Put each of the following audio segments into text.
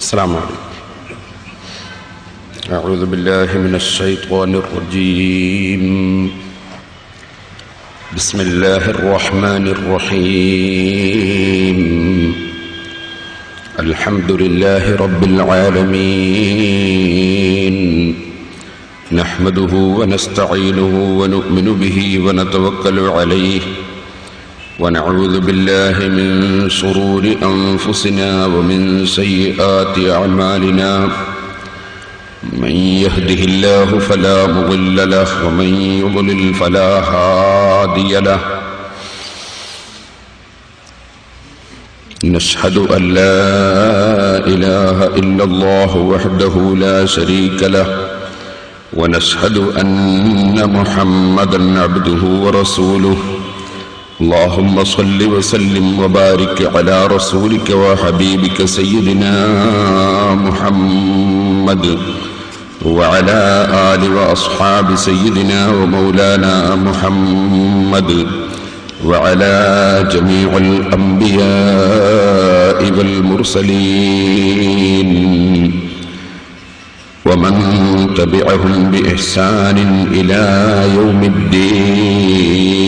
السلام عليكم. أعوذ بالله من الشيطان الرجيم. بسم الله الرحمن الرحيم. الحمد لله رب العالمين. نحمده ونستعينه ونؤمن به ونتوكل عليه ونعوذ بالله من شرور أنفسنا ومن سيئات أعمالنا. من يهده الله فلا مضل له ومن يضلل فلا هادي له. نشهد أن لا إله إلا الله وحده لا شريك له ونشهد أن محمدا عبده ورسوله. اللهم صل وسلم وبارك على رسولك وحبيبك سيدنا محمد وعلى آل وأصحاب سيدنا ومولانا محمد وعلى جميع الأنبياء والمرسلين ومن تبعهم بإحسان إلى يوم الدين.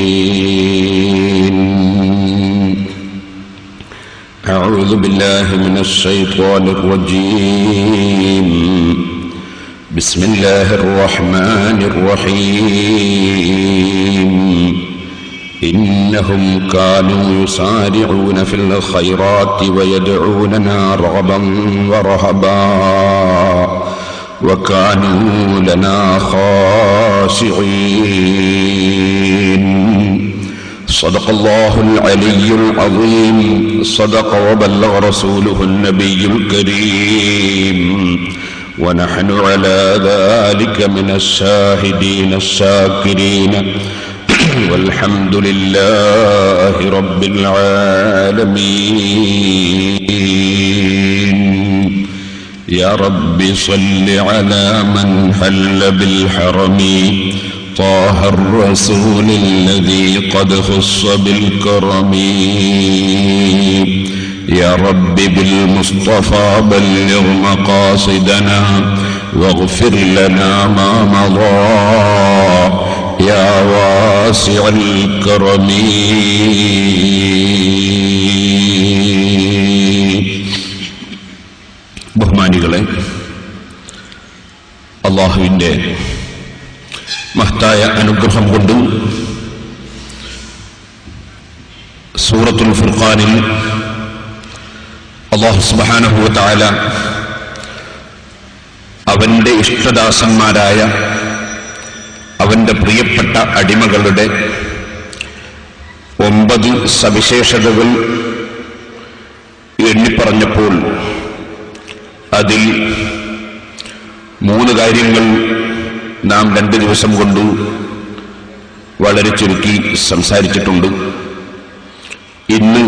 أعوذ بالله من الشيطان الرجيم. بسم الله الرحمن الرحيم. إنهم كانوا يسارعون في الخيرات ويدعوننا رغبا ورهبا وكانوا لنا خاشعين. صدق الله العلي العظيم. صدق وبلغ رسوله النبي الكريم ونحن على ذلك من الشاهدين الشاكرين والحمد لله رب العالمين. يا رب صل على من حل بالحرم طه الرسول الذي قد خص بالكرم. يا رب بالمصطفى بلغ مقاصدنا واغفر لنا ما مضى يا واسع الكرم. ബഹുമാനികളെ, അല്ലാഹുവിൻ്റെ മഹത്തായ അനുഗ്രഹം കൊണ്ട് സൂറത്തുൽ ഫുർഖാനിൽ അല്ലാഹു സുബ്ഹാനഹു വ തആല അവന്റെ ഇഷ്ടദാസന്മാരായ അവന്റെ പ്രിയപ്പെട്ട അടിമകളുടെ 9 സവിശേഷതകൾ എണ്ണിപ്പറഞ്ഞപ്പോൾ അതിൽ 3 കാര്യങ്ങൾ നാം 2 ദിവസം കൊണ്ട് വളരെ ചുരുക്കി സംസാരിച്ചിട്ടുണ്ട്. ഇന്ന്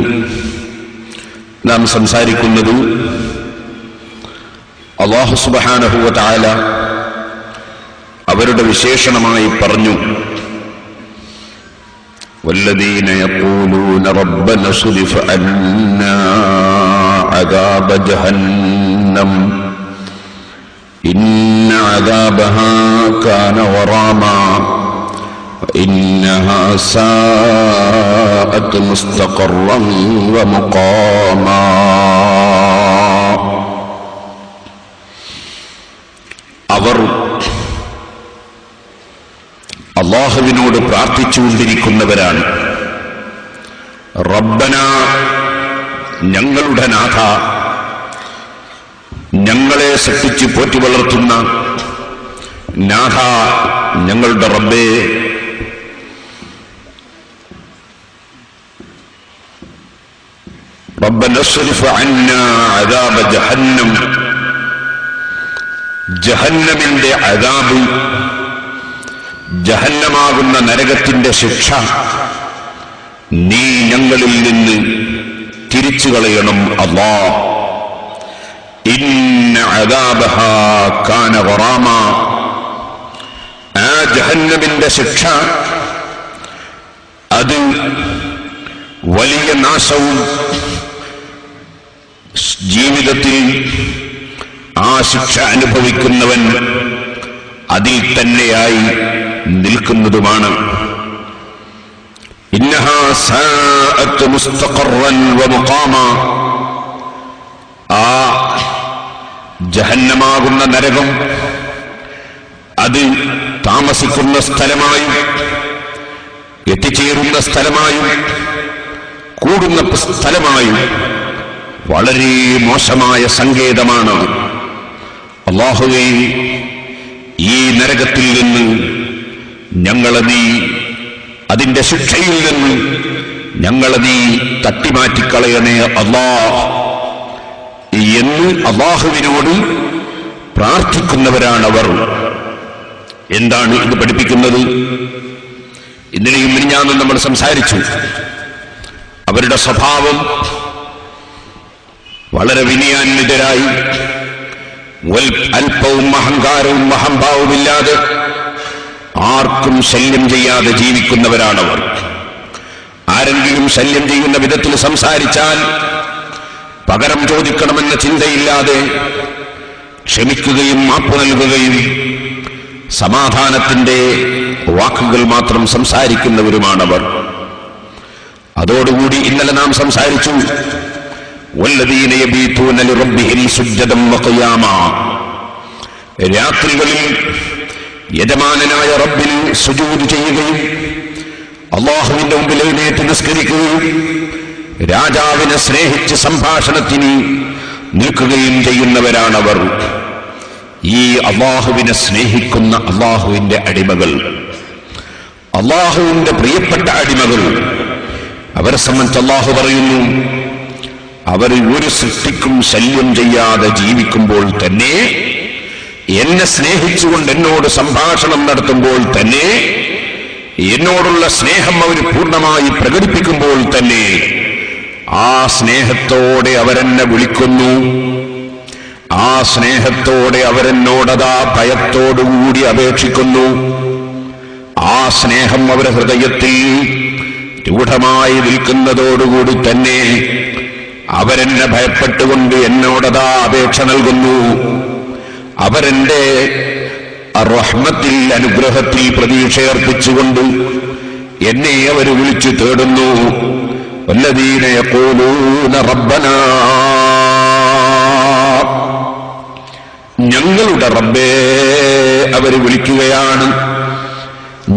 നാം സംസാരിക്കുന്നത് അല്ലാഹു സുബ്ഹാനഹു വ തആല അവരുടെ വിശേഷണമായി പറഞ്ഞു, വല്ലദീന യഖൂലൂന റബ്ബന സ്രിഫ് അന്നാ അദാബ ജഹന്നം ഇന്ന അദാബഹാ കാന ഗറാമാ ഇന്നഹാ സാഅത് മുസ്തഖറൻ വ മുഖാമാ. അവർ അല്ലാഹുവിനോട് പ്രാർത്ഥിച്ചുകൊണ്ടിരിക്കുന്നവരാണ്. റബ്ബന, ഞങ്ങളുടെ നാഥ, ഞങ്ങളെ സൃഷ്ടിച്ച് പോറ്റി വളർത്തുന്ന നാഥ, ഞങ്ങളുടെ റബ്ബേ, റബ്ബന സ്രിഫ് അന്നാ അദാബ ജഹന്നം, ജഹന്നമിന്റെ അദാബ്, ജഹന്നമാകുന്ന നരകത്തിന്റെ ശിക്ഷ നീ ഞങ്ങളിൽ നിന്ന് തിരിച്ചു കളയണം അല്ലാഹ്. ഇന്ന അദാബഹാ കാന ഗറാമാ, ആ ജഹന്നമിന്റെ ശിക്ഷ അത് വലിയ നാശവും ജീവിതത്തിൽ ആ ശിക്ഷ അനുഭവിക്കുന്നവൻ അതിൽ തന്നെയായി നിൽക്കുന്നതുമാണ്. ഇന്നഹാ സാഅത്ത് മുസ്തഖറൻ വമുഖാമ, ആ ജഹന്നമാകുന്ന നരകം അത് താമസിക്കുന്ന സ്ഥലമായും എത്തിച്ചേരുന്ന സ്ഥലമായും കൂടുന്ന സ്ഥലമായും വളരെ മോശമായ സങ്കേതമാണ്. അല്ലാഹുവേ, ഈ നരകത്തിൽ നിന്ന് ഞങ്ങളെ നീ, അതിന്റെ ശിക്ഷയിൽ നിന്ന് ഞങ്ങളെ നീ തട്ടിമാറ്റിക്കളയണേ അല്ലാഹ് എന്ന് അല്ലാഹുവിനോട് പ്രാർത്ഥിക്കുന്നവരാണവർ. എന്താണ് ഇത് പഠിപ്പിക്കുന്നത്? ഇന്നലെയും മിനിഞ്ഞാന്നും നമ്മൾ സംസാരിച്ചു. അവരുടെ സ്വഭാവം വളരെ വിനയാന്വിതരായി, അല്പവും അഹങ്കാരവും അഹംഭാവവുമില്ലാതെ ആർക്കും ശല്യം ചെയ്യാതെ ജീവിക്കുന്നവരാണവർ. ആരെങ്കിലും ശല്യം ചെയ്യുന്ന വിധത്തിൽ സംസാരിച്ചാൽ പകരം ചോദിക്കണമെന്ന ചിന്തയില്ലാതെ ക്ഷമിക്കുകയും മാപ്പ് നൽകുകയും സമാധാനത്തിന്റെ വാക്കുകൾ മാത്രം സംസാരിക്കുന്നവരുമാണവർ. അതോടുകൂടി ഇന്നലെ നാം സംസാരിച്ചു, വല്ലദീന യബീതൂന ലിറബ്ബിഹിം സുജ്ജദൻ വഖിയാമാ, രാത്രികളിൽ യജമാനനായ റബ്ബിൽ സുജൂദ് ചെയ്യുകയും അല്ലാഹുവിന്റെ മുമ്പിൽ എഴുന്നേറ്റ് നിസ്കരിക്കുകയും രാജാവിനെ സ്നേഹിച്ച് സംഭാഷണത്തിന് നിൽക്കുകയും ചെയ്യുന്നവരാണവർ. ഈ അല്ലാഹുവിനെ സ്നേഹിക്കുന്ന അല്ലാഹുവിന്റെ അടിമകൾ, അല്ലാഹുവിന്റെ പ്രിയപ്പെട്ട അടിമകൾ, അവരെ സംബന്ധിച്ച് അല്ലാഹു പറയുന്നു, അവർ ഒരു സൃഷ്ടിക്കും ശല്യം ചെയ്യാതെ ജീവിക്കുമ്പോൾ തന്നെ, എന്നെ സ്നേഹിച്ചുകൊണ്ട് എന്നോട് സംഭാഷണം നടത്തുമ്പോൾ തന്നെ, എന്നോടുള്ള സ്നേഹം അവർ പൂർണ്ണമായി പ്രകടിപ്പിക്കുമ്പോൾ തന്നെ ആ സ്നേഹത്തോടെ അവരെന്നെ വിളിക്കുന്നു. ആ സ്നേഹത്തോടെ അവരെന്നോടതാ ഭയത്തോടുകൂടി അപേക്ഷിക്കുന്നു. ആ സ്നേഹം അവരുടെ ഹൃദയത്തിൽ രൂഢമായി നിൽക്കുന്നതോടുകൂടി തന്നെ അവരെന്നെ ഭയപ്പെട്ടുകൊണ്ട് എന്നോടതാ അപേക്ഷ നൽകുന്നു. അവരെന്റെ റഹ്മത്തിൽ, അനുഗ്രഹത്തിൽ പ്രതീക്ഷയർപ്പിച്ചുകൊണ്ട് എന്നെ അവർ വിളിച്ചു തേടുന്നു. വല്ലദീന യഖൂലൂന റബ്ബനാ, ഞങ്ങളുടെ റബ്ബേ അവർ വിളിക്കുകയാണ്.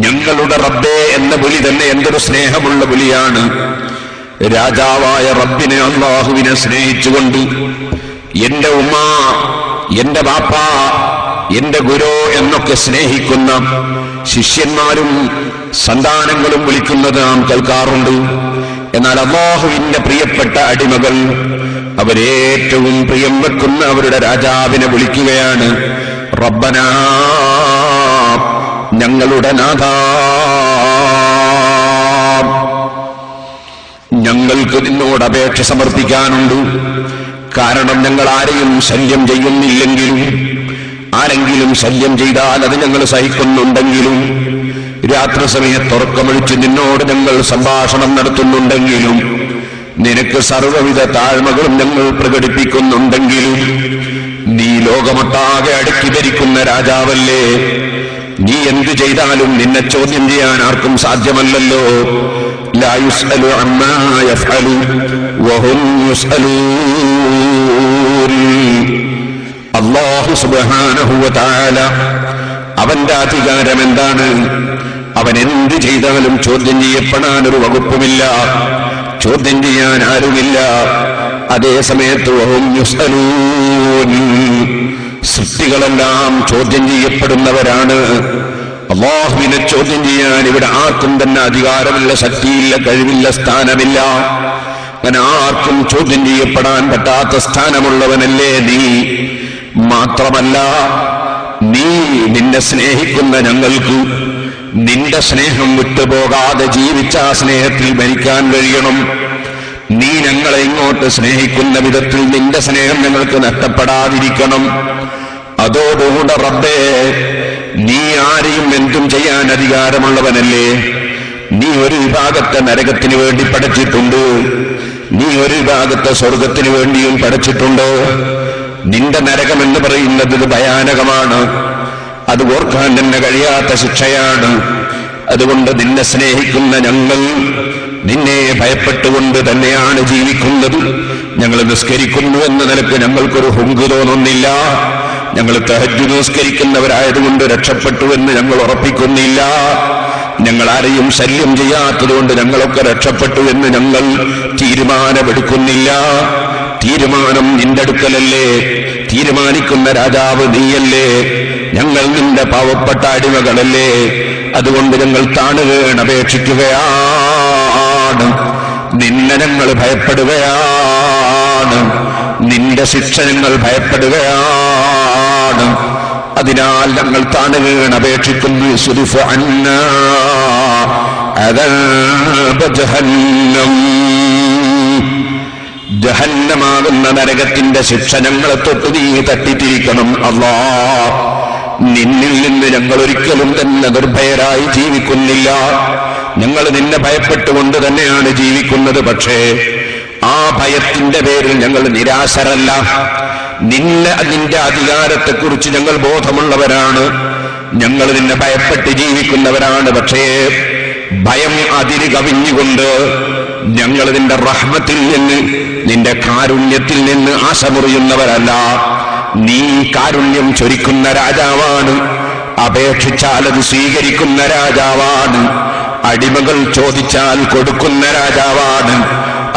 ഞങ്ങളുടെ റബ്ബേ എന്ന വിളി തന്നെ എന്തൊരു സ്നേഹമുള്ള വിളിയാണ്. രാജാവായ റബ്ബിനെ, അല്ലാഹുവിനെ സ്നേഹിച്ചുകൊണ്ട് എന്റെ ഉമ്മ, എന്റെ ബാപ്പ, എന്റെ ഗുരു എന്നൊക്കെ സ്നേഹിക്കുന്ന ശിഷ്യന്മാരും സന്താനങ്ങളും വിളിക്കുന്നത് നാം കേൾക്കാറുണ്ട്. എന്നാൽ അല്ലാഹുവിന്റെ പ്രിയപ്പെട്ട അടിമകൾ അവരേറ്റവും പ്രിയം വെക്കുന്ന അവരുടെ രാജാവിനെ വിളിക്കുകയാണ്. റബ്ബനാ, ഞങ്ങളുടെ നാഥാ, ഞങ്ങൾക്ക് നിന്നോട് അപേക്ഷ സമർപ്പിക്കാനുണ്ട്. കാരണം ഞങ്ങൾ ആരെയും ശല്യം ചെയ്യുന്നില്ലെങ്കിലും, ആരെങ്കിലും ശല്യം ചെയ്താൽ അത് ഞങ്ങൾ സഹിക്കുന്നുണ്ടെങ്കിലും, രാത്രി സമയത്ത് ഉറക്കമൊഴിച്ച് നിന്നോട് ഞങ്ങൾ സംഭാഷണം നടത്തുന്നുണ്ടെങ്കിലും, നിനക്ക് സർവ്വവിധ താഴ്മകളും ഞങ്ങൾ പ്രകടിപ്പിക്കുന്നുണ്ടെങ്കിലും, നീ ലോകമൊട്ടാകെ അടക്കി ഭരിക്കുന്ന രാജാവല്ലേ. നീ എന്തു ചെയ്താലും നിന്നെ ചോദ്യം ചെയ്യാൻ ആർക്കും സാധ്യമല്ലല്ലോ. ലാ യുസ്അലു അമ്മാ യഫ്അലു വഹും യുസ്അലൂൻ. അല്ലാഹു സുബ്ഹാനഹു വ തആല, അവന്റെ അധികാരം എന്താണ്? അവൻ എന്ത് ചെയ്താലും ചോദ്യം ചെയ്യപ്പെടാൻ ഒരു വകുപ്പുമില്ല, ചോദ്യം ചെയ്യാൻ ആരുമില്ല. അതേ സമയത്ത് വഹും യുസ്അലൂൻ, സൃഷ്ടികളെല്ലാം ചോദ്യം ചെയ്യപ്പെടുന്നവരാണ്. അല്ലാഹുവിനെ ചോദ്യം ചെയ്യാൻ ഇവിടെ ആർക്കും തന്നെ അധികാരമില്ല, ശക്തിയില്ല, കഴിവില്ല, സ്ഥാനമില്ല. അങ്ങനെ ആർക്കും ചോദ്യം ചെയ്യപ്പെടാൻ പറ്റാത്ത സ്ഥാനമുള്ളവനല്ലേ നീ. മാത്രമല്ല, നീ നിന്നെ സ്നേഹിക്കുന്ന ഞങ്ങൾക്ക് നിന്റെ സ്നേഹം വിട്ടുപോകാതെ ജീവിച്ച ആ സ്നേഹത്തിൽ മരിക്കാൻ കഴിയണം. നീ ഞങ്ങളെ ഇങ്ങോട്ട് സ്നേഹിക്കുന്ന വിധത്തിൽ നിന്റെ സ്നേഹം ഞങ്ങൾക്ക് നഷ്ടപ്പെടാതിരിക്കണം. അതോടുകൂടെ റബ്ബേ, നീ ആരെയും എന്തും ചെയ്യാൻ അധികാരമുള്ളവനല്ലേ. നീ ഒരു വിഭാഗത്തെ നരകത്തിന് വേണ്ടി പഠിച്ചിട്ടുണ്ട്, നീ ഒരു വിഭാഗത്തെ സ്വർഗത്തിന് വേണ്ടിയും പഠിച്ചിട്ടുണ്ടോ? നിന്റെ നരകമെന്ന് പറയുന്നത് ഭയാനകമാണ്. അത് ഓർക്കാൻ തന്നെ കഴിയാത്ത ശിക്ഷയാണ്. അതുകൊണ്ട് നിന്നെ സ്നേഹിക്കുന്ന ഞങ്ങൾ നിന്നെ ഭയപ്പെട്ടുകൊണ്ട് തന്നെയാണ് ജീവിക്കുന്നത്. ഞങ്ങൾ നിസ്കരിക്കുന്നു എന്ന നിലക്ക് ഞങ്ങൾക്കൊരു ഹുങ്ക് തോന്നുന്നില്ല. ഞങ്ങൾ തഹജ്ജുദ് നിസ്കരിക്കുന്നവരായതുകൊണ്ട് രക്ഷപ്പെട്ടു എന്ന് ഞങ്ങൾ ഉറപ്പിക്കുന്നില്ല. ഞങ്ങൾ ആരെയും ശല്യം ചെയ്യാത്തതുകൊണ്ട് ഞങ്ങളൊക്കെ രക്ഷപ്പെട്ടു എന്ന് ഞങ്ങൾ തീരുമാനമെടുക്കുന്നില്ല. തീരുമാനം നിന്റെ അടുക്കലല്ലേ? തീരുമാനിക്കുന്ന രാജാവ് നീയല്ലേ? ഞങ്ങൾ നിന്റെ പാവപ്പെട്ട അടിമകളല്ലേ? അതുകൊണ്ട് ഞങ്ങൾ താണുകയാണ്, അപേക്ഷിക്കുകയാണ്. നിന്നെ ഞങ്ങൾ ഭയപ്പെടുകയാണ്. നിന്റെ ശിക്ഷ ഞങ്ങൾ ഭയപ്പെടുകയാണ്. അതിനാൽ ഞങ്ങൾ താണുകയാണ്, അപേക്ഷിക്കുന്നു. സുരിഫ് അന്നാ അദാബ ജഹന്നം, ജഹന്നമാകുന്ന നരകത്തിന്റെ ശിക്ഷ ഞങ്ങളെ തൊട്ട് നീ തട്ടിത്തിരിക്കണം അല്ലാഹ്. നിന്നിൽ നിന്ന് ഞങ്ങൾ ഒരിക്കലും തന്നെ നിർഭയരായി ജീവിക്കുന്നില്ല. ഞങ്ങൾ നിന്നെ ഭയപ്പെട്ടുകൊണ്ട് തന്നെയാണ് ജീവിക്കുന്നത്. പക്ഷേ ആ ഭയത്തിന്റെ പേരിൽ ഞങ്ങൾ നിരാശരല്ല. നിന്റെ അധികാരത്തെക്കുറിച്ച് ഞങ്ങൾ ബോധമുള്ളവരാണ്. ഞങ്ങൾ നിന്നെ ഭയപ്പെട്ട് ജീവിക്കുന്നവരാണ്. പക്ഷേ ഭയം അതിര് കവിഞ്ഞുകൊണ്ട് ഞങ്ങൾ നിന്റെ റഹ്മത്തിൽ നിന്ന്, നിന്റെ കാരുണ്യത്തിൽ നിന്ന് ആശമുറിയുന്നവരല്ല. നീ കാരുണ്യം ചൊരിക്കുന്ന രാജാവാണ്. അപേക്ഷിച്ചാൽ അത് സ്വീകരിക്കുന്ന രാജാവാണ്. അടിമകൾ ചോദിച്ചാൽ കൊടുക്കുന്ന രാജാവാണ്.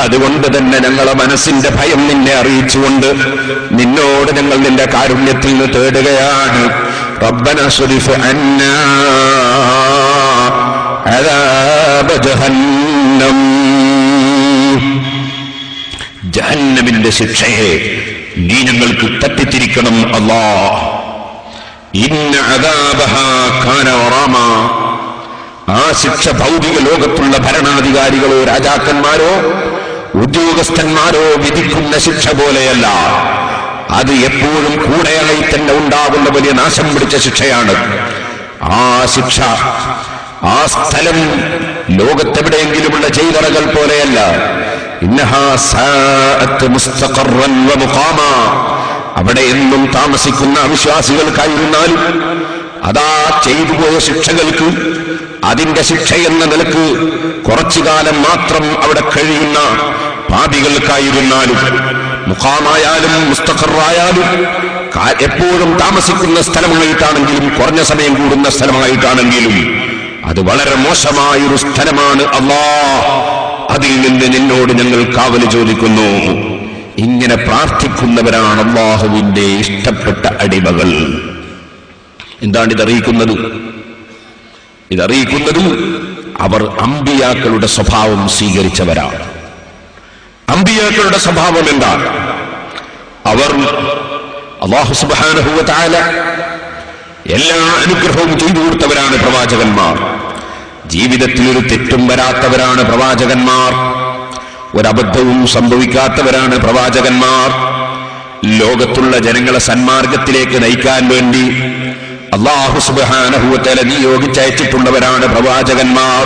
അതുകൊണ്ട് തന്നെ ഞങ്ങളെ മനസ്സിന്റെ ഭയം നിന്നെ അറിയിച്ചുകൊണ്ട് നിന്നോട് ഞങ്ങൾ നിന്റെ കാരുണ്യത്തിൽ നിന്ന് തേടുകയാണ്. റബ്ബന സുരിഫ് അന്നാ അദാബ ജഹന്നം, ജഹന്നമിന്റെ ശിക്ഷയെ നീ ഞങ്ങൾക്ക് തട്ടിത്തിരിക്കണം അല്ലാഹ്. ഇന്ന അദാബഹാ കാന ഗറാമ, ആ ശിക്ഷ ഭൗതിക ലോകത്തുള്ള ഭരണാധികാരികളോ രാജാക്കന്മാരോ ഉദ്യോഗസ്ഥന്മാരോ വിധിക്കുന്ന ശിക്ഷ പോലെയല്ല. അത് എപ്പോഴും കൂടെയായി തന്നെ ഉണ്ടാകുന്ന വലിയ നാശം പിടിച്ച ശിക്ഷയാണ്. ആ ശിക്ഷ, ആ സ്ഥലം ലോകത്തെവിടെയെങ്കിലുമുള്ള ജയിലറകൾ പോലെയല്ല. ഇന്നഹാ സാഅത്ത് മുസ്തഖറൻ വ മുഖാമ, അവിടെ എന്നും താമസിക്കുന്ന അവിശ്വാസികൾക്കായിരുന്നാലും അതാ ചെയ്തുപോയ ശിക്ഷകൾക്ക് അതിന്റെ ശിക്ഷ എന്ന നിലക്ക് കുറച്ചു കാലം മാത്രം അവിടെ കഴിയുന്ന പാപികൾക്കായിരുന്നാലും, മുഖാമായാലും മുസ്തഖറായാലും എപ്പോഴും താമസിക്കുന്ന സ്ഥലമായിട്ടാണെങ്കിലും കുറഞ്ഞ സമയം കൂടുന്ന സ്ഥലമായിട്ടാണെങ്കിലും അത് വളരെ മോശമായൊരു സ്ഥലമാണ് അല്ലാഹ്. അതിൽ നിന്ന് നിന്നോട് ഞങ്ങൾ കാവല് ചോദിക്കുന്നു. ഇങ്ങനെ പ്രാർത്ഥിക്കുന്നവരാണ് അല്ലാഹുവിന്റെ ഇഷ്ടപ്പെട്ട അടിമകൾ. എന്താണ് ഇതറിയിക്കുന്നത്? ഇതറിയിക്കുന്നത് അവർ അമ്പിയാക്കളുടെ സ്വഭാവം സ്വീകരിച്ചവരാണ്. അമ്പിയാക്കളുടെ സ്വഭാവം എന്താണ്? അവർ അല്ലാഹു സുബ്ഹാനഹു വ തആല എല്ലാ അനുഗ്രഹവും ചെയ്തു കൊടുത്തവരാണ് പ്രവാചകന്മാർ. ജീവിതത്തിൽ ഒരു തെറ്റും വരാത്തവരാണ് പ്രവാചകന്മാർ. ഒരബദ്ധവും സംഭവിക്കാത്തവരാണ് പ്രവാചകന്മാർ. ലോകത്തുള്ള ജനങ്ങളെ സന്മാർഗത്തിലേക്ക് നയിക്കാൻ വേണ്ടി അല്ലാഹു സുബ്ഹാനഹു വ തആല നിയോഗിച്ചയച്ചിട്ടുള്ളവരാണ് പ്രവാചകന്മാർ.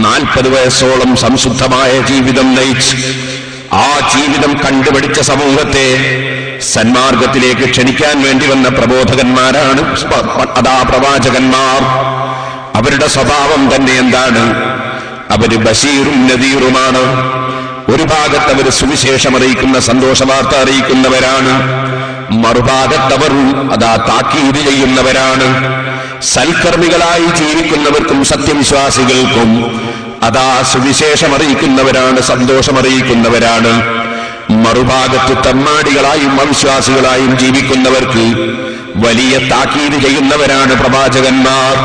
40 വയസ്സോളം സംശുദ്ധമായ ജീവിതം നയിച്ച് ആ ജീവിതം കണ്ടുപിടിച്ച സമൂഹത്തെ സന്മാർഗത്തിലേക്ക് ക്ഷണിക്കാൻ വേണ്ടി വന്ന പ്രബോധകന്മാരാണ് അതാ പ്രവാചകന്മാർ. അവരുടെ സ്വഭാവം തന്നെ എന്താണ്? അവര് ബശീറും നദീറുമാണ്. ഒരു ഭാഗത്ത് അവർ സുവിശേഷം അറിയിക്കുന്ന, സന്തോഷ വാർത്ത അറിയിക്കുന്നവരാണ്. മറുഭാഗത്തവർ അതാ താക്കീത് ചെയ്യുന്നവരാണ്. സൽക്കർമ്മികളായി ജീവിക്കുന്നവർക്കും സത്യവിശ്വാസികൾക്കും അതാ സുവിശേഷം അറിയിക്കുന്നവരാണ്, സന്തോഷമറിയിക്കുന്നവരാണ്. മറുഭാഗത്ത് തമ്മാടികളായും അവിശ്വാസികളായും ജീവിക്കുന്നവർക്ക് വലിയ താക്കീത് ചെയ്യുന്നവരാണ് പ്രവാചകന്മാർ.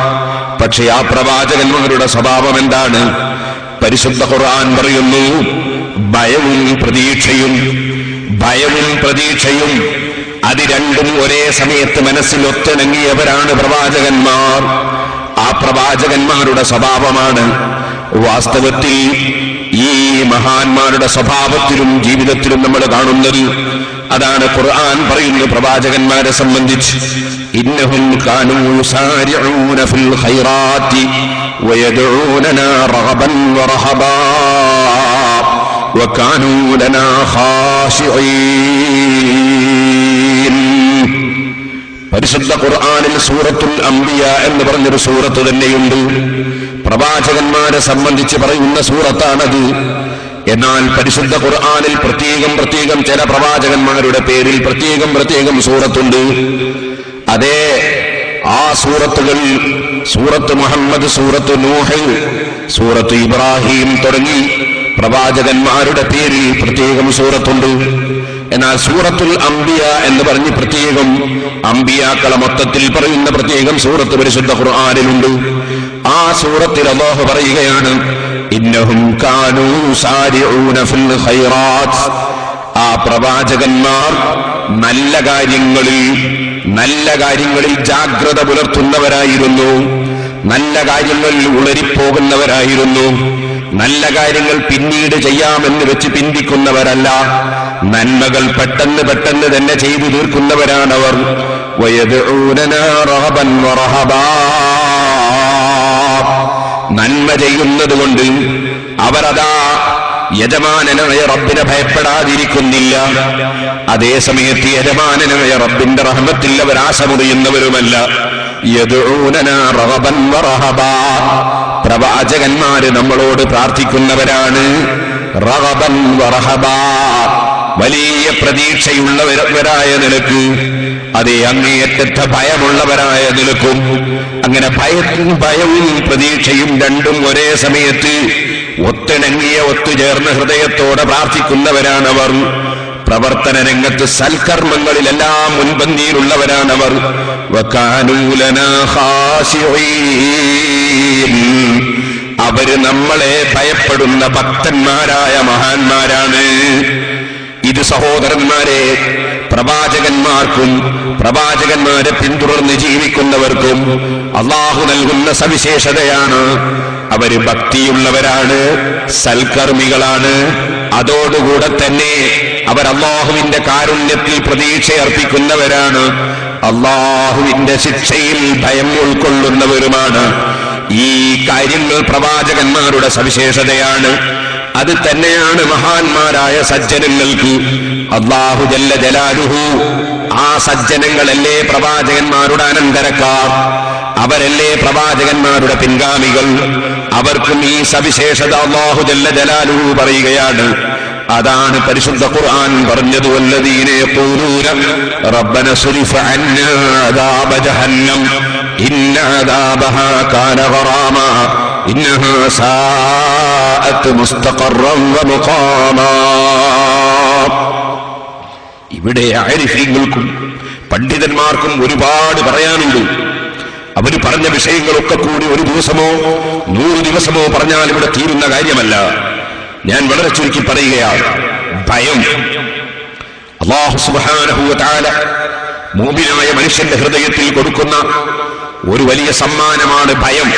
പക്ഷെ ആ പ്രവാചകന്മാരുടെ സ്വഭാവം എന്താണ്? പരിശുദ്ധ ഖുർആൻ പറയുന്നു, ഭയവും പ്രതീക്ഷയും. ഭയവും പ്രതീക്ഷയും അത് രണ്ടും ഒരേ സമയത്ത് മനസ്സിൽ ഒത്തിണങ്ങിയവരാണ് പ്രവാചകന്മാർ. ആ പ്രവാചകന്മാരുടെ സ്വഭാവമാണ് വാസ്തവത്തിൽ ഈ മഹാന്മാരുടെ സ്വഭാവത്തിലും ജീവിതത്തിലും നമ്മൾ കാണുന്നത്. അതാണ് ഖുർആൻ പറയുന്നു പ്രവാചകന്മാരെ സംബന്ധിച്ച്, ഇന്നഹും കാനൂ യുസാരിഊന ഫിൽ ഖൈറാത്തി വയദഊനനാ റഗബൻ വറഹബാ. വകാനൂ ലനാ ഖാശിഈൻ. പരിശുദ്ധ ഖുർആനിൽ സൂറത്തുൽ അംബിയ എന്ന് പറഞ്ഞൊരു സൂറത്ത് തന്നെയുണ്ട്. പ്രവാചകന്മാരെ സംബന്ധിച്ച് പറയുന്ന സൂറത്താണത്. എന്നാൽ പരിശുദ്ധ ഖുർആനിൽ പ്രത്യേകം ചില പ്രവാചകന്മാരുടെ പേരിൽ പ്രത്യേകം സൂറത്തുണ്ട്. അതേ ആ സൂറത്തുകൾ സൂറത്ത് മുഹമ്മദ്, സൂറത്ത് നൂഹ്, സൂറത്ത് ഇബ്രാഹിം തുടങ്ങി പ്രവാചകന്മാരുടെ പേരിൽ പ്രത്യേകം സൂറത്തുണ്ട്. എന്നാൽ സൂറത്തുൽ അംബിയ എന്ന് പറഞ്ഞ് പ്രത്യേകം അംബിയാക്കളെ മൊത്തത്തിൽ പറയുന്ന പ്രത്യേകം സൂറത്ത് പരിശുദ്ധ ഖുർആനിലുണ്ട്. ആ സൂറത്തിൽ അല്ലാഹു പറയുകയാണ്, ഇന്നഹും കാനൂ സാരിഊന ഫിൽ ഖൈറാത്ത്. ആ പ്രവാചകന്മാർ നല്ല കാര്യങ്ങളിൽ ജാഗ്രത പുലർത്തുന്നവരായിരുന്നു, നല്ല കാര്യങ്ങളിൽ ഉളരിപ്പോകുന്നവരായിരുന്നു, നല്ല കാര്യങ്ങൾ പിന്നീട് ചെയ്യാമെന്ന് വെച്ച് പിന്തിക്കുന്നവരല്ല, നന്മകൾ പെട്ടെന്ന് തന്നെ ചെയ്തു തീർക്കുന്നവരാണവർ. വയദ്ഊനനാ റഹബൻ വറഹബാ. നന്മ ചെയ്യുന്നത് കൊണ്ട് അവരതാ യജമാനനായ റബ്ബിനെ ഭയപ്പെടാതിരിക്കുന്നില്ല. അതേസമയത്ത് യജമാനനായ റബ്ബിന്റെ റഹ്മത്തിൽ അവർ ആശമുറിയുന്നവരുമല്ല. യദ്ഊനനാ റഗബൻ വറഹബാ. പ്രവാചകന്മാര് നമ്മളോട് പ്രാർത്ഥിക്കുന്നവരാണ്. റഗബൻ വറഹബാ, വലിയ പ്രതീക്ഷയുള്ളവരായ നിലക്ക്, അതേ അങ്ങേയറ്റത്തെ ഭയമുള്ളവരായ നിലക്കും. അങ്ങനെ ഭയവും പ്രതീക്ഷയും രണ്ടും ഒരേ സമയത്ത് ഒത്തിണങ്ങിയ ഒത്തുചേർന്ന ഹൃദയത്തോടെ പ്രാർത്ഥിക്കുന്നവരാണവർ. പ്രവർത്തന രംഗത്ത് സൽക്കർമ്മങ്ങളിലെല്ലാം മുൻപന്തിയിലുള്ളവരാണവർ. വകാനൂ ലനാ ഖാശിഈൻ. അവര് നമ്മളെ ഭയപ്പെടുന്ന ഭക്തന്മാരായ മഹാന്മാരാണ്. ഇത് സഹോദരന്മാരെ, പ്രവാചകന്മാർക്കും പ്രവാചകന്മാരെ പിന്തുടർന്ന് ജീവിക്കുന്നവർക്കും അള്ളാഹു നൽകുന്ന സവിശേഷതയാണ്. അവര് ഭക്തിയുള്ളവരാണ്, സൽക്കർമ്മികളാണ്. അതോടുകൂടെ തന്നെ അവർ അള്ളാഹുവിന്റെ കാരുണ്യത്തിൽ പ്രതീക്ഷയർപ്പിക്കുന്നവരാണ്, അള്ളാഹുവിന്റെ ശിക്ഷയിൽ ഭയം ഉൾക്കൊള്ളുന്നവരുമാണ്. ഈ കാര്യങ്ങൾ പ്രവാചകന്മാരുടെ സവിശേഷതയാണ്. അത് തന്നെയാണ് മഹാന്മാരായ സജ്ജനങ്ങൾക്ക് അല്ലാഹു ജല്ല ജലാലുഹു ആ സജ്ജനങ്ങളല്ലേ പ്രവാചകന്മാരുടെ അനന്തരക്കാർ, അവരല്ലേ പ്രവാചകന്മാരുടെ പിൻഗാമികൾ. അവർക്കും ഈ സവിശേഷത അല്ലാഹു ജല്ല ജലാലുഹു പറയുകയാണ്. അതാണ് പരിശുദ്ധ ഖുർആൻ പറഞ്ഞത്, വല്ലദീന യഖൂലൂന റബ്ബന സ്രിഫ് അന്നാ അദാബ ജഹന്നം ഇന്ന അദാബഹാ കാന ഗറാമാ ഇന്നഹാ സാഅത് മുസ്തഖറൻ വമുഖാമാ. ഇവിടെ ആരിഫീങ്ങൾക്കും പണ്ഡിതന്മാർക്കും ഒരുപാട് പറയാനുണ്ട്. അവർ പറഞ്ഞ വിഷയങ്ങളൊക്കെ കൂടി ഒരു ദിവസമോ 100 ദിവസമോ പറഞ്ഞാൽ ഇവിടെ തീരുന്ന കാര്യമല്ല. ഞാൻ വളരെ ചുരുക്കി പറയുകയാണ്. ഭയം അല്ലാഹു സുബ്ഹാനഹു വ തആല മുഅ്മിനായ മനുഷ്യന്റെ ഹൃദയത്തിൽ കൊടുക്കുന്ന ഒരു വലിയ സമ്മാനമാണ് ഭയം.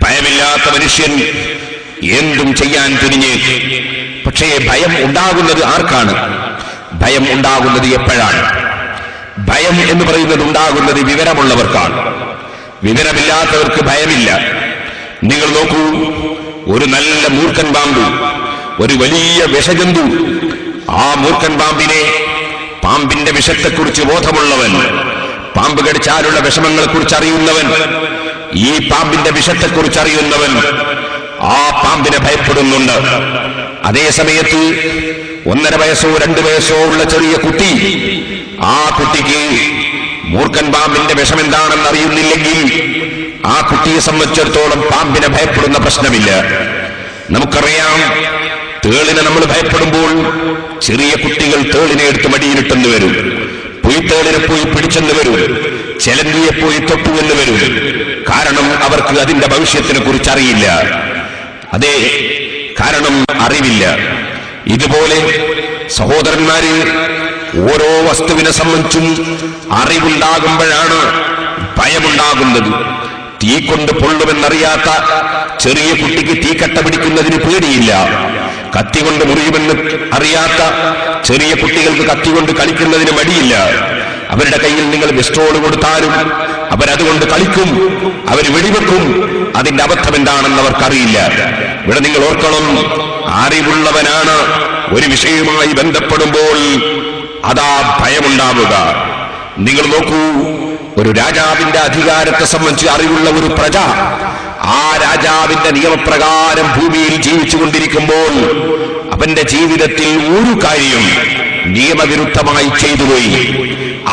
ഭയമില്ലാത്ത മനുഷ്യൻ എന്തും ചെയ്യാൻ തുനിഞ്ഞ്. പക്ഷേ ഭയം ഉണ്ടാകുന്നത് ആർക്കാണ്? ഭയം ഉണ്ടാകുന്നത് എപ്പോഴാണ്? ഭയം എന്ന് പറയുന്നത് ഉണ്ടാകുന്നത് വിവരമുള്ളവർക്കാണ്. വിവരമില്ലാത്തവർക്ക് ഭയമില്ല. നിങ്ങൾ നോക്കൂ, ഒരു നല്ല മൂർഖൻ പാമ്പ്, ഒരു വലിയ വിഷജന്തു, ആ മൂർഖൻ പാമ്പിന്റെ വിഷത്തെക്കുറിച്ച് ബോധമുള്ളവൻ, പാമ്പ് കടിച്ചാലുള്ള വിഷമങ്ങളെക്കുറിച്ച് അറിയുന്നവൻ, ഈ പാമ്പിന്റെ വിഷത്തെക്കുറിച്ച് അറിയുന്നവൻ ആ പാമ്പിനെ ഭയപ്പെടുന്നുണ്ട്. അതേ സമയത്ത് 1.5 വയസ്സോ 2 വയസ്സോ ഉള്ള ചെറിയ കുട്ടി, ആ കുട്ടിക്ക് മൂർഖൻ പാമ്പിന്റെ വിഷമെന്താണെന്ന് അറിയുന്നില്ലെങ്കിൽ ആ കുട്ടിയെ സംബന്ധിച്ചിടത്തോളം പാമ്പിനെ ഭയപ്പെടുന്ന പ്രശ്നമില്ല. നമുക്കറിയാം, തേളിനെ നമ്മൾ ഭയപ്പെടുമ്പോൾ ചെറിയ കുട്ടികൾ തേളിനെ എടുത്ത് മടിയിലിട്ടെന്ന് വരും, പുയ്ത്തേളിനെ പോയി പിടിച്ചെന്ന് വരും, ചെലന്തിയെ പോയി തൊട്ടുവെന്ന് വരും. കാരണം അവർക്ക് അതിന്റെ ഭവിഷ്യത്തിനെ കുറിച്ച് അറിയില്ല. അതേ, കാരണം അറിവില്ല. ഇതുപോലെ സഹോദരന്മാര്, ഓരോ വസ്തുവിനെ സംബന്ധിച്ചും അറിവുണ്ടാകുമ്പോഴാണ് ഭയമുണ്ടാകുന്നത്. തീ കൊണ്ട് പൊള്ളുമെന്നറിയാത്ത ചെറിയ കുട്ടിക്ക് തീക്കട്ട പിടിക്കുന്നതിന് പേടിയില്ല. കത്തി കൊണ്ട് മുറിയുമെന്ന് അറിയാത്ത ചെറിയ കുട്ടികൾക്ക് കത്തി കൊണ്ട് കളിക്കുന്നതിന് മടിയില്ല. അവരുടെ കയ്യിൽ നിങ്ങൾ പിസ്റ്റോൾ കൊടുത്താലും അവരതുകൊണ്ട് കളിക്കും, അവർ വെടിവെക്കും. അതിന്റെ അബദ്ധം എന്താണെന്ന് അവർക്കറിയില്ല. ഇവിടെ നിങ്ങൾ ഓർക്കണം, അറിവുള്ളവനാണ് ഒരു വിഷയവുമായി ബന്ധപ്പെടുമ്പോൾ അതാ ഭയമുണ്ടാവുക. നിങ്ങൾ നോക്കൂ, ഒരു രാജാവിന്റെ അധികാരത്തെ സംബന്ധിച്ച് അറിവുള്ള ഒരു പ്രജ ആ രാജാവിന്റെ നിയമപ്രകാരം ഭൂമിയിൽ ജീവിച്ചുകൊണ്ടിരിക്കുമ്പോൾ അവന്റെ ജീവിതത്തിൽ ഒരു കാര്യം നിയമവിരുദ്ധമായി ചെയ്തുപോയി.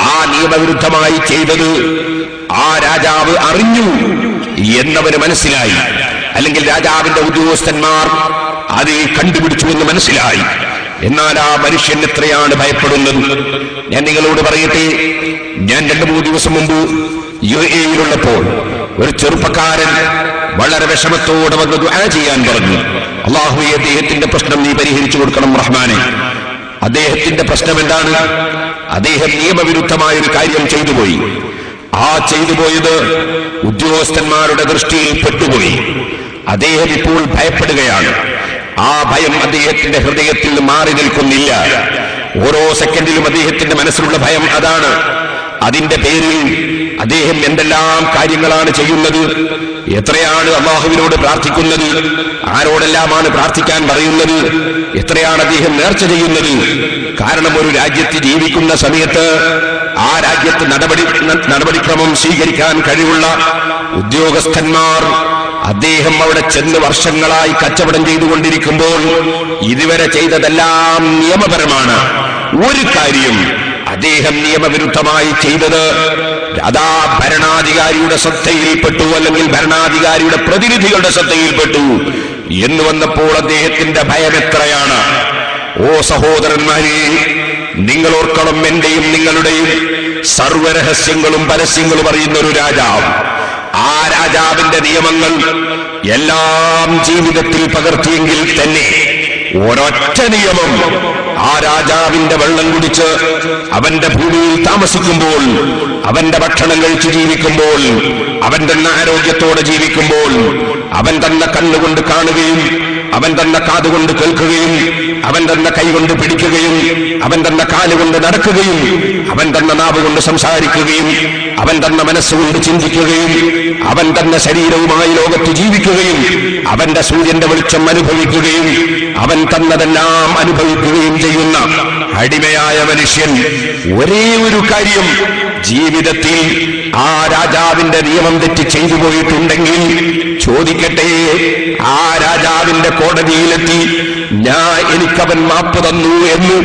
ആ നിയമവിരുദ്ധമായി ചെയ്തത് ആ രാജാവ് അറിഞ്ഞു എന്നവന് മനസ്സിലായി, അല്ലെങ്കിൽ രാജാവിന്റെ ഉദ്യോഗസ്ഥന്മാർ അത് കണ്ടുപിടിച്ചു എന്ന് മനസ്സിലായി. എന്നാൽ ആ മനുഷ്യൻ എത്രയാണ് ഭയപ്പെടുന്നത്. ഞാൻ നിങ്ങളോട് പറയട്ടെ, ഞാൻ 2-3 ദിവസം മുമ്പ് UAE-യിലുള്ളപ്പോൾ ഒരു ചെറുപ്പക്കാരൻ വളരെ വിഷമത്തോടെ വന്ന് ദുആ ചെയ്യാൻ പറഞ്ഞു. അല്ലാഹുവേ, അദ്ദേഹത്തിന്റെ പ്രശ്നം നീ പരിഹരിച്ചു കൊടുക്കണം റഹ്മാനെ. അദ്ദേഹത്തിന്റെ പ്രശ്നം എന്താണ്? അദ്ദേഹം നിയമവിരുദ്ധമായ ഒരു കാര്യം ചെയ്തുപോയി. ആ ചെയ്തുപോയത് ഉദ്യോഗസ്ഥന്മാരുടെ ദൃഷ്ടിയിൽ പെട്ടുപോയി. അദ്ദേഹം ഇപ്പോൾ ഭയപ്പെടുകയാണ്. ആ ഭയം അദ്ദേഹത്തിന്റെ ഹൃദയത്തിൽ മാറി നിൽക്കുന്നില്ല. ഓരോ സെക്കൻഡിലും അദ്ദേഹത്തിന്റെ മനസ്സിലുള്ള ഭയം അതാണ്. അതിന്റെ പേരിൽ അദ്ദേഹം എന്തെല്ലാം കാര്യങ്ങളാണ് ചെയ്യുന്നത്, എത്രയാണ് അല്ലാഹുവിനോട് പ്രാർത്ഥിക്കുന്നത്, ആരോടെല്ലാമാണ് പ്രാർത്ഥിക്കാൻ പറയുന്നത്, എത്രയാണ് അദ്ദേഹം നേർച്ച ചെയ്യുന്നത്. കാരണം ഒരു രാജ്യത്ത് ജീവിക്കുന്ന സമയത്ത് ആ രാജ്യത്ത് നടപടിക്രമം സ്വീകരിക്കാൻ കഴിവുള്ള ഉദ്യോഗസ്ഥന്മാർ അദ്ദേഹം അവിടെ ചെന്ന് വർഷങ്ങളായി കച്ചവടം ചെയ്തുകൊണ്ടിരിക്കുമ്പോൾ ഇതുവരെ ചെയ്തതെല്ലാം നിയമപരമാണ്. ഒരു കാര്യം അദ്ദേഹം നിയമവിരുദ്ധമായി ചെയ്തത് അതാ ഭരണാധികാരിയുടെ ശ്രദ്ധയിൽപ്പെട്ടു, അല്ലെങ്കിൽ ഭരണാധികാരിയുടെ പ്രതിനിധികളുടെ ശ്രദ്ധയിൽപ്പെട്ടു എന്ന് വന്നപ്പോൾ അദ്ദേഹത്തിന്റെ ഭയം എത്രയാണ്. ഓ സഹോദരന്മാരെ, നിങ്ങൾ ഓർക്കണം, എന്റെയും നിങ്ങളുടെയും സർവ്വരഹസ്യങ്ങളും പരസ്യങ്ങളും അറിയുന്ന ഒരു രാജാവ്. ആ രാജാവിന്റെ നിയമങ്ങൾ എല്ലാം ജീവിതത്തിൽ പകർത്തിയെങ്കിൽ തന്നെ ഒരൊറ്റ നിയമം, ആ രാജാവിന്റെ വെള്ളം കുടിച്ച് അവന്റെ ഭൂമിയിൽ താമസിക്കുമ്പോൾ, അവന്റെ ഭക്ഷണം കഴിച്ച് ജീവിക്കുമ്പോൾ, അവൻ തന്നെ ആരോഗ്യത്തോടെ ജീവിക്കുമ്പോൾ, അവൻ തന്നെ കണ്ണുകൊണ്ട് കാണുകയും അവൻ തന്നെ കാതുകൊണ്ട് കേൾക്കുകയും അവൻ തന്നെ കൈകൊണ്ട് പിടിക്കുകയും അവൻ തന്നെ കാലുകൊണ്ട് നടക്കുകയും അവൻ തന്നെ നാവുകൊണ്ട് സംസാരിക്കുകയും അവൻ തന്നെ മനസ്സുകൊണ്ട് ചിന്തിക്കുകയും അവൻ തന്നെ ശരീരവുമായി ലോകത്ത് ജീവിക്കുകയും അവന്റെ സൂര്യന്റെ വെളിച്ചം അനുഭവിക്കുകയും അവൻ തന്നതെല്ലാം അനുഭവിക്കുകയും ചെയ്യുന്ന അടിമയായ മനുഷ്യൻ ഒരേ ഒരു കാര്യം ജീവിതത്തിൽ ആ രാജാവിന്റെ നിയമം തെറ്റി ചെയ്തു പോയിട്ടുണ്ടെങ്കിൽ ചോദിക്കട്ടെ, ആ രാജാവിന്റെ കോടതിയിലെത്തി എനിക്കവൻ മാപ്പ് തന്നു എന്ന്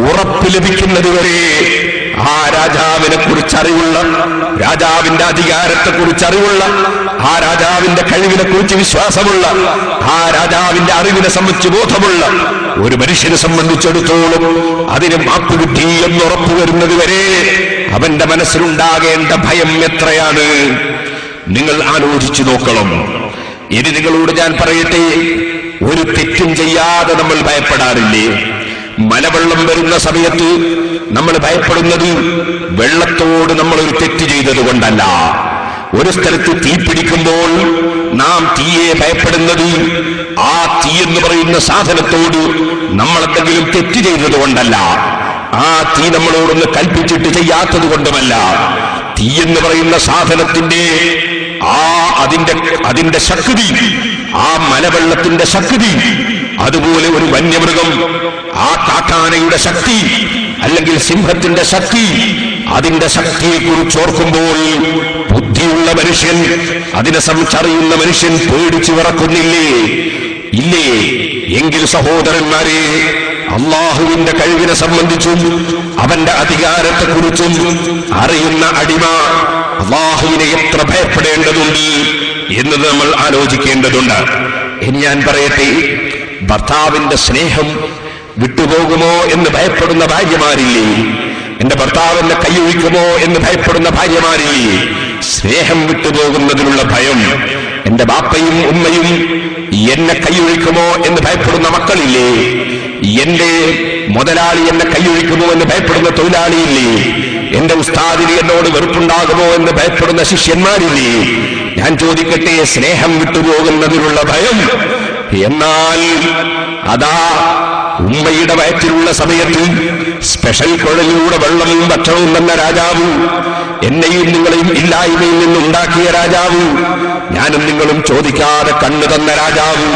ഉറപ്പ് ലഭിക്കുന്നതുവരെ ആ രാജാവിനെ കുറിച്ചറിവുള്ള, രാജാവിന്റെ അധികാരത്തെ കുറിച്ചറിവുള്ള, ആ രാജാവിന്റെ കഴിവിനെ കുറിച്ച് വിശ്വാസമുള്ള, ആ രാജാവിന്റെ അറിവിനെ സംബന്ധിച്ച് ബോധമുള്ള ഒരു മനുഷ്യനെ സംബന്ധിച്ചിടത്തോളം അതിന് മാപ്പ് കിട്ടി എന്ന് ഉറപ്പു വരുന്നത് വരെ അവന്റെ മനസ്സിലുണ്ടാകേണ്ട ഭയം എത്രയാണ് നിങ്ങൾ ആലോചിച്ചു നോക്കണം. ഇനി നിങ്ങളോട് ഞാൻ പറയട്ടെ, ഒരു തെറ്റും ചെയ്യാതെ നമ്മൾ ഭയപ്പെടാറില്ലേ? മലവെള്ളം വരുന്ന സമയത്ത് നമ്മൾ ഭയപ്പെടുന്നത് വെള്ളത്തോട് നമ്മൾ ഒരു തെറ്റ് ചെയ്തത് കൊണ്ടല്ല. ഒരു സ്ഥലത്ത് തീ പിടിക്കുമ്പോൾ നാം തീയെ ഭയപ്പെടുന്നത് ആ തീ എന്ന് പറയുന്ന സാധനത്തോട് നമ്മൾ എന്തെങ്കിലും തെറ്റ് ചെയ്തത് കൊണ്ടല്ല, ആ തീ നമ്മളോടൊന്ന് കൽപ്പിച്ചിട്ട് ചെയ്യാത്തത് കൊണ്ടുമല്ല. തീ എന്ന് പറയുന്ന സാധനത്തിന്റെ അതിന്റെ ശക്തി, ആ മലവെള്ളത്തിന്റെ ശക്തി, അതുപോലെ ഒരു വന്യമൃഗം ആ കാട്ടാനയുടെ ശക്തി അല്ലെങ്കിൽ സിംഹത്തിന്റെ ശക്തി, അതിന്റെ ശക്തിയെ കുറിച്ച് ഓർക്കുമ്പോൾ ബുദ്ധിയുള്ള മനുഷ്യൻ, അതിനെ സംബന്ധിച്ചറിയുന്ന മനുഷ്യൻ പേടിച്ചു വിറക്കുന്നില്ലേ? ഇല്ലേ? എങ്കിൽ സഹോദരന്മാരെ, അള്ളാഹുവിന്റെ കഴിവിനെ സംബന്ധിച്ചും അവന്റെ അധികാരത്തെക്കുറിച്ചും അറിയുന്ന അടിമ അള്ളാഹുവിനെ എത്ര ഭയപ്പെടേണ്ടതുണ്ട് എന്നത് നമ്മൾ ആലോചിക്കേണ്ടതുണ്ട്. ഇനി ഞാൻ പറയട്ടെ, ഭർത്താവിന്റെ സ്നേഹം വിട്ടുപോകുമോ എന്ന് ഭയപ്പെടുന്ന ഭാര്യമാരില്ലേ? എന്റെ ഭർത്താവ് എന്നെ കൈയൊഴിക്കുമോ എന്ന് ഭയപ്പെടുന്ന ഭാര്യമാരില്ലേ? സ്നേഹം വിട്ടുപോകുന്നതിനുള്ള ഭയം. എന്റെ ബാപ്പയും ഉമ്മയും എന്നെ കൈയൊഴിക്കുമോ എന്ന് ഭയപ്പെടുന്ന മക്കളില്ലേ? എന്റെ മുതലാളി എന്നെ കൈയൊഴിക്കുമോ എന്ന് ഭയപ്പെടുന്ന തൊഴിലാളിയില്ലേ? എന്റെ ഉസ്താദിന് എന്നോട് വെറുപ്പുണ്ടാകുമോ എന്ന് ഭയപ്പെടുന്ന ശിഷ്യന്മാരില്ലേ? ഞാൻ ചോദിക്കട്ടെ, സ്നേഹം വിട്ടുപോകുന്നതിനുള്ള ഭയം. എന്നാൽ അതാ ഉമ്മയുടെ വയറ്റിലുള്ള സമയത്ത് സ്പെഷ്യൽ കുഴലിലൂടെ വെള്ളവും ഭക്ഷണവും തന്ന രാജാവ്, എന്നെയും നിങ്ങളെയും ഇല്ലായ്മയിൽ നിന്നുണ്ടാക്കിയ രാജാവ്, ഞാനും നിങ്ങളും ചോദിക്കാതെ കണ്ണു തന്ന രാജാവ്,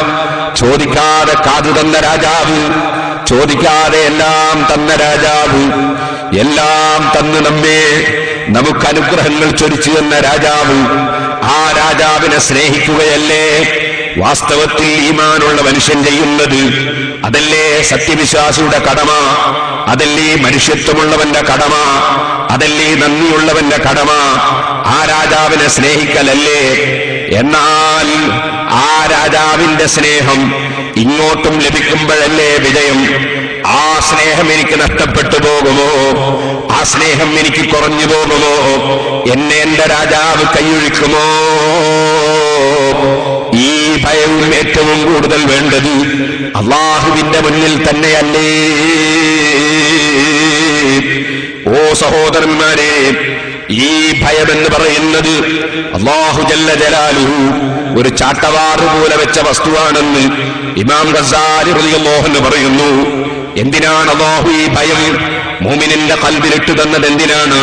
ചോദിക്കാതെ കാതു തന്ന രാജാവ്, ചോദിക്കാതെ എല്ലാം തന്ന രാജാവ്, എല്ലാം തന്ന് നമുക്ക് അനുഗ്രഹങ്ങൾ ചൊരിച്ചു തന്ന രാജാവ്, ആ രാജാവിനെ സ്നേഹിക്കുകയല്ലേ വാസ്തവത്തിൽ ഈമാനുള്ള മനുഷ്യൻ ചെയ്യുന്നത്? അതല്ലേ സത്യവിശ്വാസിയുടെ കടമ, അതല്ലേ മനുഷ്യത്വമുള്ളവന്റെ കടമ, അതല്ലേ നന്ദിയുള്ളവന്റെ കടമ. ആ രാജാവിനെ സ്നേഹിക്കലല്ലേ? എന്നാൽ ആ രാജാവിന്റെ സ്നേഹം ഇങ്ങോട്ടും ലഭിക്കുമ്പോഴല്ലേ വിജയം? ആ സ്നേഹം എനിക്ക് നഷ്ടപ്പെട്ടു പോകുമോ? ആ സ്നേഹം എനിക്ക് കുറഞ്ഞു പോകുമോ? എന്നെ എന്റെ രാജാവ് കൈയൊഴിക്കുമോ? ഈ ഭയവും ഏറ്റവും കൂടുതൽ വേണ്ടത് അള്ളാഹുവിന്റെ മുന്നിൽ തന്നെയല്ലേ? ഓ സഹോദരന്മാരെ, ഈ ഭയമെന്ന് പറയുന്നത് അല്ലാഹു ജല്ല ജലാലുഹു ഒരു ചാട്ടവാറ് പോലെ വെച്ച വസ്തുവാണെന്ന് ഇമാം ഗസാലി റളിയല്ലാഹു അൻഹു പറയുന്നു. എന്തിനാണ് അല്ലാഹു ഈ ഭയം മുഅ്മിനിന്റെ ഖൽബിലിട്ട് തന്നത്? എന്തിനാണ്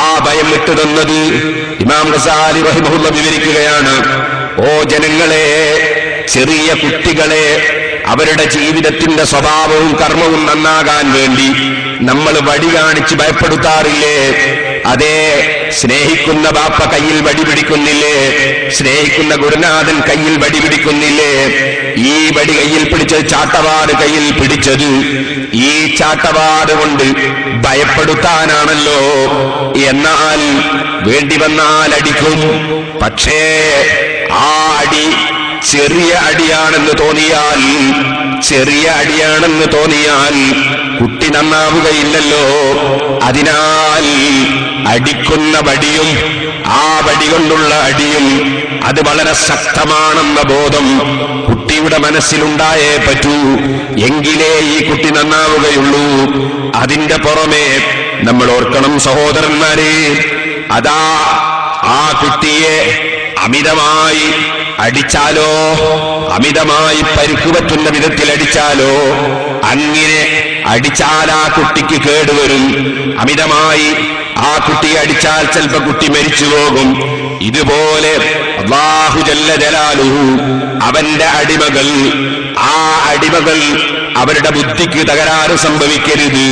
ആ ഭയം ഇട്ട് തന്നത്? ഇമാം ഗസാലി റഹിമഹുല്ലാഹ് വിവരിക്കുകയാണ്. ഓ ജനങ്ങളെ, ചെറിയ കുട്ടികളെ അവരുടെ ജീവിതത്തിന്റെ സ്വഭാവവും കർമ്മവും നന്നാകാൻ വേണ്ടി നമ്മൾ വടി കാണിച്ച് ഭയപ്പെടുത്താറില്ലേ? അതേ, സ്നേഹിക്കുന്ന ബാപ്പ കയ്യിൽ വടി പിടിക്കുന്നില്ലേ? സ്നേഹിക്കുന്ന ഗുരുനാഥൻ കയ്യിൽ വടി പിടിക്കുന്നില്ലേ? ഈ വടി കയ്യിൽ പിടിച്ചത്, ചാട്ടവാറ് കയ്യിൽ പിടിച്ചത് ഈ ചാട്ടവാറ് കൊണ്ട് ഭയപ്പെടുത്താനാണല്ലോ. എന്നാൽ വേണ്ടി വന്നാൽ അടിക്കും. പക്ഷേ ആ അടി ചെറിയ അടിയാണെന്ന് തോന്നിയാൽ കുട്ടി നന്നാവുകയില്ലല്ലോ. അതിനാൽ അടിക്കുന്ന വടിയും ആ വടി കൊണ്ടുള്ള അടിയും അത് വളരെ ശക്തമാണെന്ന ബോധം കുട്ടിയുടെ മനസ്സിലുണ്ടായേ പറ്റൂ. എങ്കിലേ ഈ കുട്ടി നന്നാവുകയുള്ളൂ. അതിന്റെ പുറമെ നമ്മൾ ഓർക്കണം സഹോദരന്മാരെ, അതാ ആ കുട്ടിയെ അമിതമായി അടിച്ചാലോ, അമിതമായി പരിക്കു പറ്റുന്ന വിധത്തിൽ അടിച്ചാലോ, അങ്ങനെ അടിച്ചാൽ ആ കുട്ടിക്ക് കേടുവരും. അമിതമായി ആ കുട്ടിയെ അടിച്ചാൽ ചിലപ്പോ കുട്ടി മരിച്ചു പോകും. ഇതുപോലെ അല്ലാഹു ജല്ല ജലാലുഹു അവന്റെ അടിമകൾ, ആ അടിമകൾ അവരുടെ ബുദ്ധിക്ക് തകരാറ് സംഭവിക്കരുത്,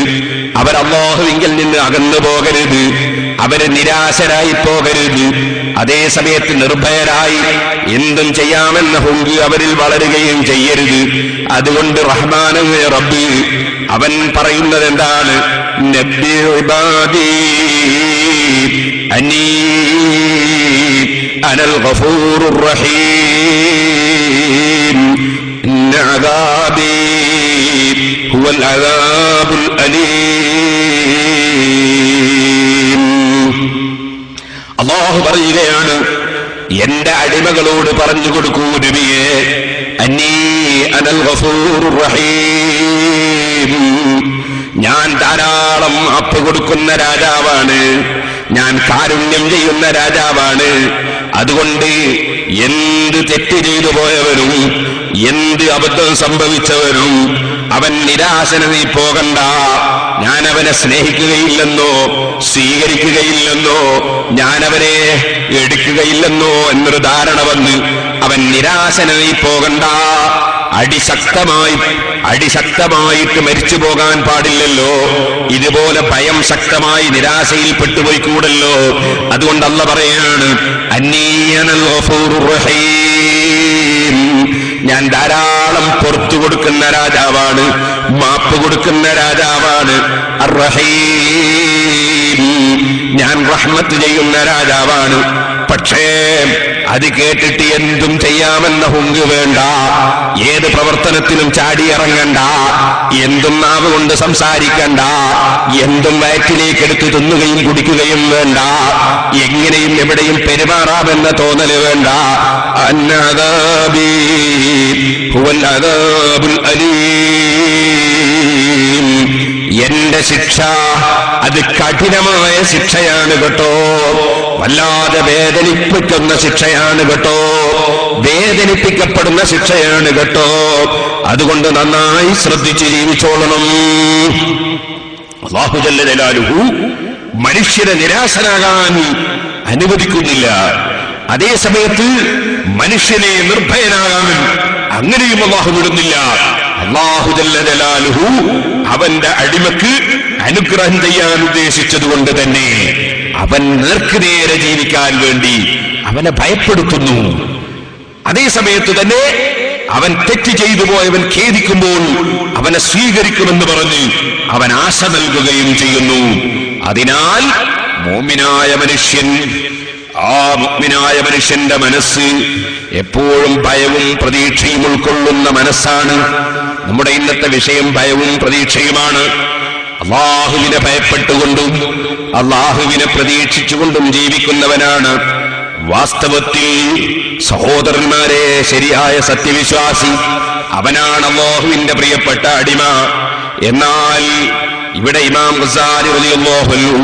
അവർ അല്ലാഹുവിങ്കിൽ നിന്ന് അകന്നു പോകരുത്, അവര് നിരാശരായി പോകരുത്. അതേ സമയത്ത് നിർഭയരായി എന്തും ചെയ്യാമെന്ന ഹുങ്ക് അവരിൽ വളരുകയും ചെയ്യരുത്. അതുകൊണ്ട് റഹ്മാനായ റബ്ബ് അവൻ പറയുന്നത് എന്താണ്? നബ്ബി ഇബാദി അന്നീ അനൽ ഗഫൂറുർ റഹീം ഇന്ന അദാബി ഹുവൽ അദാബുൽ അലീം. അല്ലാഹു പറയുകയാണ്, എന്റെ അടിമകളോട് പറഞ്ഞു കൊടുക്കൂ നബിയേ, അന്നീ അനൽ ഗഫൂറുർ റഹീം, ഞാൻ ധാരാളം മാപ്പ് കൊടുക്കുന്ന രാജാവാണ്, ഞാൻ കാരുണ്യം ചെയ്യുന്ന രാജാവാണ്. അതുകൊണ്ട് എന്ത് തെറ്റ് ചെയ്തു പോയവരും എന്ത് അബദ്ധം സംഭവിച്ചവരും അവൻ നിരാശനായി പോകണ്ട. ഞാൻ അവനെ സ്നേഹിക്കുകയില്ലെന്നോ സ്വീകരിക്കുകയില്ലെന്നോ ഞാൻ അവനെ എടുക്കുകയില്ലെന്നോ എന്നൊരു ധാരണ വന്ന് അവൻ നിരാശനായി പോകണ്ട. അടിശക്തമായിട്ട് മരിച്ചു പോകാൻ പാടില്ലല്ലോ. ഇതുപോലെ ഭയം ശക്തമായി നിരാശയിൽ പെട്ടുപോയി കൂടല്ലോ. അതുകൊണ്ട് അല്ലാഹു പറയാണ്, അന്നീയനൽ ഗഫൂറുർ റഹീം, ഞാൻ ധാരാളം പുറത്തു കൊടുക്കുന്ന രാജാവാണ്, മാപ്പ് കൊടുക്കുന്ന രാജാവാണ്. അർ-റഹീം, ഞാൻ റഹ്മത്ത് ചെയ്യുന്ന രാജാവാണ്. പക്ഷേ അത് കേട്ടിട്ട് എന്തും ചെയ്യാമെന്ന ഹുങ്ക് വേണ്ട, ഏത് പ്രവർത്തനത്തിലും ചാടിയിറങ്ങണ്ട, എന്തും നാവ് കൊണ്ട് സംസാരിക്കണ്ട, എന്തും വയറ്റിലേക്ക് എടുത്ത് തിന്നുകയും കുടിക്കുകയും വേണ്ട, എങ്ങനെയും എവിടെയും പെരുമാറാമെന്ന തോന്നല് വേണ്ട. അന്നദാബി ഹുവൽ അദാബുൽ അലീം, എന്റെ ശിക്ഷ അത് കഠിനമായ ശിക്ഷയാണ് കേട്ടോ, വല്ലാതെ വേദനിപ്പിക്കുന്ന ശിക്ഷയാണ് കേട്ടോ, വേദനിപ്പിക്കപ്പെടുന്ന ശിക്ഷയാണ് കേട്ടോ. അതുകൊണ്ട് നന്നായി ശ്രദ്ധിച്ച് ജീവിച്ചോളണം. അല്ലാഹു ജല്ല ജലാലുഹു മനുഷ്യനെ നിരാശനാകാൻ അനുവദിക്കുന്നില്ല. അതേ സമയത്ത് മനുഷ്യനെ നിർഭയനാകാൻ അങ്ങനെയും അള്ളാഹു വിടുന്നില്ല. അല്ലാഹു ജല്ല ജലാലുഹു അവന്റെ അടിമക്ക് അനുഗ്രഹം ചെയ്യാൻ ഉദ്ദേശിച്ചതുകൊണ്ട് തന്നെ അവൻ നേർക്കുനേരെ ജീവിക്കാൻ വേണ്ടി അവനെ ഭയപ്പെടുത്തുന്നു. അതേ സമയത്ത് തന്നെ അവൻ തെറ്റ് ചെയ്തു പോയവൻ ഖേദിക്കുമ്പോൾ അവനെ സ്വീകരിക്കുമെന്ന് പറഞ്ഞ് അവൻ ആശ നൽകുകയും ചെയ്യുന്നു. അതിനാൽ മുഅ്മിനായ മനുഷ്യന്റെ മനസ്സ് എപ്പോഴും ഭയവും പ്രതീക്ഷയും ഉൾക്കൊള്ളുന്ന മനസ്സാണ്. നമ്മുടെ ഇന്നത്തെ വിഷയം ഭയവും പ്രതീക്ഷയുമാണ്. അള്ളാഹുവിനെ ഭയപ്പെട്ടുകൊണ്ടും അള്ളാഹുവിനെ പ്രതീക്ഷിച്ചുകൊണ്ടും ജീവിക്കുന്നവനാണ് വാസ്തവത്തിൽ സഹോദരന്മാരെ ശരിയായ സത്യവിശ്വാസി. അവനാണ് അല്ലാഹുവിന്റെ പ്രിയപ്പെട്ട അടിമ. എന്നാൽ ഇവിടെ ഇമാം ഗസാലി റളിയല്ലാഹു അൻഹു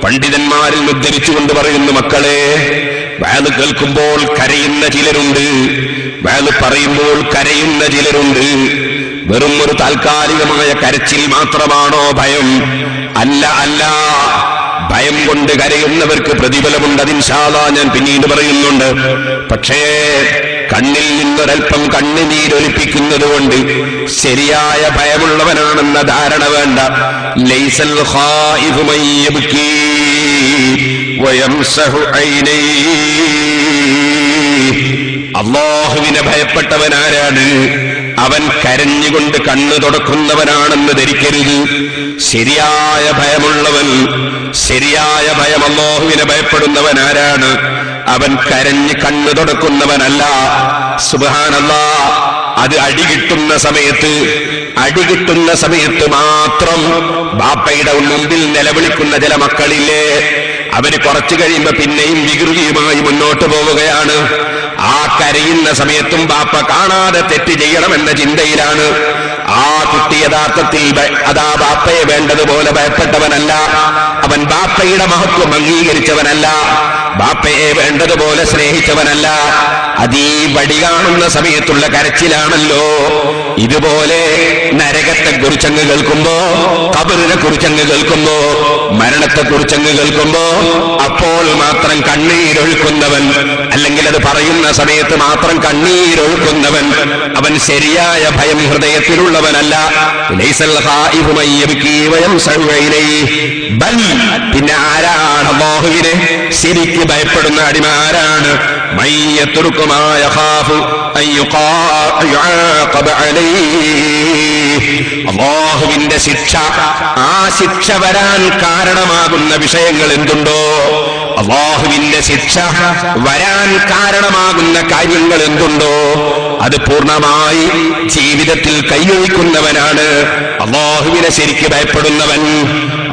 പണ്ഡിതന്മാരിൽ ഉദ്ധരിച്ചുകൊണ്ട് പറയുന്നു, മക്കളെ, വഅദ് കേൾക്കുമ്പോൾ കരയുന്ന ചിലരുണ്ട്, വഅദ് പറയുമ്പോൾ കരയുന്ന ചിലരുണ്ട്. വെറും ഒരു താൽക്കാലികമായ കരച്ചിൽ മാത്രമാണോ ഭയം? അല്ല. ഭയം കൊണ്ട് കരയുന്നവർക്ക് പ്രതിഫലമുണ്ട്. അത് ഇൻഷാ അല്ലാഹ് ഞാൻ പിന്നീട് പറയുന്നുണ്ട്. പക്ഷേ കണ്ണിൽ നിന്നൊരൽപ്പം കണ്ണുനീരൊലിപ്പിക്കുന്നത് കൊണ്ട് ശരിയായ ഭയമുള്ളവനാണെന്ന ധാരണ വേണ്ട. ലൈസൽ ഖായിഫു മൻ യബ്കീ വയംസഹു ഐനൈഹി. അല്ലാഹുവിനെ ഭയപ്പെട്ടവനാരാണ്? അവൻ കരഞ്ഞുകൊണ്ട് കണ്ണ് തുടക്കുന്നവനാണെന്ന് ധരിക്കരുത്. ശരിയായ ഭയമുള്ളവൻ, ശരിയായ ഭയം അല്ലാഹുവിനെ ഭയപ്പെടുന്നവനാരാണ്? അവൻ കരഞ്ഞ് കണ്ണ് തുടക്കുന്നവനല്ല. സുബ്ഹാനല്ലാഹ്. അത് അടികിട്ടുന്ന സമയത്ത് മാത്രം ബാപ്പയുടെ മുമ്പിൽ നിലവിളിക്കുന്ന ചില മക്കളില്ലേ, അവന് കുറച്ചു കഴിയുമ്പോ പിന്നെയും വികൃതിയുമായി മുന്നോട്ട് പോവുകയാണ്. ആ കരയുന്ന സമയത്തും ബാപ്പ കാണാതെ തെറ്റ് ചെയ്യണമെന്ന ചിന്തയിലാണ്. ആ കുട്ടി യഥാർത്ഥത്തിൽ അതാ ബാപ്പയെ വേണ്ടതുപോലെ ഭയപ്പെട്ടവനല്ല. അവൻ ബാപ്പയുടെ മഹത്വം അംഗീകരിച്ചവനല്ല. ബാപ്പയെ വേണ്ടതുപോലെ സ്നേഹിച്ചവനല്ല. അതീ വടി കാണുന്ന സമയത്തുള്ള കരച്ചിലാണല്ലോ. ഇതുപോലെ നരകത്തെ കുറിച്ചങ്ങ് കേൾക്കുമ്പോ, ഖബറിനെ കുറിച്ചങ്ങ് കേൾക്കുമ്പോ, മരണത്തെ കുറിച്ചങ്ങ് കേൾക്കുമ്പോ അപ്പോൾ മാത്രം കണ്ണീരൊഴുക്കുന്നവൻ, അല്ലെങ്കിൽ അത് പറയുന്ന സമയത്ത് മാത്രം കണ്ണീരൊഴുക്കുന്നവൻ, അവൻ ശരിയായ ഭയം ഹൃദയത്തിലുള്ളവനല്ല. ലൈസൽ ഖായിഫു മൻ യബ്കീ വയംസഹു ഐനൈഹി. ബൽ, പിന്നെ ആരാണ് അല്ലാഹുവിനെ ശരിക്ക് ഭയപ്പെടുന്ന അടിമ? ആരാണ്? മൻ യത്റുകു മാ യഖാഫു അൻ യുആഖബ അലൈഹി. അല്ലാഹുവിന്റെ ശിക്ഷ, ആ ശിക്ഷ വരാൻ കാരണമാകുന്ന വിഷയങ്ങൾ എന്തുണ്ടോ, അല്ലാഹുവിന്റെ ശിക്ഷ വരാൻ കാരണമാകുന്ന കാര്യങ്ങൾ എന്തുണ്ടോ അത് പൂർണ്ണമായി ജീവിതത്തിൽ കൈയൊഴിക്കുന്നവനാണ് അല്ലാഹുവിനെ ശരിക്ക് ഭയപ്പെടുന്നവൻ.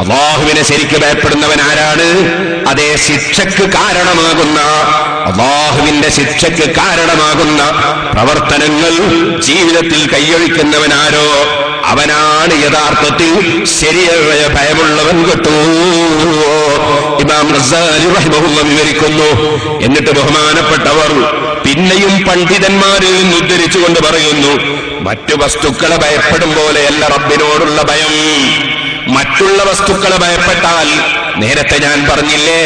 അല്ലാഹുവിനെ ശരിക്ക് ഭയപ്പെടുന്നവൻ ആരാണ്? അതേ ശിക്ഷയ്ക്ക് കാരണമാകുന്ന, അല്ലാഹുവിന്റെ ശിക്ഷയ്ക്ക് കാരണമാകുന്ന പ്രവർത്തനങ്ങൾ ജീവിതത്തിൽ കൈയൊഴിക്കുന്നവനാരോ അവനാണ് യഥാർത്ഥത്തിൽ ശരിയായ ഭയമുള്ളവൻ. കേട്ടു ഇമാം ഗസാലി റഹിമഹുല്ലാഹ് വിവരിക്കുന്നു. എന്നിട്ട് ബഹുമാനപ്പെട്ടവർ പിന്നെയും പണ്ഡിതന്മാരിൽ നിന്ന് ഉദ്ധരിച്ചുകൊണ്ട് പറയുന്നു, മറ്റു വസ്തുക്കളെ ഭയപ്പെടും പോലെയല്ല റബ്ബിനോടുള്ള ഭയം. മറ്റുള്ള വസ്തുക്കളെ ഭയപ്പെട്ടാൽ, നേരത്തെ ഞാൻ പറഞ്ഞില്ലേ,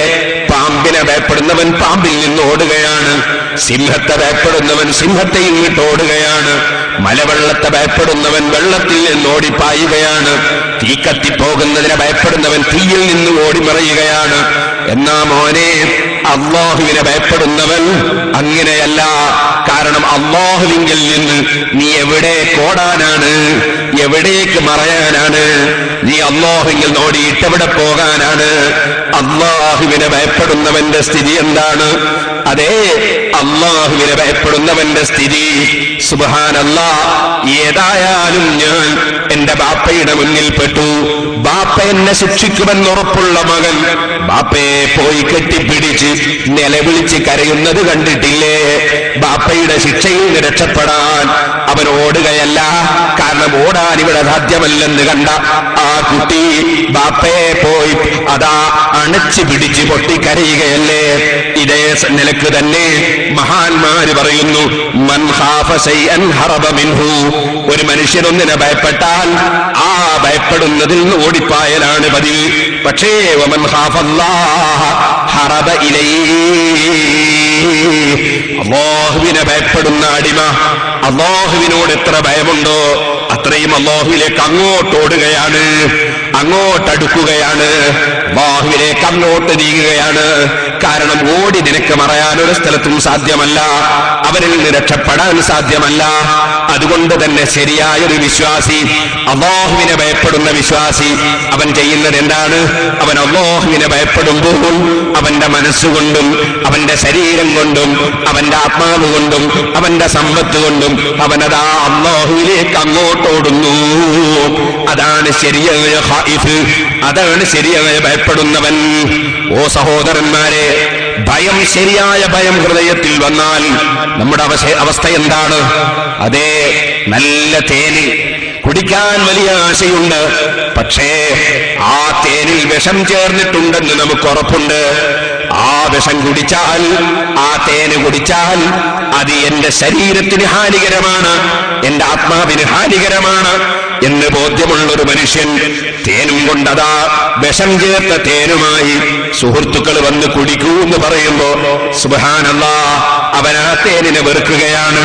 പാമ്പിനെ ഭയപ്പെടുന്നവൻ പാമ്പിൽ നിന്ന് ഓടുകയാണ്, സിംഹത്തെ ഭയപ്പെടുന്നവൻ സിംഹത്തെ ഇങ്ങോട്ട് ഓടുകയാണ്, മലവെള്ളത്തെ ഭയപ്പെടുന്നവൻ വെള്ളത്തിൽ നിന്ന് ഓടിപ്പായുകയാണ്, തീ കത്തിപ്പോകുന്നതിനെ ഭയപ്പെടുന്നവൻ തീയിൽ നിന്ന് ഓടിമറയുകയാണ്. എന്നാ മോനെ, അല്ലാഹുവിനെ ഭയപ്പെടുന്നവൻ അങ്ങനെയല്ല. കാരണം അല്ലാഹുവിങ്കിൽ നിന്ന് നീ എവിടേക്ക് ഓടാനാണ്, എവിടേക്ക് മറയാനാണ്? നീ അല്ലാഹുവിൽ ഓടിയിട്ട് എവിടെ പോകാനാണ്? അല്ലാഹുവിനെ ഭയപ്പെടുന്നവന്റെ സ്ഥിതി എന്താണ്? അതേ, അല്ലാഹുവിനെ ഭയപ്പെടുന്നവന്റെ സ്ഥിതി, സുബ്ഹാനല്ലാഹ്, ഏതായാലും ഞാൻ എന്റെ ബാപ്പയുടെ മുന്നിൽ പെട്ടു, ബാപ്പ എന്നെ ശിക്ഷിക്കുമെന്നുറപ്പുള്ള മകൻ ബാപ്പയെ പോയി കെട്ടിപ്പിടിച്ച് നിലവിളിച്ച് കരയുന്നത് കണ്ടിട്ടില്ലേ? ബാപ്പയുടെ ശിക്ഷയിൽ നിന്ന് രക്ഷപ്പെടാൻ അവൻ ഓടുകയല്ല. കാരണം ഓടാൻ ഇവിടെ സാധ്യമല്ലെന്ന് കണ്ട ആ കുട്ടി ബാപ്പയെ പോയി അതാ അണച്ചു പിടിച്ച് പൊട്ടിക്കരയുകയല്ലേ? ഇതേ നിലക്ക് തന്നെ മഹാന്മാര് പറയുന്നു, മൻ ഖാഫ ശൈഅൻ ഹറബ മിൻഹു. ഒരു മനുഷ്യനൊന്നിനെ ഭയപ്പെട്ടാൽ ആ ഭയപ്പെടുന്നതിൽ നിന്ന് ഓടിപ്പായലാണ് പതിവ്. പക്ഷേ വമൻ ഖാഫ അല്ലാഹ ഖറബ ഇലൈഹി. അല്ലാഹുവിനെ ഭയപ്പെടുന്ന അടിമ അല്ലാഹുവിനോട് എത്ര ഭയമുണ്ടോ അത്രയും അല്ലാഹുവിലേക്ക് അങ്ങോട്ടോടുകയാണ്, അങ്ങോട്ടടുക്കുകയാണ്, അല്ലാഹുവിലേക്ക് അങ്ങോട്ട് നീങ്ങുകയാണ്. കാരണം ഓടി നിനക്ക് മറയാൻ ഒരു സ്ഥലത്തും സാധ്യമല്ല, അവരിൽ നിന്ന് രക്ഷപ്പെടാൻ സാധ്യമല്ല. അതുകൊണ്ട് തന്നെ ശരിയായൊരു വിശ്വാസി, അല്ലാഹുവിനെ ഭയപ്പെടുന്ന വിശ്വാസി, അവൻ ചെയ്യുന്നത് എന്താണ്? അവൻ അല്ലാഹുവിനെ ഭയപ്പെടുമ്പോൾ അവന്റെ മനസ്സുകൊണ്ടും അവന്റെ ശരീരം കൊണ്ടും അവന്റെ ആത്മാവ് കൊണ്ടും അവന്റെ സമ്പത്ത് കൊണ്ടും അവനതാ അല്ലാഹുവിലേക്ക് അങ്ങോട്ടോടുന്നു. അതാണ് ശരിയായ ഖായിഫ്, അതാണ് ശരിയായ ഭയപ്പെടുന്നവൻ. ഓ സഹോദരന്മാരെ, ഭയം, ശരിയായ ഭയം ഹൃദയത്തിൽ വന്നാൽ നമ്മുടെ അവസ്ഥ എന്താണ്? അതേ, നല്ല തേന് കുടിക്കാൻ വലിയ ആശയുണ്ട്, പക്ഷേ ആ തേനിൽ വിഷം ചേർന്നിട്ടുണ്ടെന്ന് നമുക്ക് ഉറപ്പുണ്ട്. ആ വിഷം കുടിച്ചാൽ, ആ തേന് കുടിച്ചാൽ അത് എന്റെ ശരീരത്തിന് ഹാനികരമാണ്, എന്റെ ആത്മാവിന് ഹാനികരമാണ് എന്ന് ബോധ്യമുള്ളൊരു മനുഷ്യൻ തേനും കൊണ്ടതാ വിഷം ചേർത്ത തേനുമായി സുഹൃത്തുക്കൾ വന്ന് കുടിക്കൂ എന്ന് പറയുമ്പോ സുബ്ഹാനല്ലാഹ്, അവൻ ആ തേനിനെ വെറുക്കുകയാണ്,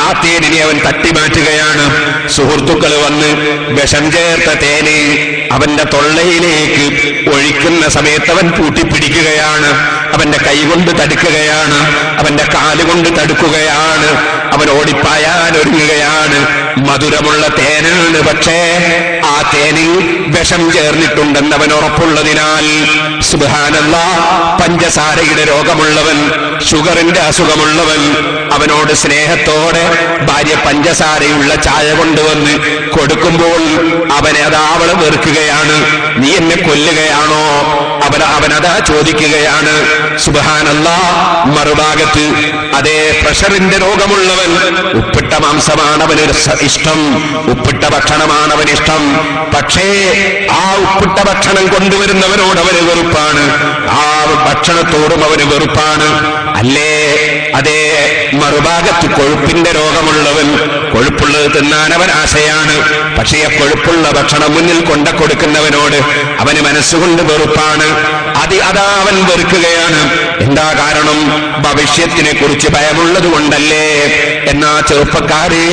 ആ തേനിനെ അവൻ തട്ടിമാറ്റുകയാണ്. സുഹൃത്തുക്കൾ വന്ന് വിഷം ചേർത്ത തേന് അവന്റെ തൊള്ളയിലേക്ക് ഒഴിക്കുന്ന സമയത്ത് അവൻ പൂട്ടിപ്പിടിക്കുകയാണ്, അവന്റെ കൈ കൊണ്ട് തടുക്കുകയാണ്, അവന്റെ കാലുകൊണ്ട് തടുക്കുകയാണ്, അവൻ ഓടിപ്പായാൻ ഒരുങ്ങുകയാണ്. മധുരമുള്ള തേനാണ്, പക്ഷേ ആ തേനിൽ വിഷം ചേർന്നിട്ടുണ്ടെന്ന് അവൻ ഉറപ്പുള്ളതിനാൽ സുബ്ഹാനല്ലാഹ്, പഞ്ചസാരയുടെ രോഗമുള്ളവൻ, ഷുഗറിന്റെ അസുഖമുള്ളവൻ, അവനോട് സ്നേഹത്തോടെ ഭാര്യ പഞ്ചസാരയുള്ള ചായ കൊണ്ടുവന്ന് കൊടുക്കുമ്പോൾ അവനെ അവളെ വെറുക്കുകയാണ്. നീ എന്നെ കൊല്ലുകയാണോ? അവനതാ ചോദിക്കുകയാണ്. സുബ്ഹാനല്ലാഹ്, മറുഭാഗത്ത് അതേ പ്രഷറിന്റെ രോഗമുള്ളവൻ, ഉപ്പിട്ട മാംസമാണ് അവന് ഇഷ്ടം, ഉപ്പിട്ട ഭക്ഷണമാണ് അവന് ഇഷ്ടം, പക്ഷേ ആ ഉപ്പിട്ട ഭക്ഷണം കൊണ്ടുവരുന്നവനോട് അവന് വെറുപ്പാണ്, ആ ഭക്ഷണത്തോടും അവന് വെറുപ്പാണ്. അല്ലേ? അതേ മറുഭാഗത്ത് കൊഴുപ്പിന്റെ രോഗമുള്ളവൻ, കൊഴുപ്പുള്ളത് തിന്നാൻ അവൻ ആശയാണ്, പക്ഷേ ആ കൊഴുപ്പുള്ള ഭക്ഷണം മുന്നിൽ കൊണ്ട കൊടുക്കുന്നവനോട് അവന് മനസ്സുകൊണ്ട് വെറുപ്പാണ്. അതാ അവൻ വെറുക്കുകയാണ്. എന്താ കാരണം? ഭവിഷ്യത്തിനെ കുറിച്ച് ഭയമുള്ളത് കൊണ്ടല്ലേ? എന്നാ ചെറുപ്പക്കാരേ,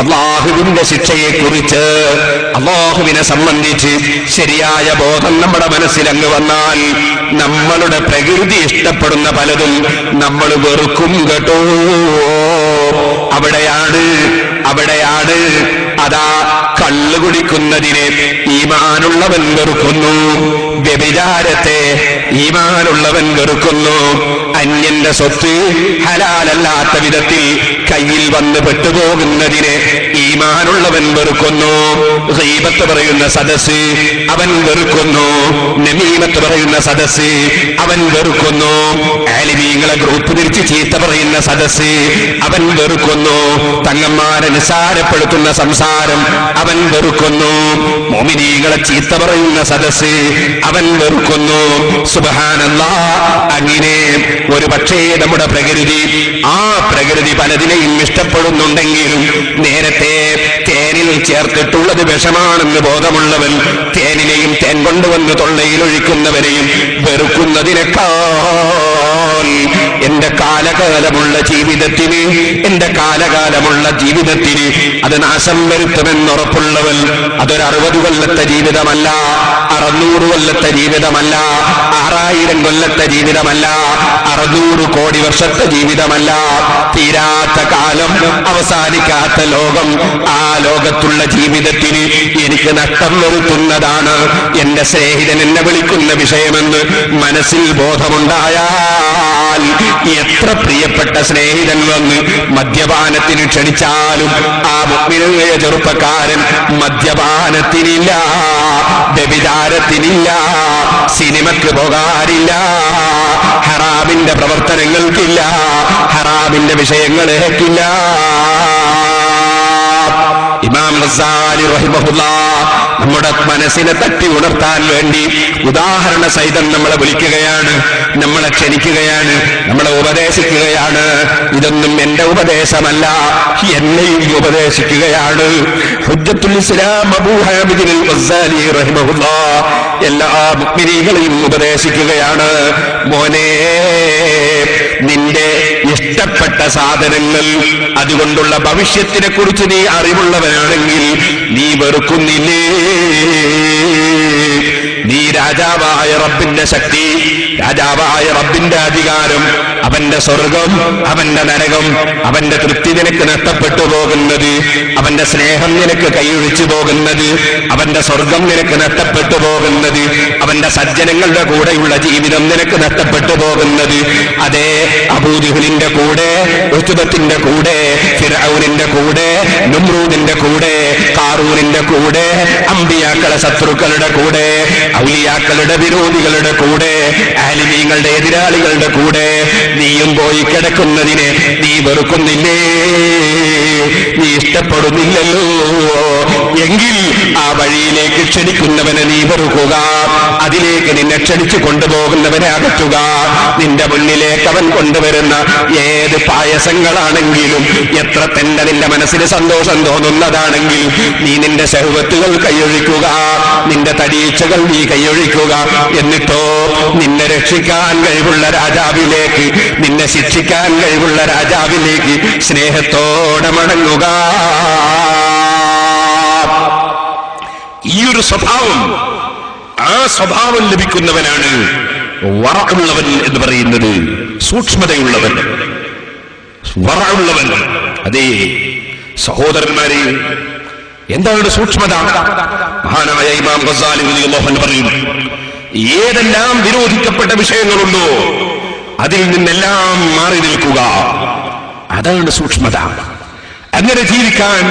അല്ലാഹുവിന്റെ ശിക്ഷയെക്കുറിച്ച്, അല്ലാഹുവിനെ സംബന്ധിച്ച് ശരിയായ ബോധം നമ്മുടെ മനസ്സിലങ്ങ് വന്നാൽ നമ്മളുടെ പ്രകൃതി ഇഷ്ടപ്പെടുന്ന പലതും നമ്മൾ വെറുക്കും കേട്ടോ. അവിടെയാണ് അതാ കള്ളു കുടിക്കുന്നതിനെ ഈമാനുള്ളവൻ വെറുക്കുന്നു, വ്യഭിചാരത്തെ ഈമാനുള്ളവൻ വെറുക്കുന്നു, അന്യന്റെ സ്വത്ത് ഹലാലല്ലാത്ത വിധത്തിൽ കയ്യിൽ വന്ന് പെട്ടുപോകുന്നതിനെ ഈമാനുള്ളവൻ വെറുക്കുന്നു, ഗീബത്ത് പറയുന്ന സദസ്സ് അവൻ വെറുക്കുന്നു, നമീമത്ത് പറയുന്ന സദസ്സ് അവൻ വെറുക്കുന്നു, ആലിമീങ്ങളെ ഗ്രൂപ്പ് തിരിച്ച് ചീത്ത പറയുന്ന സദസ്സ് അവൻ വെറുക്കുന്നു, തങ്ങന്മാരെ നിസാരപ്പെടുത്തുന്ന സംസാരം അവൻ വെറുക്കുന്നു, മുഅ്മിനീങ്ങളെ ചീത്ത പറയുന്ന സദസ്സ് അവൻ വെറുക്കുന്നു. സുബ്ഹാനല്ലാഹ്, അങ്ങനെ ഒരു പക്ഷേ നമ്മുടെ ആ പ്രകൃതി പലതിനെയും ഇഷ്ടപ്പെടുന്നുണ്ടെങ്കിലും നേരത്തെ തേനിൽ ചേർത്തിട്ടുള്ളത് വിഷമാണെന്ന് ബോധമുള്ളവൻ തേനിനെയും തേൻ കൊണ്ടുവന്ന് തൊള്ളയിൽ ഒഴിക്കുന്നവരെയും വെറുക്കുന്നതിനേക്കാൾ എന്റെ കാലകാലമുള്ള ജീവിതത്തിന് അത് നാശം വരുത്തുമെന്നുറപ്പുള്ളവൻ അതൊരു 60 കൊല്ലത്തെ ജീവിതമല്ല, 600 കൊല്ലത്തെ ജീവിതമല്ല, 6000 കൊല്ലത്തെ ജീവിതമല്ല, 600 കോടി വർഷത്തെ ജീവിതമല്ല, തീരാത്ത കാലം, അവസാനിക്കാത്ത ലോകം. ആ ലോകത്തുള്ള ജീവിതത്തിന് എനിക്ക് നഷ്ടം വരുത്തുന്നതാണ് എന്റെ സ്നേഹിതൻ എന്നെ വിളിക്കുന്ന വിഷയമെന്ന് മനസ്സിൽ ബോധമുണ്ടായാൽ എത്ര പ്രിയപ്പെട്ട സ്നേഹിതൻ വന്ന് മദ്യപാനത്തിന് ക്ഷണിച്ചാലും ആ മുഅ്മിനായ ചെറുപ്പക്കാരൻ മദ്യപാനത്തിനില്ല, വ്യഭിചാരത്തിനില്ല, സിനിമയ്ക്ക് പോകാറില്ല, ഹറാമിന്റെ പ്രവർത്തനങ്ങൾക്കില്ല, ഹറാമിന്റെ വിഷയങ്ങളേക്കില്ല. ഇമാം ഗസാലി റഹിമഹുല്ലാഹ് നമ്മുടെ മനസ്സിനെ തട്ടി ഉണർത്താൻ വേണ്ടി ഉദാഹരണ സഹിതം നമ്മളെ വിളിക്കുകയാണ്, നമ്മളെ ക്ഷണിക്കുകയാണ്, നമ്മളെ ഉപദേശിക്കുകയാണ്. ഇതൊന്നും എന്റെ ഉപദേശമല്ല, എന്നെയും ഉപദേശിക്കുകയാണ്. ഹുജ്ജത്തുൽ ഇസ്ലാം അബൂ ഹാമിദ് അൽ ഗസാലി റഹിമഹുല്ലാഹ് എല്ലാ മുഅ്മിനീകളെയും ഉപദേശിക്കുകയാണ്. മോനെ, നിന്റെ ഇഷ്ടപ്പെട്ട സാധനങ്ങൾ, അതുകൊണ്ടുള്ള ഭവിഷ്യത്തിനെ കുറിച്ച് നീ അറിവുള്ളവനാണെങ്കിൽ നീ വെറുക്കുന്നില്ലേ? നീ രാജാവായ റബ്ബിന്റെ ശക്തി, രാജാവായ റബ്ബിന്റെ അധികാരം, അവന്റെ സ്വർഗം, അവന്റെ നരകം, അവന്റെ തൃപ്തി നിനക്ക് നഷ്ടപ്പെട്ടു പോകുന്നത്, അവന്റെ സ്നേഹം നിനക്ക് കൈയൊഴിച്ചു പോകുന്നത്, അവന്റെ സ്വർഗം നിനക്ക് നഷ്ടപ്പെട്ടു പോകുന്നത്, അവന്റെ സജ്ജനങ്ങളുടെ കൂടെയുള്ള ജീവിതം നിനക്ക് നഷ്ടപ്പെട്ടു പോകുന്നത്, അതേ അബൂജഹലിന്റെ കൂടെ, ഉത്ബത്തിന്റെ കൂടെ, ഫിർഔനിന്റെ കൂടെ, നമ്രൂദിന്റെ കൂടെ, ഖാറൂനിന്റെ കൂടെ, അമ്പിയാക്കളെ ശത്രുക്കളുടെ കൂടെ, ഔലിയാക്കളുടെ വിരോധികളുടെ കൂടെ, ആലിമീങ്ങളുടെ എതിരാളികളുടെ കൂടെ നീയും പോയി കിടക്കുന്നതിനെ നീ വെറുക്കുന്നില്ലേ? നീ ഇഷ്ടപ്പെടുന്നില്ലല്ലോ. എങ്കിൽ ആ വഴിയിലേക്ക് ക്ഷണിക്കുന്നവനെ നീ വെറുക്കുക, അതിലേക്ക് നിന്നെ ക്ഷണിച്ചു കൊണ്ടുപോകുന്നവനെ അകറ്റുക. നിന്റെ മുന്നിലേക്ക് അവൻ കൊണ്ടുവരുന്ന ഏത് പായസങ്ങളാണെങ്കിലും, എത്ര തന്നെ നിന്റെ മനസ്സിന് സന്തോഷം തോന്നുന്നതാണെങ്കിലും, നീ നിന്റെ ശഹ്വത്തുകൾ കൈയൊഴിക്കുക, നിന്റെ തടീച്ചകൾ നീ കൈയൊഴിക്കുക. എന്നിട്ടോ നിന്നെ രക്ഷിക്കാൻ കഴിവുള്ള രാജാവിലേക്ക്, നിന്നെ ശിക്ഷിക്കാൻ കഴിവുള്ള രാജാവിലേക്ക് സ്നേഹത്തോടെ മടങ്ങുക. ഈ ഒരു സ്വഭാവം, ആ സ്വഭാവം ലഭിക്കുന്നവനാണ് വറഉള്ളവൻ എന്ന് പറയുന്നത്. സൂക്ഷ്മതയുള്ളവൻ, വറഉള്ളവൻ. അതേ സഹോദരന്മാരെ, എന്താണ് സൂക്ഷ്മത? മഹാനായ ഇമാം ഗസാലി റളിയല്ലാഹു അൻഹു പറയുന്നു, ഏതെല്ലാം വിരോധിക്കപ്പെട്ട വിഷയങ്ങളുണ്ടോ അതിൽ നിന്നെല്ലാം മാറി നിൽക്കുക. അതാണ് സൂക്ഷ്മത. അങ്ങനെ ജീവിക്കാൻ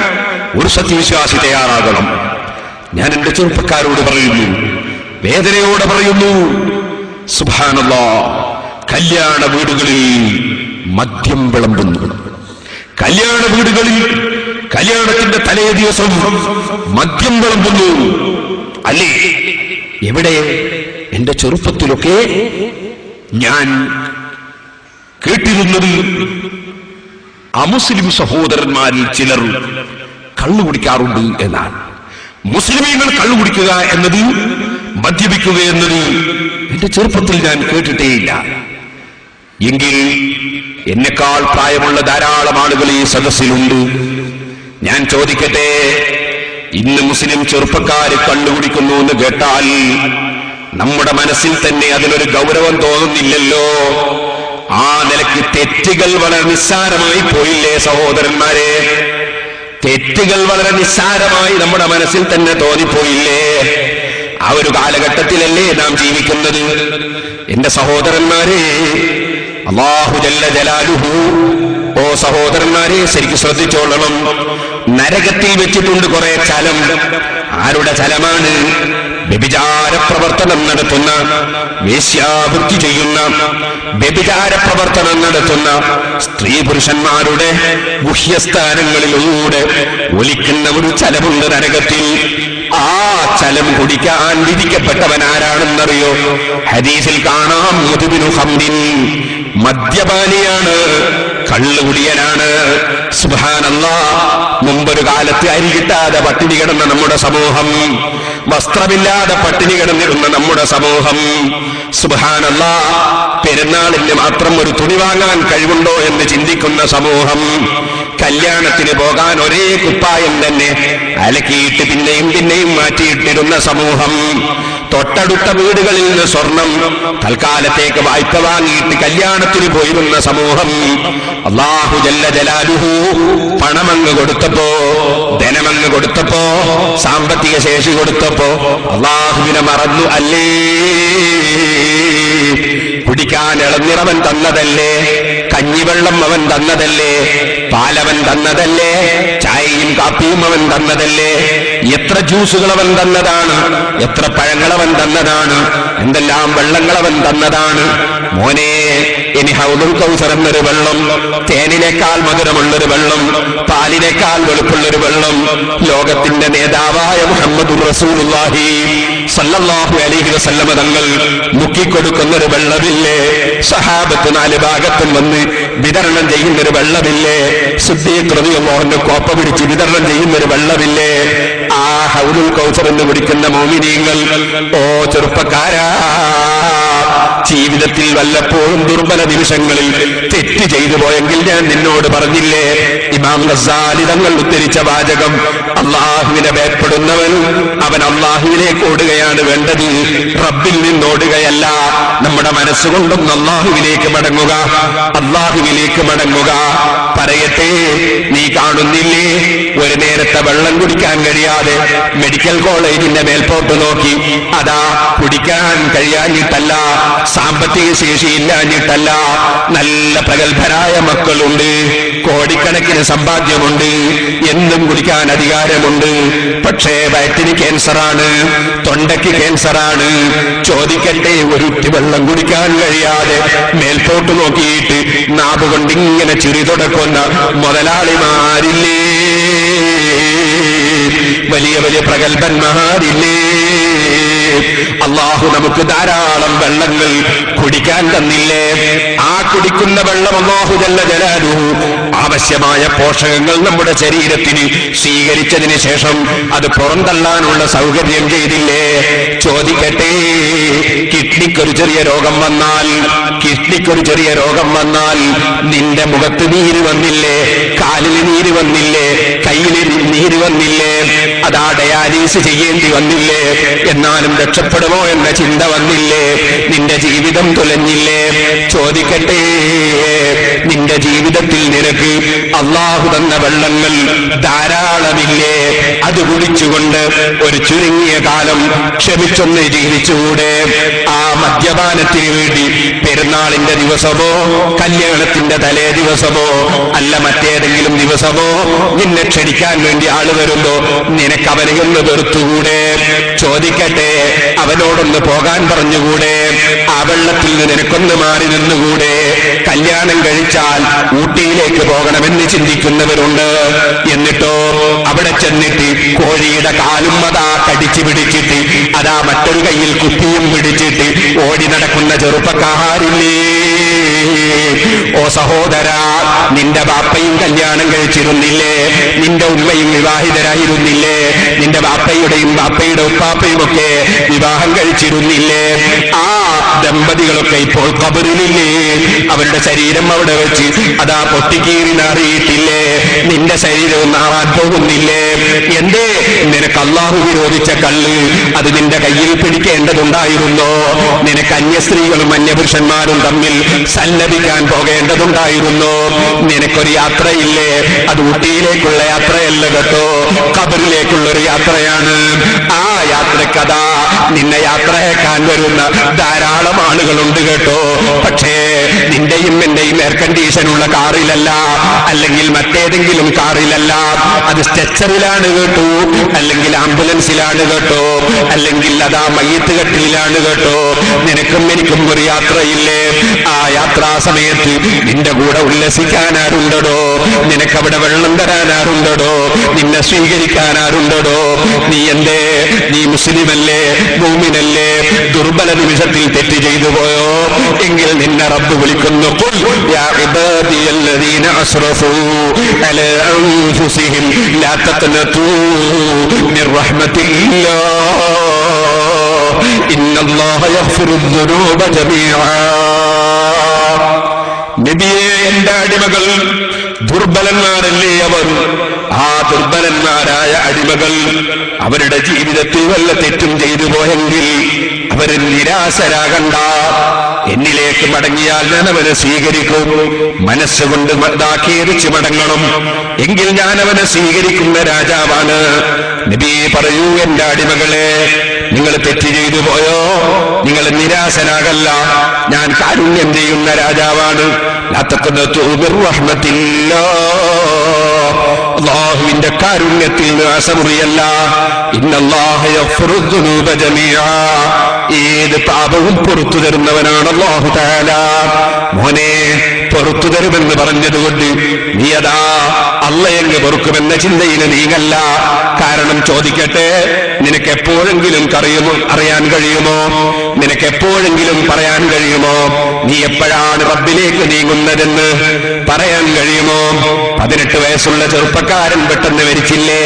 ഒരു സത്യവിശ്വാസി തയ്യാറാകണം. ഞാൻ എന്റെ ചെറുപ്പക്കാരോട് പറയുന്നു, വേദനയോടെ പറയുന്നു, സുബ്ഹാനല്ലാഹ്, കല്യാണ വീടുകളിൽ മദ്യം വിളമ്പുന്നു. കല്യാണ വീടുകളിൽ കല്യാണത്തിന്റെ തലേ ദിവസം മദ്യം വിളമ്പുന്നു. അല്ലേ? എവിടെ? എന്റെ ചെറുപ്പത്തിലൊക്കെ ഞാൻ കേട്ടിരുന്നത് അമുസ്ലിം സഹോദരന്മാരിൽ ചിലർ കള്ളു കുടിക്കാറുണ്ട് എന്നാണ്. മുസ്ലിമീങ്ങൾ കള്ളു കുടിക്കുക എന്നത്, മദ്യപിക്കുക എന്നത് എന്റെ ചെറുപ്പത്തിൽ ഞാൻ കേട്ടിട്ടേയില്ല. എങ്കിൽ എന്നെക്കാൾ പ്രായമുള്ള ധാരാളം ആളുകൾ ഈ സദസ്സിലുണ്ട്. ഞാൻ ചോദിക്കട്ടെ, ഇന്ന് മുസ്ലിം ചെറുപ്പക്കാര് കള്ളുകുടിക്കുന്നു എന്ന് കേട്ടാൽ നമ്മുടെ മനസ്സിൽ തന്നെ അതിനൊരു ഗൗരവം തോന്നുന്നില്ലല്ലോ. ആ നിലയ്ക്ക് തെറ്റുകൾ വളരെ നിസ്സാരമായി പോയില്ലേ സഹോദരന്മാരെ? തെറ്റുകൾ വളരെ നിസ്സാരമായി നമ്മുടെ മനസ്സിൽ തന്നെ തോന്നിപ്പോയില്ലേ? ആ ഒരു കാലഘട്ടത്തിലല്ലേ നാം ജീവിക്കുന്നത്? എന്റെ സഹോദരന്മാരെ, അല്ലാഹു ജല്ല ജലാലുഹു, ഓ സഹോദരന്മാരെ ശരിക്കും ശ്രദ്ധിച്ചോളണം. നരകത്തിൽ വെച്ചിട്ടുണ്ട് കുറെ ചലം. ആരുടെ ചലമാണ്? വ്യഭിചാര പ്രവർത്തനം നടത്തുന്ന, വേശ്യാവൃത്തി ചെയ്യുന്ന, വ്യഭിചാര പ്രവർത്തനം നടത്തുന്ന സ്ത്രീ പുരുഷന്മാരുടെ ഗുഹ്യസ്ഥാനങ്ങളിലൂടെ ഒലിക്കുന്ന ഒരു ചലമുണ്ട് നരകത്തിൽ. ആ ചലം കുടിക്കാൻ വിധിക്കപ്പെട്ടവൻ ആരാണെന്നറിയോ? ഹദീസിൽ കാണാം, മുദ്മിനു ഖംറിൻ, മദ്യപാനിയാണ്, കള്ളുകുടിയനാണ്. സുബ്ഹാനല്ലാഹ്, മുമ്പൊരു കാലത്ത് അരി കിട്ടാതെ പട്ടിണി കിടന്ന നമ്മുടെ സമൂഹം, വസ്ത്രമില്ലാതെ പട്ടിണി കിടന്നിരുന്ന നമ്മുടെ സമൂഹം, സുബ്ഹാനല്ലാഹ്, പെരുന്നാളിന് മാത്രം ഒരു തുണി വാങ്ങാൻ കഴിവുണ്ടോ എന്ന് ചിന്തിക്കുന്ന സമൂഹം, കല്യാണത്തിന് പോകാൻ ഒരേ കുപ്പായം തന്നെ അലക്കിയിട്ട് പിന്നെയും പിന്നെയും മാറ്റിയിട്ടിരുന്ന സമൂഹം, തൊട്ടടുത്ത വീടുകളിൽ നിന്ന് സ്വർണം തൽക്കാലത്തേക്ക് വായ്പ വാങ്ങിയിട്ട് കല്യാണത്തിന് പോയിരുന്ന സമൂഹം, അല്ലാഹു ജല്ല ജലാലുഹു പണമങ്ങ് കൊടുത്തപ്പോ, ധനമങ്ങ് കൊടുത്തപ്പോ, സാമ്പത്തിക ശേഷി കൊടുത്തപ്പോ അല്ലാഹുവിനെ മറന്നു. അല്ലേ? കുടിക്കാൻ ഇളനീറവൻ തന്നതല്ലേ? കഞ്ഞിവെള്ളം അവൻ തന്നതല്ലേ? പാലവൻ തന്നതല്ലേ? ചായയും കാപ്പിയും അവൻ തന്നതല്ലേ? എത്ര ജ്യൂസുകൾ അവൻ തന്നതാണ്, എത്ര പഴങ്ങളവൻ തന്നതാണ്, എന്തെല്ലാം വെള്ളങ്ങളവൻ തന്നതാണ്. മോനെ, ഇനി ഹൗദുൽ കൗസർ എന്നൊരു വെള്ളം, തേനിനേക്കാൾ മധുരമുള്ളൊരു വെള്ളം, പാലിനേക്കാൾ വെളുപ്പുള്ളൊരു വെള്ളം, ലോകത്തിന്റെ നേതാവായ മുഹമ്മദുർ റസൂലുള്ളാഹി സല്ലല്ലാഹു അലൈഹി വസല്ലമ തങ്ങൾ മുക്കിക്കൊടുക്കുന്നൊരു വെള്ളമില്ലേ? സഹാബത്ത് 4 ഭാഗത്തും വന്ന് വിതരണം ചെയ്യുന്നൊരു വെള്ളമില്ലേ? സിദ്ദീഖ് റളിയല്ലാഹു അൻഹു കോപ്പ പിടിച്ച് വിതരണം ചെയ്യുന്നൊരു വെള്ളമില്ലേ? ആ ഹൗദുൽ കൗസർ എന്ന് വിളിക്കുന്ന മോമിനീങ്ങൾ, ഓ ചെറുപ്പക്കാരാ, ജീവിതത്തിൽ വല്ലപ്പോഴും ദുർബല നിമിഷങ്ങളിൽ തെറ്റ് ചെയ്തു പോയെങ്കിൽ ഞാൻ നിന്നോട് പറഞ്ഞില്ലേ? ഇമാം ഗസാലി തങ്ങൾ ഉദ്ധരിച്ച വാചകം, അള്ളാഹുവിനെ ഭയപ്പെടുന്നവൻ അവൻ അള്ളാഹുവിലേക്ക് ഓടുകയാണ് വേണ്ടത്, റബ്ബിൽ നിന്നോടുകയല്ല. നമ്മുടെ മനസ്സുകൊണ്ടൊന്ന് അള്ളാഹുവിലേക്ക് മടങ്ങുക, അള്ളാഹുവിലേക്ക് മടങ്ങുക. പറയട്ടെ, നീ കാണുന്നില്ലേ, ഒരു നേരത്തെ വെള്ളം കുടിക്കാൻ കഴിയാതെ മെഡിക്കൽ കോളേജിന്റെ മേൽപോട്ട് നോക്കി, അതാ കുടിക്കാൻ കഴിയാഞ്ഞിട്ടല്ല, സാമ്പത്തിക ശേഷിയില്ലാഞ്ഞിട്ടല്ല, നല്ല പ്രഗത്ഭരായ മക്കളുണ്ട്, കോടിക്കണക്കിന് സമ്പാദ്യമുണ്ട്, എന്നും കുടിക്കാൻ അധികാരമുണ്ട്, പക്ഷേ വയറ്റിന് ക്യാൻസറാണ്, തൊണ്ടയ്ക്ക് ക്യാൻസറാണ്. ചോദിക്കട്ടെ, ഒരു വെള്ളം കുടിക്കാൻ കഴിയാതെ മേൽപോട്ട് നോക്കിയിട്ട് നാവ് കൊണ്ടിങ്ങനെ ചിരി തുടക്കുന്ന മുതലാളിമാരില്ലേ? വലിയ വലിയ പ്രഗത്ഭന്മാരില്ലേ? അള്ളാഹു നമുക്ക് ധാരാളം വെള്ളങ്ങൾ കുടിക്കാൻ തന്നില്ലേ? ആ കുടിക്കുന്ന വെള്ളം അല്ലാഹു ജല്ല ജലാലുഹു ആവശ്യമായ പോഷകങ്ങൾ നമ്മുടെ ശരീരത്തിന് സ്വീകരിച്ചതിന് ശേഷം അത് പുറന്തള്ളാനുള്ള സൗകര്യം ചെയ്തില്ലേ? ചോദിക്കട്ടെ, കിഡ്നിക്കൊരു ചെറിയ രോഗം വന്നാൽ നിന്റെ മുഖത്ത് നീര് വന്നില്ലേ? കാലിൽ നീര് വന്നില്ലേ? കയ്യിൽ നീര് വന്നില്ലേ? അതാ ഡയാലിസ് ചെയ്യേണ്ടി വന്നില്ലേ? എന്നാലും രക്ഷപ്പെടുമോ എന്ന ചിന്ത വന്നില്ലേ? നിന്റെ ജീവിതം തുലഞ്ഞില്ലേ? ചോദിക്കട്ടെ, നിന്റെ ജീവിതത്തിൽ നിനക്ക് അള്ളാഹു തന്ന വെള്ളങ്ങൾ ധാരാളമില്ലേ? അത് കുടിച്ചുകൊണ്ട് ഒരു ചുരുങ്ങിയ കാലം ക്ഷമിച്ചൊന്ന് ജീവിച്ചുകൂടെ? ആ മദ്യപാനത്തിന് വേണ്ടി പെരുന്നാളിന്റെ ദിവസമോ കല്യാണത്തിന്റെ തലേ ദിവസമോ അല്ല മറ്റേതെങ്കിലും ദിവസമോ നിന്നെ ക്ഷണിക്കാൻ വേണ്ടി ആള് വരുമ്പോ നിനക്ക് അവനെ ഒന്ന് വെറുത്തുകൂടെ? ചോദിക്കട്ടെ, അവനോടൊന്ന് പോകാൻ പറഞ്ഞുകൂടെ? ആ വെള്ളത്തിൽ നിന്ന് നിനക്കൊന്ന് മാറി നിന്നുകൂടെ? കല്യാണം കഴിച്ചാൽ ഊട്ടിയിലേക്ക് പോകണമെന്ന് ചിന്തിക്കുന്നവരുണ്ട്. എന്നിട്ടോ അവിടെ ചെന്നിട്ട് കോഴിയുടെ കാലും അതാ കടിച്ചു പിടിച്ചിട്ട് അതാ മറ്റൊരു കയ്യിൽ കുപ്പിയും പിടിച്ചിട്ട് ഓടി നടക്കുന്ന ചെറുപ്പക്കാരില്ലേ? ഓ സഹോദരാ, നിന്റെ ബാപ്പയും കല്യാണം കഴിച്ചിരുന്നില്ലേ? നിന്റെ ഉമ്മയും വിവാഹിതരായിരുന്നില്ലേ? നിന്റെ ബാപ്പയുടെയും ബാപ്പയുടെ ഉപ്പാപ്പയും ഒക്കെ വിവാഹം കഴിച്ചിരുന്നില്ലേ? ആ ദമ്പതികളൊക്കെ ഇപ്പോൾ ഖബറിലില്ലേ? അവരുടെ ശരീരം അവിടെ വെച്ച് അതാ പൊട്ടിക്കീറി നാറിയിട്ടില്ലേ? നിന്റെ ശരീരവും നാറാൻ പോകുന്നില്ലേ? എന്തേ നിനക്ക് അള്ളാഹു വിരോധിച്ച കള്ള് അത് നിന്റെ കയ്യിൽ പിടിക്കേണ്ടതുണ്ടായിരുന്നോ? നിനക്ക് അന്യസ്ത്രീകളും അന്യപുരുഷന്മാരും തമ്മിൽ സല്ലപിക്കാൻ പോകേണ്ടതുണ്ടായിരുന്നോ? നിനക്കൊരു യാത്രയില്ലേ? അത് ഊട്ടിയിലേക്കുള്ള യാത്രയല്ല കേട്ടോ, ഖബറിലേക്കുള്ളൊരു യാത്രയാണ്. ആ യാത്രക്കഥാ നിന്നെ യാത്രയേക്കാൻ വരുന്ന ധാരാളം ആളുകളുണ്ട് കേട്ടോ. പക്ഷേ നിന്റെയും എന്റെയും എയർ കണ്ടീഷനുള്ള കാറിലല്ല, അല്ലെങ്കിൽ മറ്റേതെങ്കിലും കാറിലല്ല, അത് സ്ട്രെച്ചറിലാണ് കേട്ടോ, അല്ലെങ്കിൽ ആംബുലൻസിലാണ് കേട്ടോ, അല്ലെങ്കിൽ അതാ മയ്യത്ത് കട്ടിലാണ് കേട്ടോ. നിനക്കും എനിക്കും ഒരു യാത്രയില്ലേ? ആ യാത്രാ സമയത്ത് നിന്റെ കൂടെ ഉല്ലസിക്കാനാരുണ്ടോ? നിനക്കവിടെ വെള്ളം തരാനാരുണ്ടോ? നിന്നെ സ്വീകരിക്കാനാരുണ്ടോ? നീ എന്തേ? നീ മുസ്ലിമല്ലേ, മൂമിനല്ലേ? ദുർബല നിമിഷത്തിൽ തെറ്റ് ചെയ്തു പോയോ? എങ്കിൽ നിന്നെ റബ്ബ് വിളിക്കുന്നു, ഖുൽ യാ ഇബാദിയല്ലദീന അസ്റഫൂ അലാ അൻഫുസിഹിം ലാ തഖ്നതൂ മിർ റഹ്മത്തില്ലാഹ് ഇന്നല്ലാഹ യഗ്ഫിറുദ്ദുനൂബ ജമീഅ. നബിയേ, എന്റെ അടിമകൾ ദുർബലന്മാരല്ലേ അവർ? ആ ദുർബലന്മാരായ അടിമകൾ അവരുടെ ജീവിതത്തിൽ വല്ല തെറ്റും ചെയ്തു പോയെങ്കിൽ അവര് നിരാശരാകണ്ട. എന്നിലേക്ക് മടങ്ങിയാൽ ഞാൻ അവനെ സ്വീകരിക്കും. മനസ്സുകൊണ്ട് ഖേദിച്ചു മടങ്ങണം, എങ്കിൽ ഞാൻ അവനെ സ്വീകരിക്കുന്ന രാജാവാണ്. നബി പറയൂ, എന്റെ അടിമകളെ, നിങ്ങൾ തെറ്റ് ചെയ്തു പോയോ? നിങ്ങൾ നിരാശനാകല്ല, ഞാൻ കാരുണ്യം ചെയ്യുന്ന രാജാവാണ്. അല്ലാഹുവിന്റെ കാരുണ്യത്തിൽ നാശമുറിയല്ല. ഇന്നല്ലാഹ യഗ്ഫിറു ദുനൂബ ജമീഅ, ഏത് പാപവും പുറത്തു തരുന്നവനാണ് അല്ലാഹു തആല. മോനെ, പുറത്തു തരുമെന്ന് പറഞ്ഞതുകൊണ്ട് നീ അതാ അള്ളയെങ്ങ് പൊറുക്കുമെന്ന ചിന്തയിൽ നീങ്ങല്ല. കാരണം ചോദിക്കട്ടെ, നിനക്കെപ്പോഴെങ്കിലും അറിയാൻ കഴിയുമോ? നിനക്കെപ്പോഴെങ്കിലും പറയാൻ കഴിയുമോ നീ എപ്പോഴാണ് റബ്ബിലേക്ക് നീങ്ങുന്നതെന്ന് പറയാൻ കഴിയുമോ? 18 വയസ്സുള്ള ചെറുപ്പക്കാരൻ പെട്ടെന്ന് മരിച്ചില്ലേ?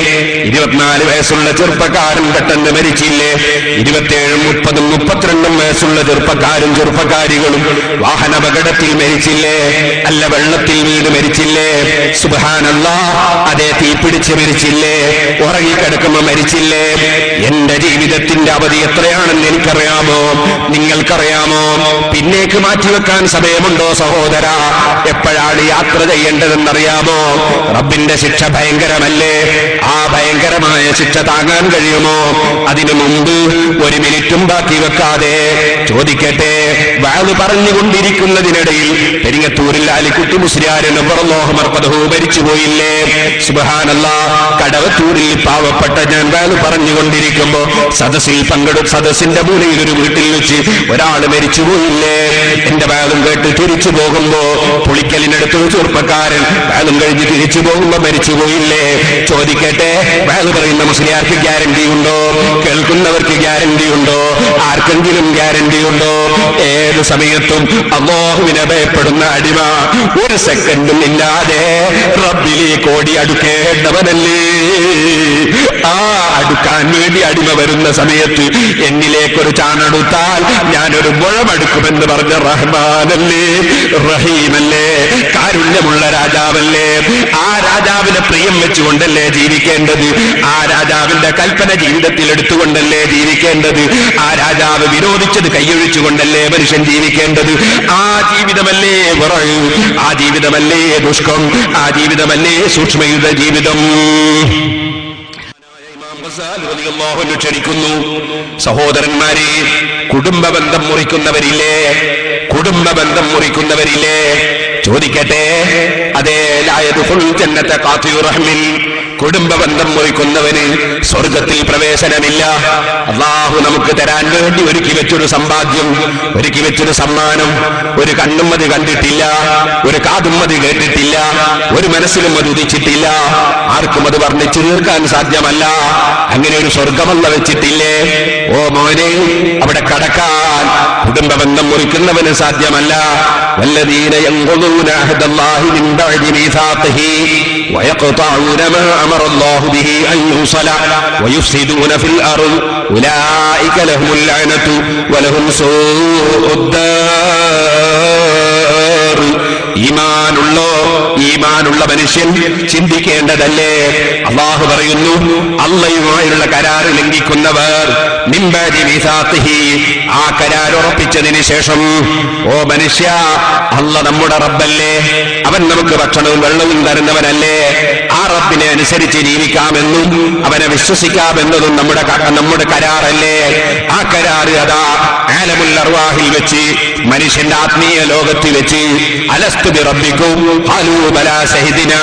24 വയസ്സുള്ള ചെറുപ്പക്കാരൻ പെട്ടെന്ന് മരിച്ചില്ലേ? 27, 30, 32 വയസ്സുള്ള ചെറുപ്പക്കാരികളും വാഹനാപകടത്തിൽ മരിച്ചില്ലേ? അല്ല, വെള്ളത്തിൽ വീണ് മരിച്ചില്ലേ? സുബ്ഹാനല്ലാഹ്, അതേ തീപിടിച്ച് മരിച്ചില്ലേ? ഉറങ്ങിക്കിടക്കുമ്പോ മരിച്ചില്ലേ? എന്റെ ജീവിതത്തിന്റെ അവധി എത്രയാണെന്ന് എനിക്കറിയാമോ? നിങ്ങൾക്കറിയാമോ? പിന്നേക്ക് മാറ്റിവെക്കാൻ സമയമുണ്ടോ സഹോദര? എപ്പോഴാണ് യാത്ര ചെയ്യേണ്ടതെന്നറിയാമോ? റബ്ബിന്റെ ശിക്ഷ ഭയങ്കരമല്ലേ? ആ ഭയങ്കരമായ ശിക്ഷ താങ്ങാൻ കഴിയുമോ? അതിനു മുമ്പ് ഒരു മിനിറ്റും ബാക്കി വെക്കാതെ ചോദിക്കട്ടെ, വാള് പറഞ്ഞുകൊണ്ടിരിക്കുന്നതിനിടയിൽ പെരിങ്ങത്തൂരിൽ അലിക്കുട്ടി മുസ്ലിയാർ മരിച്ചുപോയില്ലേ? സുബ്ഹാനല്ലാഹ്, കടവത്തൂരിൽ പാവപ്പെട്ട ഞാൻ വാള് പറഞ്ഞുകൊണ്ടിരിക്കുമ്പോ സദസ്സിന്റെ മൂലയിൽ ഒരു വീട്ടിൽ വെച്ച് ഒരാൾ മരിച്ചുപോയില്ലേ? എന്റെ വാളും കേട്ട് തിരിച്ചു പോകുമ്പോ പുളിക്കലിനടുത്തൊരു ചെറുപ്പക്കാരൻ വാളും കഴിഞ്ഞ് തിരിച്ചു പോകുമ്പോ മരിച്ചുപോയില്ലേ? ചോദിക്കട്ടെ, വാള് പറയുന്ന മുസ്ലിയാർക്ക് ഗ്യാരണ്ടി ഉണ്ടോ? കേൾക്കുന്നവർക്ക് ഗ്യാരണ്ടി ഉണ്ടോ? ആർക്കെങ്കിലും ഗ്യാരണ്ടി ഉണ്ടോ? ഏത് സമയത്തും അല്ലാഹുവിനെ ഭയപ്പെടുന്ന അടിമ ഒരു സെക്കൻഡും ഇല്ലാതെ റബ്ബിലേക്ക് ഓടി അടുക്കേണ്ടവനല്ലേ? ആ അടുക്കാൻ വേണ്ടി അടിമ വരുന്ന സമയത്ത് എന്നിലേക്കൊരു ചാണെടുത്താൽ ഞാനൊരു മുഴമെടുക്കുമെന്ന് പറഞ്ഞ റഹ്മാനല്ലേ, റഹീമല്ലേ, കാരുണ്യമുള്ള രാജാവല്ലേ? ആ രാജാവിനെ പ്രിയം വെച്ചുകൊണ്ടല്ലേ ജീവിക്കേണ്ടത്? ആ രാജാവിന്റെ കൽപ്പന ജീവിതത്തിൽ എടുത്തുകൊണ്ടല്ലേ ജീവിക്കേണ്ടത്? ആ രാജാവ് വിരോധിച്ചത് കൈയൊഴിച്ചുകൊണ്ടല്ലേ മനുഷ്യൻ ജീവിക്കേണ്ടത്? ആ ജീവിതമല്ലേ വിറഴ്? ആ ജീവിതമല്ലേ ദുഷ്കം? ആ ജീവിതമല്ലേ സൂക്ഷ്മയുടെ ജീവിതം? ക്ഷണിക്കുന്നു. സഹോദരന്മാരെ, കുടുംബബന്ധം മുറിക്കുന്നവരില്ലേ? കുടുംബബന്ധം മുറിക്കുന്നവരില്ലേ? ചോദിക്കട്ടെ, അതേ ലായദ്ഖുലുൽ ജന്നത ഖാതിഉ റഹ്മിൻ, കുടുംബബന്ധം മുറിക്കുന്നവന് സ്വർഗത്തിൽ പ്രവേശനമില്ല. അല്ലാഹു നമുക്ക് തരാൻ വേണ്ടി ഒരുക്കി വെച്ചൊരു സമ്പാദ്യം, ഒരുക്കി വെച്ചൊരു സമ്മാനം ഒരു കണ്ണും അത് കണ്ടിട്ടില്ല, ഒരു കാതും അത് കേട്ടിട്ടില്ല, ഒരു മനസ്സിലും അത് ഉദിച്ചിട്ടില്ല. ആർക്കും അത് വർണ്ണിച്ചു തീർക്കാൻ സാധ്യമല്ല. അങ്ങനെ ഒരു സ്വർഗമല്ല വെച്ചിട്ടില്ലേ? ഓ മോനെ, അവിടെ കടക്കാൻ കുടുംബബന്ധം മുറിക്കുന്നവന് സാധ്യമല്ല. വല്ലദീന യൻഖുദൂന അഹ്ദല്ലാഹി മിൻ ബഅദി മീസാഖിഹി വയഖ്തഊന മാ അമറല്ലാഹു ബിഹി അൻ യുസല വയുഫ്സിദൂന ഫിൽ അർദ് ഉലൈക ലഹുൽ ലഅനതു വലഹും സൂഉദ്ദാർ. ഈമാനുള്ള മനുഷ്യൻ ചിന്തിക്കേണ്ടതല്ലേ? അല്ലാഹു പറയുന്നു, അള്ളയുമായുള്ള കരാർ ലംഘിക്കുന്നവർ മിൻ ബഅദി മീസാഖിഹി, ആ കരാർ ഉറപ്പിച്ചതിന് ശേഷം, ഓ മനുഷ്യ, അള്ള നമ്മുടെ റബ്ബല്ലേ? അവൻ നമുക്ക് ഭക്ഷണവും വെള്ളവും തരുന്നവനല്ലേ? ആ റബ്ബിനെ അനുസരിച്ച് ജീവിക്കാമെന്നും അവനെ വിശ്വസിക്കാമെന്നതും നമ്മുടെ കരാറല്ലേ? ആ കരാർ അതാ ആലമുൽ അർവാഹിൽ വെച്ച്, മനുഷ്യന്റെ ആത്മീയ ലോകത്തിൽ വെച്ച്, അലസ്തു ബി റബ്ബിക്കും ഖാലൂ ബലാ ശഹിദിനാ,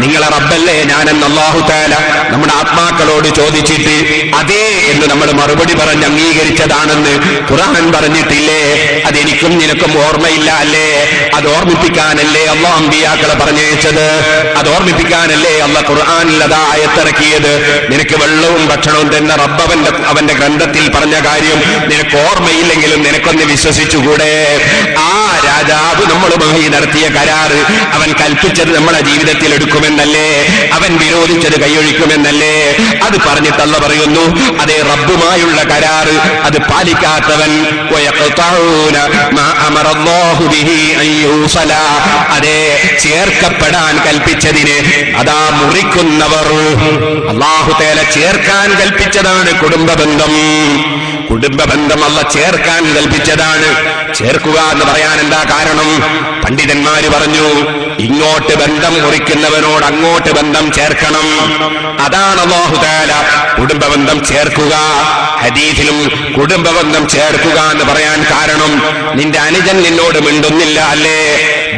നിങ്ങളെ റബ്ബല്ലേ ഞാനെന്ന് അല്ലാഹു തആല നമ്മുടെ ആത്മാക്കളോട് ചോദിച്ചിട്ട് അതേ എന്ന് നമ്മൾ മറുപടി പറഞ്ഞ് അംഗീകരിച്ചതാണെന്ന് ഖുർആൻ പറഞ്ഞിട്ടില്ലേ? അതെനിക്കും നിനക്കും ഓർമ്മയില്ല അല്ലേ? അത് ഓർമ്മിപ്പിക്കാനല്ലേ അല്ലാഹു അമ്പിയാക്കളെ പറഞ്ഞയച്ചത്? അത് ഓർമ്മിപ്പിക്കാനല്ലേ അല്ലാഹു ഖുർആനിൽ അതാ ആയത്തിറക്കിയത്? നിനക്ക് വെള്ളവും ഭക്ഷണവും തന്നെ റബ്ബ് അവന്റെ ഗ്രന്ഥത്തിൽ പറഞ്ഞ കാര്യം നിനക്ക് ഓർമ്മയില്ലെങ്കിലും നിനക്കൊന്ന് വിശ്വസിച്ചുകൂടെ? ആ രാജാവ് നമ്മളുമായി നടത്തിയ കരാറ് അവൻ കൽപ്പിച്ചത് നമ്മളെ ജീവിതത്തിൽ എടുക്കുമെന്നല്ലേ? അവൻ വിരോധിച്ചത് കൈയൊഴിക്കുമെന്നല്ലേ? അത് പറഞ്ഞിട്ട് അല്ലാഹു പറയുന്നു, അതേ റബ്ബുമായുള്ള കരാറ് അത് പാലിക്കാത്തവൻ അതേ ചേർക്കപ്പെടാൻ കൽപ്പിച്ചതിന് അതാ മുറിക്കുന്നവർ. അല്ലാഹു തആല ചേർക്കാൻ കൽപ്പിച്ചതാണ് കുടുംബബന്ധം. കുടുംബബന്ധം അല്ല ചേർക്കാൻ കൽപ്പിച്ചതാണ്. ചേർക്കുക എന്ന് പറയാൻ എന്താ കാരണം? പണ്ഡിതന്മാര് പറഞ്ഞു, ഇങ്ങോട്ട് ബന്ധം മുറിക്കുന്നവനോട് അങ്ങോട്ട് ബന്ധം ചേർക്കണം. അതാണ് അല്ലാഹു തആല കുടുംബബന്ധം ചേർക്കുക. ഹദീസിലും കുടുംബബന്ധം ചേർക്കുക എന്ന് പറയാൻ കാരണം, നിന്റെ അനുജൻ നിന്നോട് മിണ്ടുന്നില്ല അല്ലേ,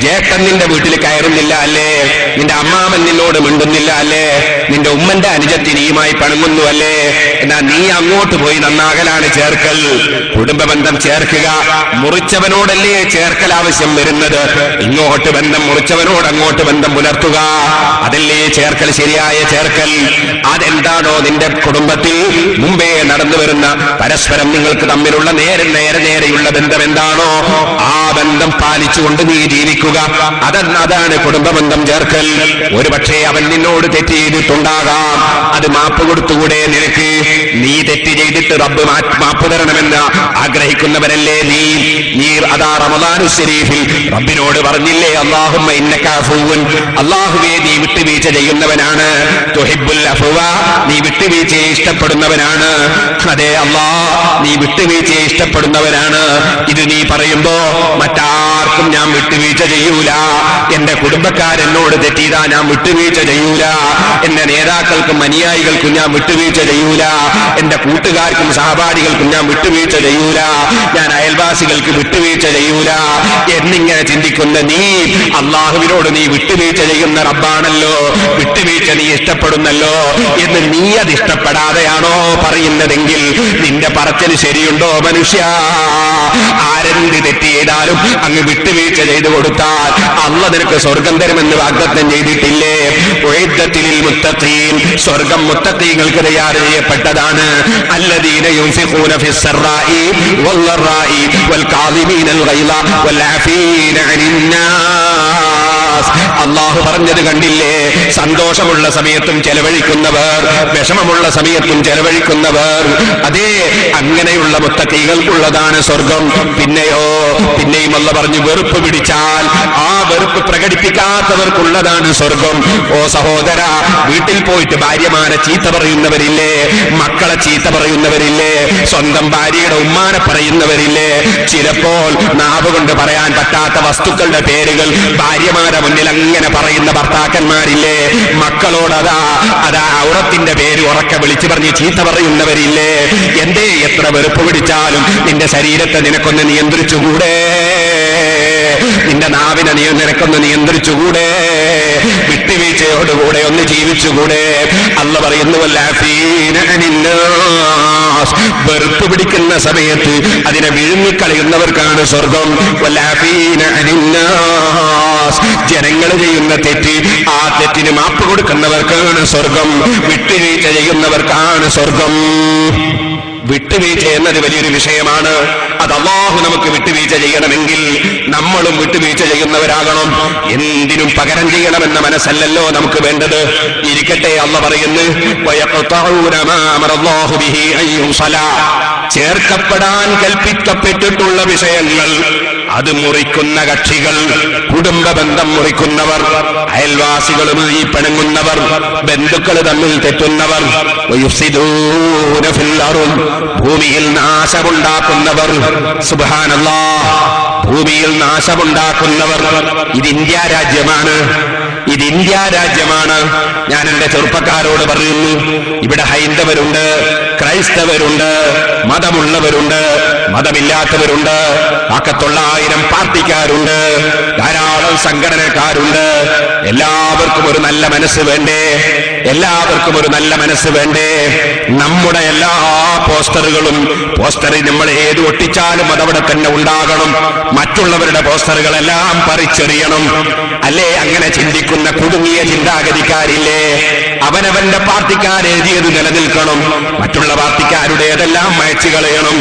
ജ്യേഷ്ഠൻ നിന്റെ വീട്ടിൽ കയറുന്നില്ല അല്ലേ, നിന്റെ അമ്മാമൻ നിന്നോട് മിണ്ടുന്നില്ല അല്ലേ, നിന്റെ ഉമ്മന്റെ അനുജത്തി നീയുമായി പണങ്ങുന്നു അല്ലേ, എന്നാ നീ അങ്ങോട്ട് പോയി നന്നാകലാണ് ചേർക്കൽ. കുടുംബബന്ധം ചേർക്കുക. മുറിച്ചവനോടല്ലേ ചേർക്കൽ ആവശ്യം വരുന്നത്. ഇങ്ങോട്ട് ബന്ധം മുറിച്ചവനോട് അങ്ങോട്ട് ബന്ധം പുലർത്തുക, അതല്ലേ ചേർക്കൽ, ശരിയായ ചേർക്കൽ. അതെന്താണോ നിന്റെ കുടുംബത്തിൽ മുമ്പേ നടന്നു വരുന്ന പരസ്പരം നിങ്ങൾക്ക് തമ്മിലുള്ള നേരെയുള്ള ബന്ധം എന്താണോ ആ ബന്ധം പാലിച്ചുകൊണ്ട് നീ ജീവിക്കുക. അതാണ് കുടുംബബന്ധം ചേർക്കൽ. ഒരുപക്ഷെ അവൻ നിന്നോട് തെറ്റ് ചെയ്തിട്ടുണ്ടാകാം, അത് മാപ്പ് കൊടുത്തുകൂടെ നിനക്ക്? നീ തെറ്റ് ചെയ്തിട്ട് റബ്ബ് മാപ്പ് തരണമെന്ന് ആഗ്രഹിക്കുന്നവരല്ലേ നീ? അതാ റമദാനു ശരീഫിൽ റബ്ബിനോട് പറഞ്ഞില്ലേ, അല്ലാഹുമ്മ ഇന്നക അഫൂൻ, അല്ലാഹുവേ നീ വിട്ടുവീഴ്ച ചെയ്യുന്നവനാണ്, തുഹിബ്ബുൽ അഫ്വ, നീ വിട്ടുവീഴ്ചയെ ഇഷ്ടപ്പെടുന്നവനാണ്. അതെ അല്ലാഹ്, നീ വിട്ടുവീഴ്ചയെ ഇഷ്ടപ്പെടുന്നവനാണ്. ഇത് നീ പറയുമ്പോ മറ്റാർക്കും ഞാൻ വിട്ടുവീഴ്ച ചെയ്യൂല. എന്റെ കുടുംബക്കാരെന്നോട് തെറ്റീതാ ഞാൻ വിട്ടുവീഴ്ച ചെയ്യൂല. എന്റെ നേതാക്കൾക്കും അനുയായികൾക്കും ഞാൻ വിട്ടുവീഴ്ച ചെയ്യൂല. എന്റെ കൂട്ടുകാർക്കും സഹപാഠികൾക്കും ഞാൻ വിട്ടുവീഴ്ച ചെയ്യൂല. ഞാൻ അയൽവാസികൾക്ക് വിട്ടുവീഴ്ച ചെയ്യൂല എന്നിങ്ങനെ ചിന്തിക്കുന്ന നീ, അള്ളാഹുവിനോട് നീ വിട്ടുവീഴ്ച ചെയ്യുന്ന റബ്ബാണല്ലോ, വിട്ടുവീഴ്ച നീ ഇഷ്ടപ്പെടുന്നല്ലോ എന്ന് നീ അത് ഇഷ്ടപ്പെടാതെയാണോ പറയുന്നതെങ്കിൽ നിന്റെ പറച്ചിൽ ശരിയുണ്ടോ മനുഷ്യ? ആരെന്ത് തെറ്റ് ചെയ്താലും അങ്ങ് വിട്ടുവീഴ്ച ചെയ്തു കൊടുത്താൽ അള്ളാഹ് നിനക്ക് സ്വർഗം തരുമെന്ന് വാഗ്ദത്തം ചെയ്തിട്ടില്ലേ? ഉഇദ്ദത്തിൽ മുത്തഖീൻ, സ്വർഗം മുത്തഖീങ്ങൾക്ക് തയ്യാർ ചെയ്യപ്പെട്ടതാണ്. അല്ലദീന യുൻഫിഖൂന ഫിസ്സറാഇ വല്ലറാഇ വൽകാദിമീനൽ ഗൈള വൽആഫീന അനിന്നാസ്. അല്ലാഹു പറഞ്ഞത് കണ്ടില്ലേ? സന്തോഷമുള്ള സമയത്തും ചെലവഴിക്കുന്നവർ, വിഷമമുള്ള സമയത്തും ചെലവഴിക്കുന്നവർ, അതേ അങ്ങനെയുള്ള മുത്തഖീകൾക്കുള്ളതാണ് സ്വർഗം. പിന്നെയും അല്ലാഹു പറഞ്ഞു, വെറുപ്പ് പിടിച്ചാൽ ആ വെറുപ്പ് പ്രകടിപ്പിക്കാത്തവർക്കുള്ളതാണ് സ്വർഗം. ഓ സഹോദര, വീട്ടിൽ പോയിട്ട് ഭാര്യമാരെ ചീത്ത പറയുന്നവരില്ലേ, മക്കളെ ചീത്ത പറയുന്നവരില്ലേ, സ്വന്തം ഭാര്യയുടെ ഉമ്മാനെ പറയുന്നവരില്ലേ, ചിലപ്പോൾ നാവ് കൊണ്ട് പറയാൻ പറ്റാത്ത വസ്തുക്കളുടെ പേരുകൾ ഭാര്യമാരെ മുന്നിൽ അങ്ങനെ പറയുന്ന ഭർത്താക്കന്മാരില്ലേ, മക്കളോട് അതാ ഔറത്തിന്റെ പേര് ഉറക്കെ വിളിച്ചു പറഞ്ഞ് ചീത്ത പറയുന്നവരില്ലേ. എന്തേ എത്ര വെറുപ്പ് പിടിച്ചാലും നിന്റെ ശരീരത്തെ നിനക്കൊന്ന് നിയന്ത്രിച്ചുകൂടെ? നിന്റെ നാവിനെ നിനക്കൊന്ന് നിയന്ത്രിച്ചുകൂടെ? വിട്ടുവീഴ്ചയോടുകൂടെ ഒന്ന് ജീവിച്ചുകൂടെ? അല്ലാഹു പറയുന്നു, വെറുപ്പ് പിടിക്കുന്ന സമയത്ത് അതിനെ വിഴുങ്ങിക്കളയുന്നവർക്കാണ് സ്വർഗം. ജനങ്ങൾ ചെയ്യുന്ന തെറ്റ്, ആ തെറ്റിന് മാപ്പ് കൊടുക്കുന്നവർക്കാണ് സ്വർഗം. വിട്ടുവീഴ്ച ചെയ്യുന്നവർക്കാണ് സ്വർഗം. വിട്ടുവീഴ്ച എന്നത് വലിയൊരു വിഷയമാണ്. അത് അല്ലാഹു നമുക്ക് വിട്ടുവീഴ്ച ചെയ്യണമെങ്കിൽ നമ്മളും വിട്ടുവീഴ്ച ചെയ്യുന്നവരാകണം. എന്തിനും പകരം ചെയ്യണമെന്ന മനസ്സല്ലല്ലോ നമുക്ക് വേണ്ടത്. ഇരിക്കട്ടെ, അല്ലാഹു പറയുന്നു, ചേർക്കപ്പെടാൻ കൽപ്പിക്കപ്പെട്ടിട്ടുള്ള വിഷയങ്ങൾ അത് മുറിക്കുന്ന കക്ഷികൾ, കുടുംബ ബന്ധം മുറിക്കുന്നവർ, അയൽവാസികളുമായി പിണങ്ങുന്നവർ, ബന്ധുക്കൾ തമ്മിൽ തെറ്റുന്നവർ, ഭൂമിയിൽ നാശമുണ്ടാക്കുന്നവർ. സുബ്ഹാനല്ലാഹ്, ഭൂമിയിൽ നാശമുണ്ടാക്കുന്നവർ. ഇത് ഇന്ത്യ രാജ്യമാണ്, ഇത് ഇന്ത്യ രാജ്യമാണ്. ഞാൻ എന്റെ ചെറുപ്പക്കാരോട് പറയുന്നു, ഇവിടെ ഹൈന്ദവരുണ്ട്, ക്രൈസ്തവരുണ്ട്, മതമുള്ളവരുണ്ട്, മതമില്ലാത്തവരുണ്ട്, 900,000 പാർട്ടിക്കാരുണ്ട്, ധാരാളം സംഘടനക്കാരുണ്ട്. എല്ലാവർക്കും ഒരു നല്ല മനസ്സ് വേണ്ടേ? എല്ലാവർക്കും ഒരു നല്ല മനസ്സ് വേണ്ടേ? നമ്മുടെ എല്ലാ പോസ്റ്ററിൽ നമ്മൾ ഏത് ഒട്ടിച്ചാലും അതവിടെ തന്നെ ഉണ്ടാകണം. മറ്റുള്ളവരുടെ പോസ്റ്ററുകളെല്ലാം പറിച്ചെറിയണം അല്ലേ? അങ്ങനെ ചിന്തിക്കുന്ന കുടുങ്ങിയ ചിന്താഗതിക്കാരില്ലേ? അവനവന്റെ പാർട്ടിക്കാരെഴുതിയത് നിലനിൽക്കണം, മറ്റുള്ള പാർട്ടിക്കാരുടേതെല്ലാം മായ്ച്ചു കളയണം,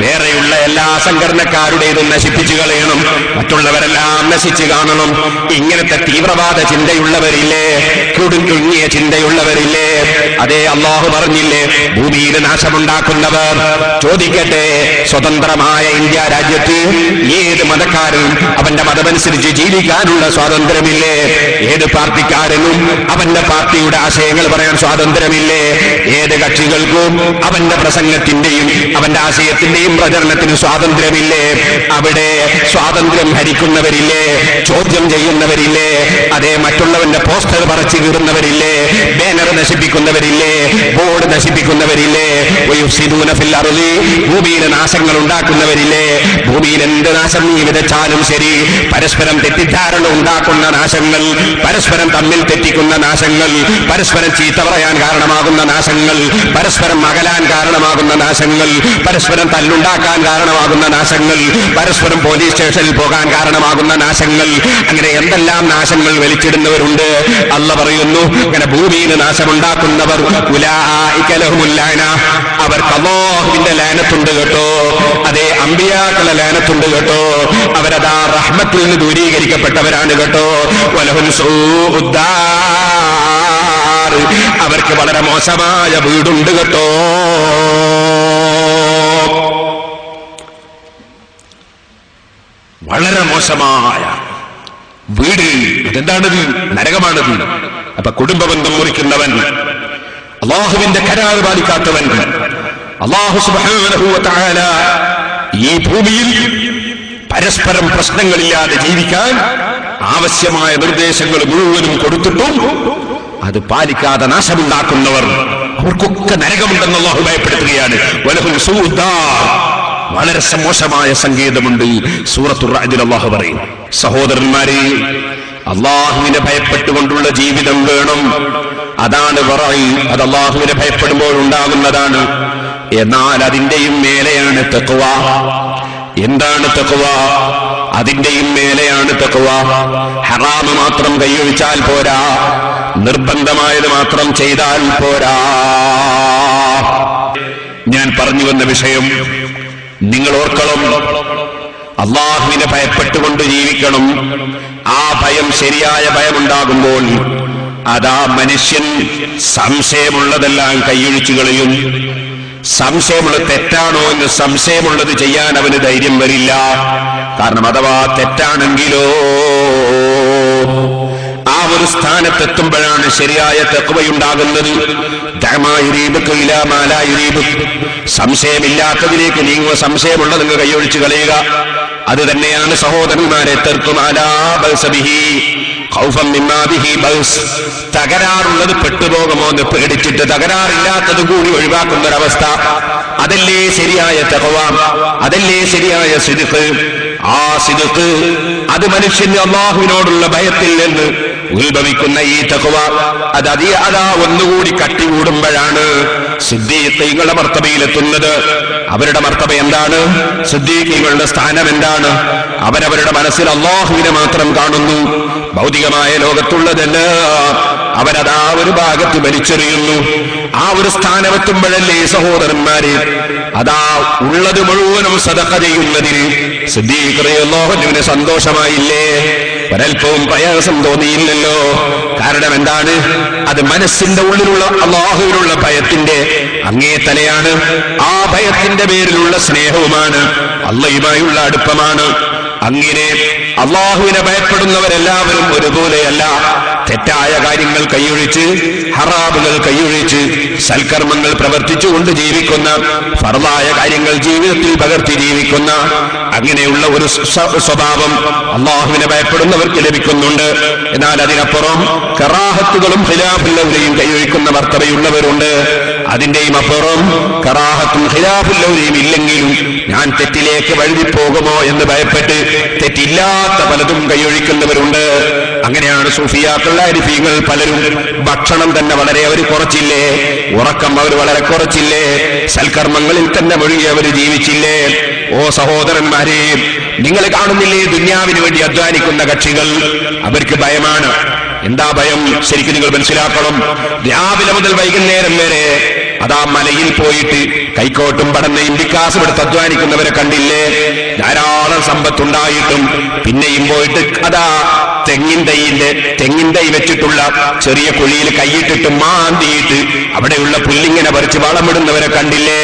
വേറെയുള്ള എല്ലാ സംഘടനക്കാരുടേതും നശിപ്പിച്ചു കളയണം, മറ്റുള്ളവരെല്ലാം നശിച്ചു കാണണം. ഇങ്ങനത്തെ തീവ്രവാദ ചിന്തയുള്ളവരില്ലേ? കുടുങ്ങിയ ചിന്തയുള്ളവരില്ലേ? അതേ അല്ലാഹു പറഞ്ഞില്ലേ, ഭൂമിയിൽ നാശമുണ്ടാക്കുന്നവർ. ചോദിക്കട്ടെ, സ്വതന്ത്രമായ ഇന്ത്യ രാജ്യത്ത് ഏത് മതക്കാരനും അവന്റെ മതമനുസരിച്ച് ജീവിക്കാനുള്ള സ്വാതന്ത്ര്യമില്ലേ? ഏത് പാർട്ടിക്കാരനും അവന്റെ പാർട്ടിയുടെ ആശയം ആശയങ്ങൾ പറയാൻ സ്വാതന്ത്ര്യമില്ലേ? ഏത് കക്ഷികൾക്കും അവന്റെ പ്രസംഗത്തിന്റെയും അവന്റെ ആശയത്തിന്റെയും പ്രചരണത്തിന് സ്വാതന്ത്ര്യമില്ലേ? അവിടെ സ്വാതന്ത്ര്യം ഹരിക്കുന്നവരില്ലേ? ചോദ്യം ചെയ്യുന്നവരില്ലേ? അതേ, മറ്റുള്ളവന്റെ പോസ്റ്റർ പറിച്ചു കീറുന്നവരില്ലേ? ബാനർ നശിപ്പിക്കുന്നവരില്ലേ? ബോർഡ് നശിപ്പിക്കുന്നവരില്ലേ? ഭൂമിയിലെ നാശങ്ങൾ ഉണ്ടാക്കുന്നവരില്ലേ? ഭൂമിയിൽ എന്ത് നാശം നീ വിതച്ചാലും ശരി, പരസ്പരം തെറ്റിദ്ധാരണ ഉണ്ടാക്കുന്ന നാശങ്ങൾ, പരസ്പരം തമ്മിൽ തെറ്റിക്കുന്ന നാശങ്ങൾ, പരസ്പരം ചീത്ത പറയാൻ കാരണമാകുന്ന നാശങ്ങൾ, പരസ്പരം അകലാൻ കാരണമാകുന്ന നാശങ്ങൾ, പരസ്പരം തല്ലുണ്ടാക്കാൻ കാരണമാകുന്ന നാശങ്ങൾ, പരസ്പരം പോലീസ് സ്റ്റേഷനിൽ പോകാൻ കാരണമാകുന്ന നാശങ്ങൾ, അങ്ങനെ എന്തെല്ലാം നാശങ്ങൾ വലിച്ചിടുന്നവരുണ്ട്. അല്ലാഹു പറയുന്നു, ഇങ്ങനെ ഭൂമിയിൽ നാശമുണ്ടാക്കുന്നവർ ഉലൈക ലഹുമുൽ ലഅന, അവർക്ക് അല്ലാഹുവിന്റെ ലഅനത്തുണ്ട് കേട്ടോ. അതേ, അമ്പിയാക്കളുടെ ലഅനത്തുണ്ട് കേട്ടോ. അവരതാ റഹ്മത്തിൽ നിന്ന് ദൂരീകരിക്കപ്പെട്ടവരാണ് കേട്ടോ. വലഹും സൂഉദ്ദാർ, അവർക്ക് വളരെ മോശമായ വീടുണ്ട് കേട്ടോ. വളരെ മോശമായ വീട്. അതെന്താണത്? നരകമാണത്. അപ്പൊ കുടുംബബന്ധം മുറിക്കുന്നവൻ, അല്ലാഹുവിന്റെ കരാർ പാലിക്കാത്തവൻ, അല്ലാഹു സുബ്ഹാനഹു വ തആല ഈ ഭൂമിയിൽ പരസ്പരം പ്രശ്നങ്ങളില്ലാതെ ജീവിക്കാൻ ആവശ്യമായ നിർദ്ദേശങ്ങൾ മുഴുവനും കൊടുത്തിട്ടും അത് പാലിക്കാതെ നാശമുണ്ടാക്കുന്നവർ, അവർക്കൊക്കെ നരകമുണ്ടെന്ന് അല്ലാഹു ഭയപ്പെടുത്തുകയാണ്. വലഹും സൂഉദ്ദാർ, വളരെ മോശമായ സംഗീതമുണ്ട്. സൂറത്തുർ റഅദിൽ അല്ലാഹു പറയും, സഹോദരന്മാരെ, അല്ലാഹുവിനെ ഭയപ്പെട്ടുകൊണ്ടുള്ള ജീവിതം വേണം. അതാണ് വറഈ. അത് അല്ലാഹുവിനെ ഭയപ്പെടുമ്പോൾ ഉണ്ടാകുന്നതാണ്. എന്നാൽ അതിന്റെയും മേലെയാണ് തഖ്വ. എന്താണ് തഖ്വ? അതിന്റെയും മേലെയാണ് തഖ്വ. ഹറാമ് മാത്രം കൈയൊഴിച്ചാൽ പോരാ, നിർബന്ധമായത് മാത്രം ചെയ്താൽ പോരാ. ഞാൻ പറഞ്ഞു വന്ന വിഷയം നിങ്ങൾ ഓർക്കണം. അല്ലാഹുവിനെ ഭയപ്പെട്ടുകൊണ്ട് ജീവിക്കണം. ആ ഭയം ശരിയായ ഭയമുണ്ടാകുമ്പോൾ അതാ മനുഷ്യൻ സംശയമുള്ളതെല്ലാം കൈയൊഴിച്ചു കളയും. സംശയമുള്ളത് തെറ്റാണോ എന്ന് സംശയമുള്ളത് ചെയ്യാൻ അവന് ധൈര്യം വരില്ല. കാരണം അഥവാ തെറ്റാണെങ്കിലോ ആ ഒരു സ്ഥാനത്തെത്തുമ്പോഴാണ് ശരിയായ തഖ്വയുണ്ടാകുന്നത്. സംശയമില്ലാത്തതിലേക്ക് നീങ്ങുക, സംശയമുള്ളത് നിങ്ങൾ കൈയൊഴിച്ചു കളയുക. അത് തന്നെയാണ് സഹോദരന്മാരെ തകരാറുള്ളത് പെട്ടുപോകുമോ എന്ന് പേടിച്ചിട്ട് തകരാറില്ലാത്തത് കൂടി ഒഴിവാക്കുന്ന ഒരവസ്ഥ. അതല്ലേ ശരിയായ തഖ്വ, അതല്ലേ ശരിയായ സിദ്ഖ്. ആ സിദ്ഖ് അത് മനുഷ്യന് അല്ലാഹുവിനോടുള്ള ഭയത്തിൽ നിന്ന് ഉത്ഭവിക്കുന്ന ഈ തഖ്വ അതാ ഒന്നുകൂടി കട്ടികൂടുമ്പോഴാണ് സിദ്ദീഖീങ്ങളുടെ മർത്തബയിലെത്തുന്നത്. അവരുടെ മർത്തബ എന്താണ്? സിദ്ദീഖീങ്ങളുടെ സ്ഥാനം എന്താണ്? അവരവരുടെ മനസ്സിൽ അല്ലാഹുവിനെ മാത്രം കാണുന്നു. ഭൗതികമായ ലോകത്തുള്ളതെല്ലാം അവരതാ ഒരു ഭാഗത്ത് വലിച്ചെറിയുന്നു. ആ ഒരു സ്ഥാനമെത്തുമ്പോഴല്ലേ സഹോദരന്മാരെ അതാ ഉള്ളത് മുഴുവനും സദഖ ചെയ്യുന്നതിന് സിദ്ദീഖ് റളിയല്ലാഹു അൻഹുവിന് സന്തോഷമായില്ലേ? ഒരൽപ്പവും പ്രയാസം തോന്നിയില്ലല്ലോ. കാരണം എന്താണ്? അത് മനസ്സിന്റെ ഉള്ളിലുള്ള അല്ലാഹുവിനുള്ള ഭയത്തിന്റെ അങ്ങേ തലയാണ്. ആ ഭയത്തിന്റെ പേരിലുള്ള സ്നേഹവുമാണ്, അല്ലാഹുവുമായുള്ള അടുപ്പമാണ്. അങ്ങനെ അല്ലാഹുവിനെ ഭയപ്പെടുന്നവരെല്ലാവരും ഒരുപോലെയല്ല. തെറ്റായ കാര്യങ്ങൾ കൈയൊഴിച്ച്, ഹറാമുകൾ കൈയൊഴിച്ച് സൽക്കർമ്മങ്ങൾ പ്രവർത്തിച്ചുകൊണ്ട് ജീവിക്കുന്ന, ഫർളായ കാര്യങ്ങൾ ജീവിതത്തിൽ പകർത്തി ജീവിക്കുന്ന അങ്ങനെയുള്ള ഒരു സ്വഭാവം അല്ലാഹുവിനെ ഭയപ്പെടുന്നവർക്ക് ലഭിക്കുന്നുണ്ട്. എന്നാൽ അതിനപ്പുറം കറാഹത്തുകളും ഖിലാഫുല്ലൗലയും കൈയൊഴിക്കുന്ന മർത്തബയുള്ളവരുണ്ട്. അതിന്റെയും അപ്പുറം കറാഹത്തും ഖിലാഫുല്ലൗലയും ഇല്ലെങ്കിലും ഞാൻ തെറ്റിലേക്ക് വഴുതിപ്പോകുമോ എന്ന് ഭയപ്പെട്ട് തെറ്റില്ലാത്ത പലതും കൈയൊഴിക്കുന്നവരുണ്ട്. അങ്ങനെയാണ് സൂഫിയാക്കൾ, ആരിഫീങ്ങൾ പലരും. ഭക്ഷണം തന്നെ വളരെ അവർ കുറച്ചില്ലേ, ഉറക്കം അവർ വളരെ കുറച്ചില്ലേ, സൽക്കർമ്മങ്ങളിൽ തന്നെ മുഴുകി അവർ ജീവിച്ചില്ലേ. ഓ സഹോദരന്മാരെ, നിങ്ങൾ കാണുന്നില്ലേ ദുന്യാവിന് വേണ്ടി അധ്വാനിക്കുന്ന കക്ഷികൾ? അവർക്ക് ഭയമാണ്. എന്താ ഭയം? ശരിക്കും നിങ്ങൾ മനസ്സിലാക്കണം. രാവിലെ മുതൽ വൈകുന്നേരം വരെ അതാ മലയിൽ പോയിട്ട് കൈക്കോട്ടും പടന്ന ഇൻഡിക്കാസും എടുത്ത് അധ്വാനിക്കുന്നവരെ കണ്ടില്ലേ? ധാരാളം സമ്പത്തുണ്ടായിട്ടും പിന്നെയും പോയിട്ട് അതാ തെങ്ങിൻ തൈ വെച്ചിട്ടുള്ള ചെറിയ കുഴിയിൽ കൈയിട്ടിട്ട് മാന്തിയിട്ട് അവിടെയുള്ള പുല്ലിങ്ങനെ പറിച്ച് വളമിടുന്നവരെ കണ്ടില്ലേ?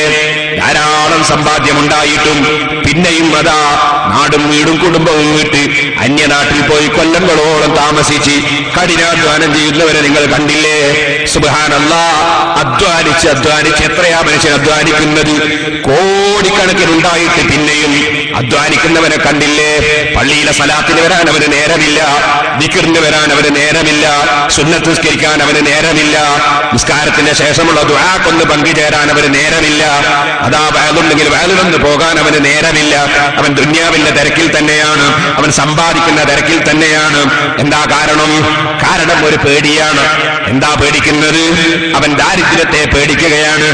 ധാരാളം സമ്പാദ്യമുണ്ടായിട്ടും പിന്നെയും അതാ നാടും വീടും കുടുംബവും വിട്ട് അന്യനാട്ടിൽ പോയി കൊല്ലങ്ങളോളം താമസിച്ച് കഠിനാധ്വാനം ചെയ്യുന്നവരെ നിങ്ങൾ കണ്ടില്ലേ? സുബ്ഹാനല്ലാഹ്, അധ്വാനിച്ച് എത്രയാ മനുഷ്യൻ അധ്വാനിക്കുന്നത്? കോടിക്കണക്കിനുണ്ടായിട്ട് പിന്നെയും അധ്വാനിക്കുന്നവനെ കണ്ടില്ലേ? പള്ളിയിലെ സലാത്തിന് വരാൻ അവന് നേരമില്ല, ദിക്റിന് വരാൻ അവന് നേരമില്ല, സുന്നത്ത് നിസ്കരിക്കാൻ അവന് നേരമില്ല, നിസ്കാരത്തിന്റെ ശേഷമുള്ള ദുആക്കൊന്ന് പങ്കുചേരാൻ അവന് നേരമില്ല, അതാ വഅലുണ്ടെങ്കിൽ വഅലിലൊന്ന് പോകാൻ അവന് നേരമില്ല. അവൻ ദുന്യാവിന്റെ തിരക്കിൽ തന്നെയാണ്, അവൻ സമ്പാദിക്കുന്ന തിരക്കിൽ തന്നെയാണ്. എന്താ കാരണം? കാരണം ഒരു പേടിയാണ്. എന്താ പേടിക്കുന്നത്? അവൻ ദാരിദ്ര്യത്തെ പേടിക്കുകയാണ്.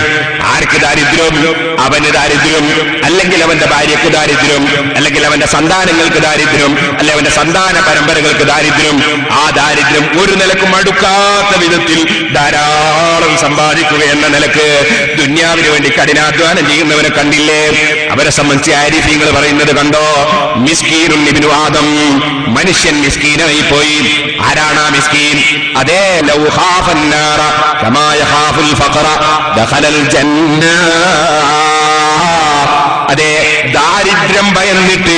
ആർക്ക് ദാരിദ്ര്യം? അവന് ദാരിദ്ര്യം, അല്ലെങ്കിൽ അവന്റെ ഭാര്യക്ക് ദാരിദ്ര്യം, അല്ലെങ്കിൽ അവന്റെ സന്താനങ്ങൾക്ക് ദാരിദ്ര്യം, അല്ലെ അവന്റെ സന്താന പരമ്പരകൾക്ക് ദാരിദ്ര്യം. ആ ദാരിദ്ര്യം ഒരു നിലക്കും അടുക്കാത്ത വിധത്തിൽ ധാരാളം സമ്പാദിക്കുക എന്ന നിലക്ക് ദുന്യാവിന് വേണ്ടി കഠിനാധ്വാനം ചെയ്യുന്നവനെ കണ്ടില്ലേ? അവരെ സംബന്ധിച്ച് ആരിഫീങ്ങൾ പറയുന്നത് കണ്ടോ? മിസ്കീനുൻ ഇബ്നു ആദം, മനുഷ്യൻ മിസ്കീനായി പോയി. ആരാണ് ആ മിസ്കീൻ? അതേ ലൗ ഖാഫൻ നാറ കമാ യഖാഫുൽ ഫഖറ ദഖലൽ ജന്ന. അതെ, ദാരിദ്ര്യം ഭയന്നിട്ട്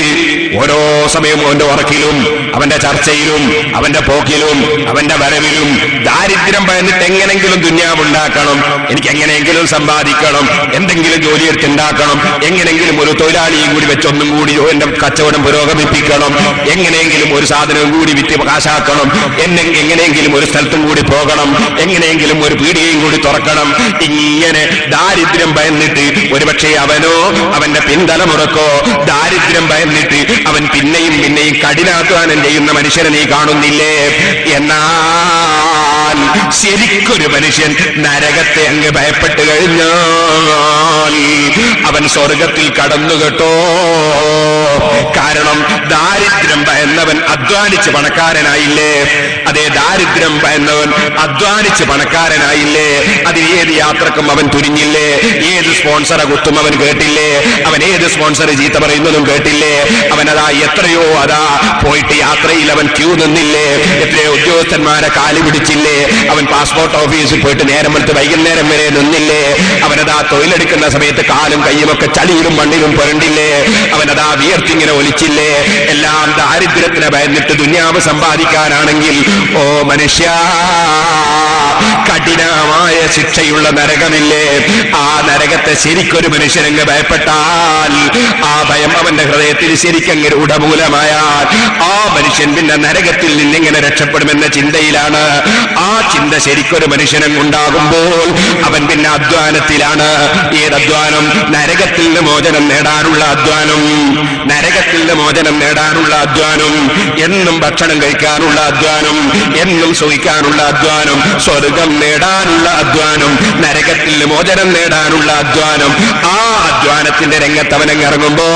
ഓരോ സമയവും അവന്റെ ഉറക്കിലും അവന്റെ ചർച്ചയിലും അവന്റെ പോക്കിലും അവന്റെ വരവിലും ദാരിദ്ര്യം ഭയന്നിട്ട് എങ്ങനെങ്കിലും ദുന്യാവുണ്ടാക്കണം, എനിക്ക് എങ്ങനെയെങ്കിലും സമ്പാദിക്കണം, എന്തെങ്കിലും ജോലിയെടുത്തുണ്ടാക്കണം, എങ്ങനെയെങ്കിലും ഒരു തൊഴിലാളിയും കൂടി വെച്ചൊന്നും കൂടി എന്റെ കച്ചവടം പുരോഗമിപ്പിക്കണം, എങ്ങനെയെങ്കിലും ഒരു സാധനവും കൂടി വിറ്റ് കാശാക്കണം, എങ്ങനെയെങ്കിലും ഒരു സ്ഥലത്തും കൂടി പോകണം, എങ്ങനെയെങ്കിലും ഒരു പീടികയും കൂടി തുറക്കണം. ഇങ്ങനെ ദാരിദ്ര്യം ഭയന്നിട്ട് ഒരുപക്ഷെ അവനോ അവന്റെ പിന്തലമുറക്കോ ദാരിദ്ര്യം ഭയന്നിട്ട് അവൻ പിന്നെയും കഠിനാധ്വാനം ചെയ്യുന്ന മനുഷ്യനെ നീ കാണുന്നില്ലേ? എന്നാൽ ശരിക്കൊരു മനുഷ്യൻ നരകത്തെ അങ്ങ് ഭയപ്പെട്ട് കഴിഞ്ഞാൽ അവൻ സ്വർഗത്തിൽ കടന്നു കേട്ടോ. കാരണം ദാരിദ്ര്യം ഭയന്നവൻ അധ്വാനിച്ച് പണക്കാരനായില്ലേ? അതേ, ദാരിദ്ര്യം ഭയന്നവൻ അധ്വാനിച്ച് പണക്കാരനായില്ലേ? അതിന് ഏത് യാത്രക്കും അവൻ തുനിഞ്ഞില്ലേ? ഏത് സ്പോൺസറെ കുത്തും അവൻ കേട്ടില്ലേ? അവൻ ഏത് സ്പോൺസർ ചീത്ത പറയുന്നതും കേട്ടില്ലേ? അവനതാ എത്രയോ അതാ പോയിട്ട് യാത്രയിൽ അവൻ ക്യൂ നിന്നില്ലേ? എത്രയോ ഉദ്യോഗസ്ഥന്മാരെ കാലു പിടിച്ചില്ലേ? അവൻ പാസ്പോർട്ട് ഓഫീസിൽ പോയിട്ട് നേരം വെളുത്ത് വൈകുന്നേരം വരെ നിന്നില്ലേ? അവനതാ തൊഴിലെടുക്കുന്ന സമയത്ത് കാലും കയ്യുമൊക്കെ ചളിയിലും മണ്ണിലും പുരണ്ടില്ലേ? അവനതാ വിയർത്തിങ്ങനെ ഒലിച്ചില്ലേ? എല്ലാം ദാരിദ്ര്യത്തിന് ഭയന്നിട്ട് ദുന്യാവ് സമ്പാദിക്കാനാണെങ്കിൽ ഓ മനുഷ്യ, കഠിനമായ ശിക്ഷയുള്ള നരകമില്ലേ? ആ നരകത്തെ ശരിക്കൊരു മനുഷ്യനങ്ങ് ഭയപ്പെട്ടാൽ, ആ ഭയം അവന്റെ ഹൃദയത്തിൽ ശരിക്കങ്ങ് രൂഢമൂലമായാൽ ആ മനുഷ്യൻ പിന്നെ നരകത്തിൽ നിന്നിങ്ങനെ രക്ഷപ്പെടുമെന്ന ചിന്തയിലാണ്. ആ ചിന്ത ശരിക്കൊരു മനുഷ്യനുണ്ടാകുമ്പോൾ അവൻ പിന്നെ അധ്വാനത്തിലാണ്. ഏതധ്വാനം? നരകത്തിൽ നിന്ന് മോചനം നേടാനുള്ള അധ്വാനം, നരകത്തിൽ നിന്ന് മോചനം നേടാനുള്ള അധ്വാനം, എന്നും ഭക്ഷണം കഴിക്കാനുള്ള അധ്വാനം, എന്നും സുഖിക്കാനുള്ള അധ്വാനം, സ്വർഗം നേടാനുള്ള അധ്വാനം, നരകത്തിൽ നിന്ന് മോചനം നേടാനുള്ള അധ്വാനം. ആ അധ്വാനത്തിന്റെ രംഗത്ത് അവനങ്ങിറങ്ങുമ്പോ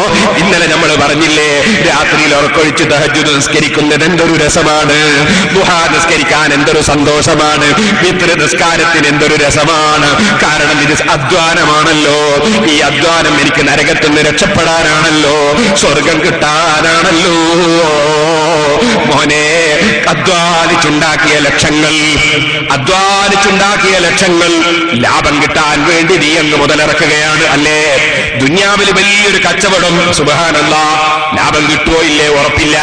ഇന്നലെ നമ്മൾ പറഞ്ഞില്ലേ, രാത്രിയിൽ ഉറക്കൊഴിച്ച് തഹജ്ജുദ് നിസ്കരിക്കുന്നത് എന്തൊരു രസമാണ്, ദുഹാ നിസ്കരിക്കാൻ എന്തൊരു സന്തോഷമാണ്, വിത്ർ നിസ്കാരത്തിന് എന്തൊരു രസമാണ്. കാരണം ഇത് അധ്വാനമാണല്ലോ. ഈ അധ്വാനം എനിക്ക് നരകത്തിൽ നിന്ന് രക്ഷപ്പെടാനാണല്ലോ, സ്വർഗം കിട്ടാനാണല്ലോ. മോനെ, അധ്വാനിച്ചുണ്ടാക്കിയ ലക്ഷങ്ങൾ ലാഭം കിട്ടാൻ വേണ്ടി നീ അങ്ങ് മുതലിറക്കുകയാണ് അല്ലേ? ദുന്യാവിൽ വലിയൊരു കച്ചവടം, സുബ്ഹാനല്ലാഹ്, ലാഭം കിട്ടുമോ ഇല്ലേ ഉറപ്പില്ല.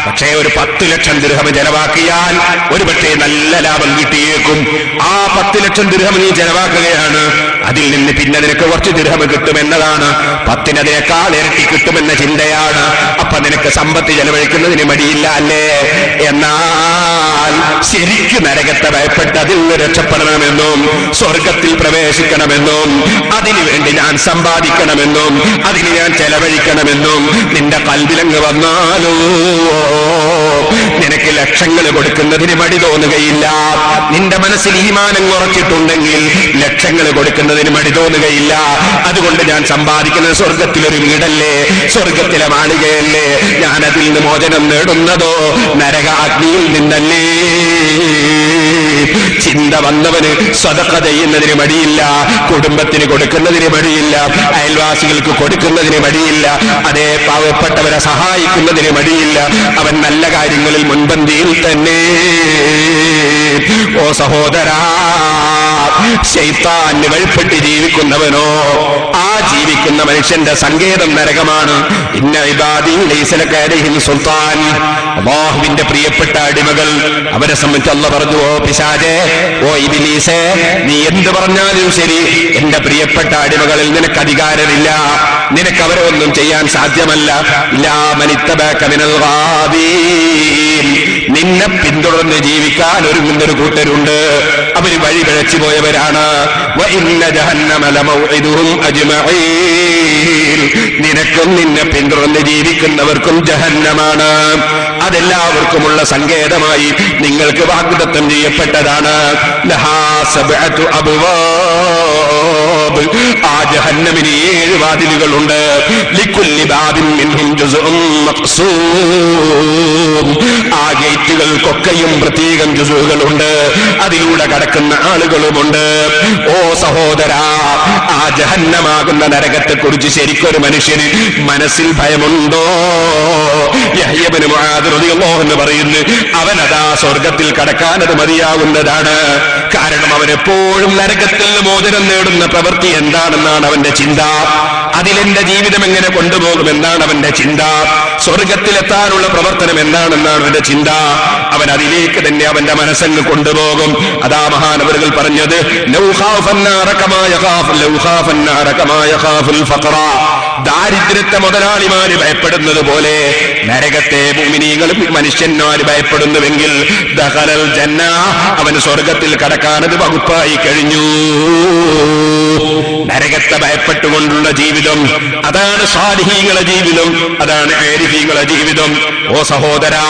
പക്ഷേ ഒരു 10 ലക്ഷം ദിർഹം ചെലവാക്കിയാൽ ഒരുപക്ഷെ നല്ല ലാഭം കിട്ടിയേക്കും. ആ 10 ലക്ഷം ദിർഹം നീ ചെലവാക്കുകയാണ്, അതിൽ നിന്ന് പിന്നെ നിനക്ക് കുറച്ച് ദിർഹം കിട്ടുമെന്നതാണ്. 10 അതിനേക്കാൾ ഇരട്ടി കിട്ടുമെന്ന ചിന്തയാണ്. അപ്പൊ നിനക്ക് സമ്പത്ത് ചെലവഴിക്കുന്നതിന് മടിയില്ല അല്ലേ? എന്നാൽ ശരിക്കും നരകത്തെ ഭയപ്പെട്ട് അതിൽ നിന്ന് രക്ഷപ്പെടണമെന്നും സ്വർഗത്തിൽ പ്രവേശിക്കണമെന്നും അതിനുവേണ്ടി ഞാൻ സമ്പാദിക്കണമെന്നും അതിന് ഞാൻ ചെലവഴിക്കണമെന്നും നിന്റെ കൽവിലങ്ങ് വന്നാലോ നിനക്ക് ലക്ഷങ്ങൾ കൊടുക്കുന്നതിന് മടി തോന്നുകയില്ല. നിന്റെ മനസ്സിൽ ഈമാനം ഉറച്ചിട്ടുണ്ടെങ്കിൽ ലക്ഷങ്ങൾ കൊടുക്കുന്നതിന് മടി തോന്നുകയില്ല. അതുകൊണ്ട് ഞാൻ സമ്പാദിക്കുന്നത് സ്വർഗത്തിലൊരു വീടല്ലേ, സ്വർഗത്തിലെ മാളികയല്ലേ, ഞാൻ അതിൽ നിന്ന് മോചനം നേടുന്നതോ നരകാഗ്നിയിൽ നിന്നല്ലേ. ചിന്ത വന്നവന് സ്വതക്ക ചെയ്യുന്നതിന് മടിയില്ല, കുടുംബത്തിന് കൊടുക്കുന്നതിന് മടിയില്ല, അയൽവാസികൾക്ക് കൊടുക്കുന്നതിന് മടിയില്ല, അതേ പാവപ്പെട്ടവരെ സഹായിക്കുന്നതിന് മടിയില്ല. അവൻ നല്ല കാര്യങ്ങളിൽ മുൻപന്തിയിൽ തന്നെ. ഓ സഹോദരാ, ശൈത്താന് വഴിപ്പെട്ട് ജീവിക്കുന്നവനോ ആ ജീവിക്കുന്ന മനുഷ്യന്റെ സങ്കേതം നരകമാണ്. ഇന്ന ഇബാദി ലൈസ ലക അലൈഹിം സുൽത്താൻ. അല്ലാഹുവിന്റെ പ്രിയപ്പെട്ട അടിമകൾ, അവരെ സംബന്ധിച്ച് അല്ലാഹു പറഞ്ഞു, ഓ പിശാചേ, ഓ ഇബ്ലീസേ, നീ എന്ത് പറഞ്ഞാലും ശരി എന്റെ പ്രിയപ്പെട്ട അടിമകളിൽ നിനക്ക് അധികാരമില്ല, നിനക്ക് അവരെ ഒന്നും ചെയ്യാൻ സാധ്യമല്ല. ഇല്ലാ മൻ ഇത്തബഅക മിനൽ ഗാവീൻ. നിന്നെ പിന്തുടർന്ന് ജീവിക്കാൻ ഒരുങ്ങുന്നൊരു കൂട്ടരുണ്ട്, അവര് വഴി പിഴച്ചു പോയവരാണ്. വഇന്ന ജഹന്നമ ലമൗഇദുഹും അജ്മഈൻ. നിനക്കും നിന്നെ പിന്തുടർന്ന് ജീവിക്കുന്നവർക്കും ജഹന്നമാണ്. അതെല്ലാവർക്കുമുള്ള സങ്കേതമായി നിങ്ങൾക്ക് വാഗ്ദത്തം ചെയ്യപ്പെട്ടതാണ്. ലഹാ സബ്അതു അബ്വാബ്. ആ ജഹന്നമിന് 7 വാതിലുകളുണ്ട്. ലികുല്ലി ബാബിൻ മിൻഹും ജുസ്ഉം മഖ്സൂം. ആ ഗേറ്റുകൾക്കൊക്കെയും പ്രത്യേകം ജുസുകളുണ്ട്, അതിലൂടെ കടക്കുന്ന ആളുകളുമുണ്ട്. ഓ സഹോദരാ, ആ ജഹന്നമാകുന്ന നരകത്തെ കുറിച്ച് ശരിക്കൊരു മനുഷ്യന് മനസ്സിൽ ഭയമുണ്ടോ? യഹ്യ ഇബ്നു മുആദ് റളിയല്ലാഹു അൻഹു പറയുന്നു, അവനതാ സ്വർഗത്തിൽ കടക്കാൻ അത് മതിയാകുന്നതാണ്. കാരണം അവനെപ്പോഴും നരകത്തിൽ മോചനം നേടുന്ന പ്രവൃത്തി എന്താണെന്നാണ് അവന്റെ ചിന്ത. അതിലെന്റെ ജീവിതം എങ്ങനെ കൊണ്ടുപോകുമെന്നാണ് അവന്റെ ചിന്ത. സ്വർഗത്തിലെത്താനുള്ള പ്രവർത്തനം എന്താണെന്നാണ് അവന്റെ ചിന്ത. അവൻ അതിലേക്ക് തന്നെ അവന്റെ മനസ്സങ്ങ് കൊണ്ടുപോകും. അതാ മഹാനവറുകൾ പറഞ്ഞത്, ദാരിദ്ര്യത്തെ മുതലാളിമാര് ഭയപ്പെടുന്നത് പോലെ നരകത്തെ മുഅ്മിനീങ്ങളും മനുഷ്യന്മാര് ഭയപ്പെടുന്നുവെങ്കിൽ ദഖലൽ ജന്ന, അവൻ സ്വർഗത്തിൽ കടക്കാനത് വകുപ്പായി കഴിഞ്ഞു. നരകത്തെ ഭയപ്പെട്ടുകൊണ്ടുള്ള ജീവിതം, അതാണ് സാലിഹീങ്ങളെ ജീവിതം, അതാണ് ആരിഫീങ്ങളെ ജീവിതം. ഓ സഹോദരാ,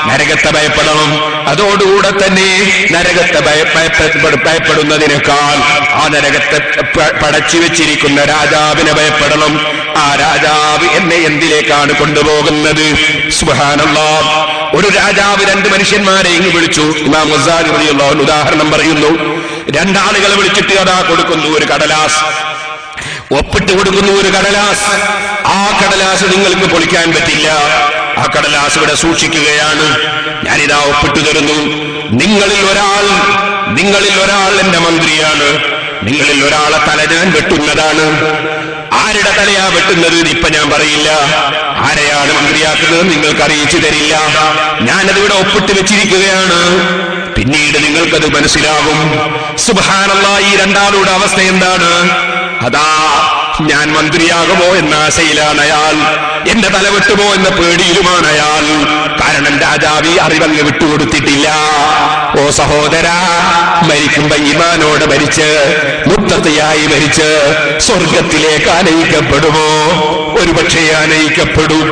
നരകത്തെ ഭയപ്പെടണം. അതോടുകൂടെ തന്നെ നരകത്തെ ഭയപ്പെടുന്നതിനേക്കാൾ ആ നരകത്തെ പടച്ചു വെച്ചിരിക്കുന്ന രാജാവിനെ ഭയപ്പെടണം. ആ രാജാവ് എന്നെ എന്തിലേക്കാണ് കൊണ്ടുപോകുന്നത്? സുബ്ഹാനല്ലാഹ്. ഒരു രാജാവ് 2 മനുഷ്യന്മാരെ ഇങ്ങ് വിളിച്ചു. ഇമാം ഗസാലി റളിയല്ലാഹു അൻഹു ഉദാഹരണം പറയുന്നു. 2 ആളുകളെ വിളിച്ചിട്ട് അതാ കൊടുക്കുന്നു ഒരു കടലാസ്, ഒപ്പിട്ട് കൊടുക്കുന്നു ഒരു കടലാസ്. ആ കടലാസ് നിങ്ങൾക്ക് പൊളിക്കാൻ പറ്റില്ല. ആ കടലാസ് ഇവിടെ സൂക്ഷിക്കുകയാണ്. ഞാനിതാ ഒപ്പിട്ട് തരുന്നു. നിങ്ങളിൽ ഒരാൾ എന്റെ മന്ത്രിയാണ്. നിങ്ങളിൽ ഒരാളെ തല ഞാൻ വെട്ടുന്നതാണ്. ആരുടെ തലയാ വെട്ടുന്നത് ഇപ്പൊ ഞാൻ പറയില്ല. ആരെയാണ് മന്ത്രിയാക്കുന്നത് നിങ്ങൾക്ക് അറിയിച്ചു തരില്ല. ഞാനതിവിടെ ഒപ്പിട്ട് വെച്ചിരിക്കുകയാണ്. പിന്നീട് നിങ്ങൾക്കത് മനസ്സിലാകും. സുബ്ഹാനല്ലാഹ്, ഈ 2 ആളുടെ അവസ്ഥ എന്താണ്? അതാ ഞാൻ മന്ത്രിയാകുമോ എന്ന ആശയിലാണ് അയാൾ, എന്റെ തല വെട്ടുമോ എന്ന പേടിയിലുമാണ് അയാൾ. കാരണം രാജാവ് ഈ അറിവങ്ങ് വിട്ടുകൊടുത്തിട്ടില്ല. ഓ സഹോദരാ, മരിക്കുമ്പോ ഈമാനോട് മരിച്ച് മുത്തഖിയായി മരിച്ച് സ്വർഗത്തിലേക്ക് ആനയിക്കപ്പെടുമോ? ഒരുപക്ഷേ ആനയിക്കപ്പെടും.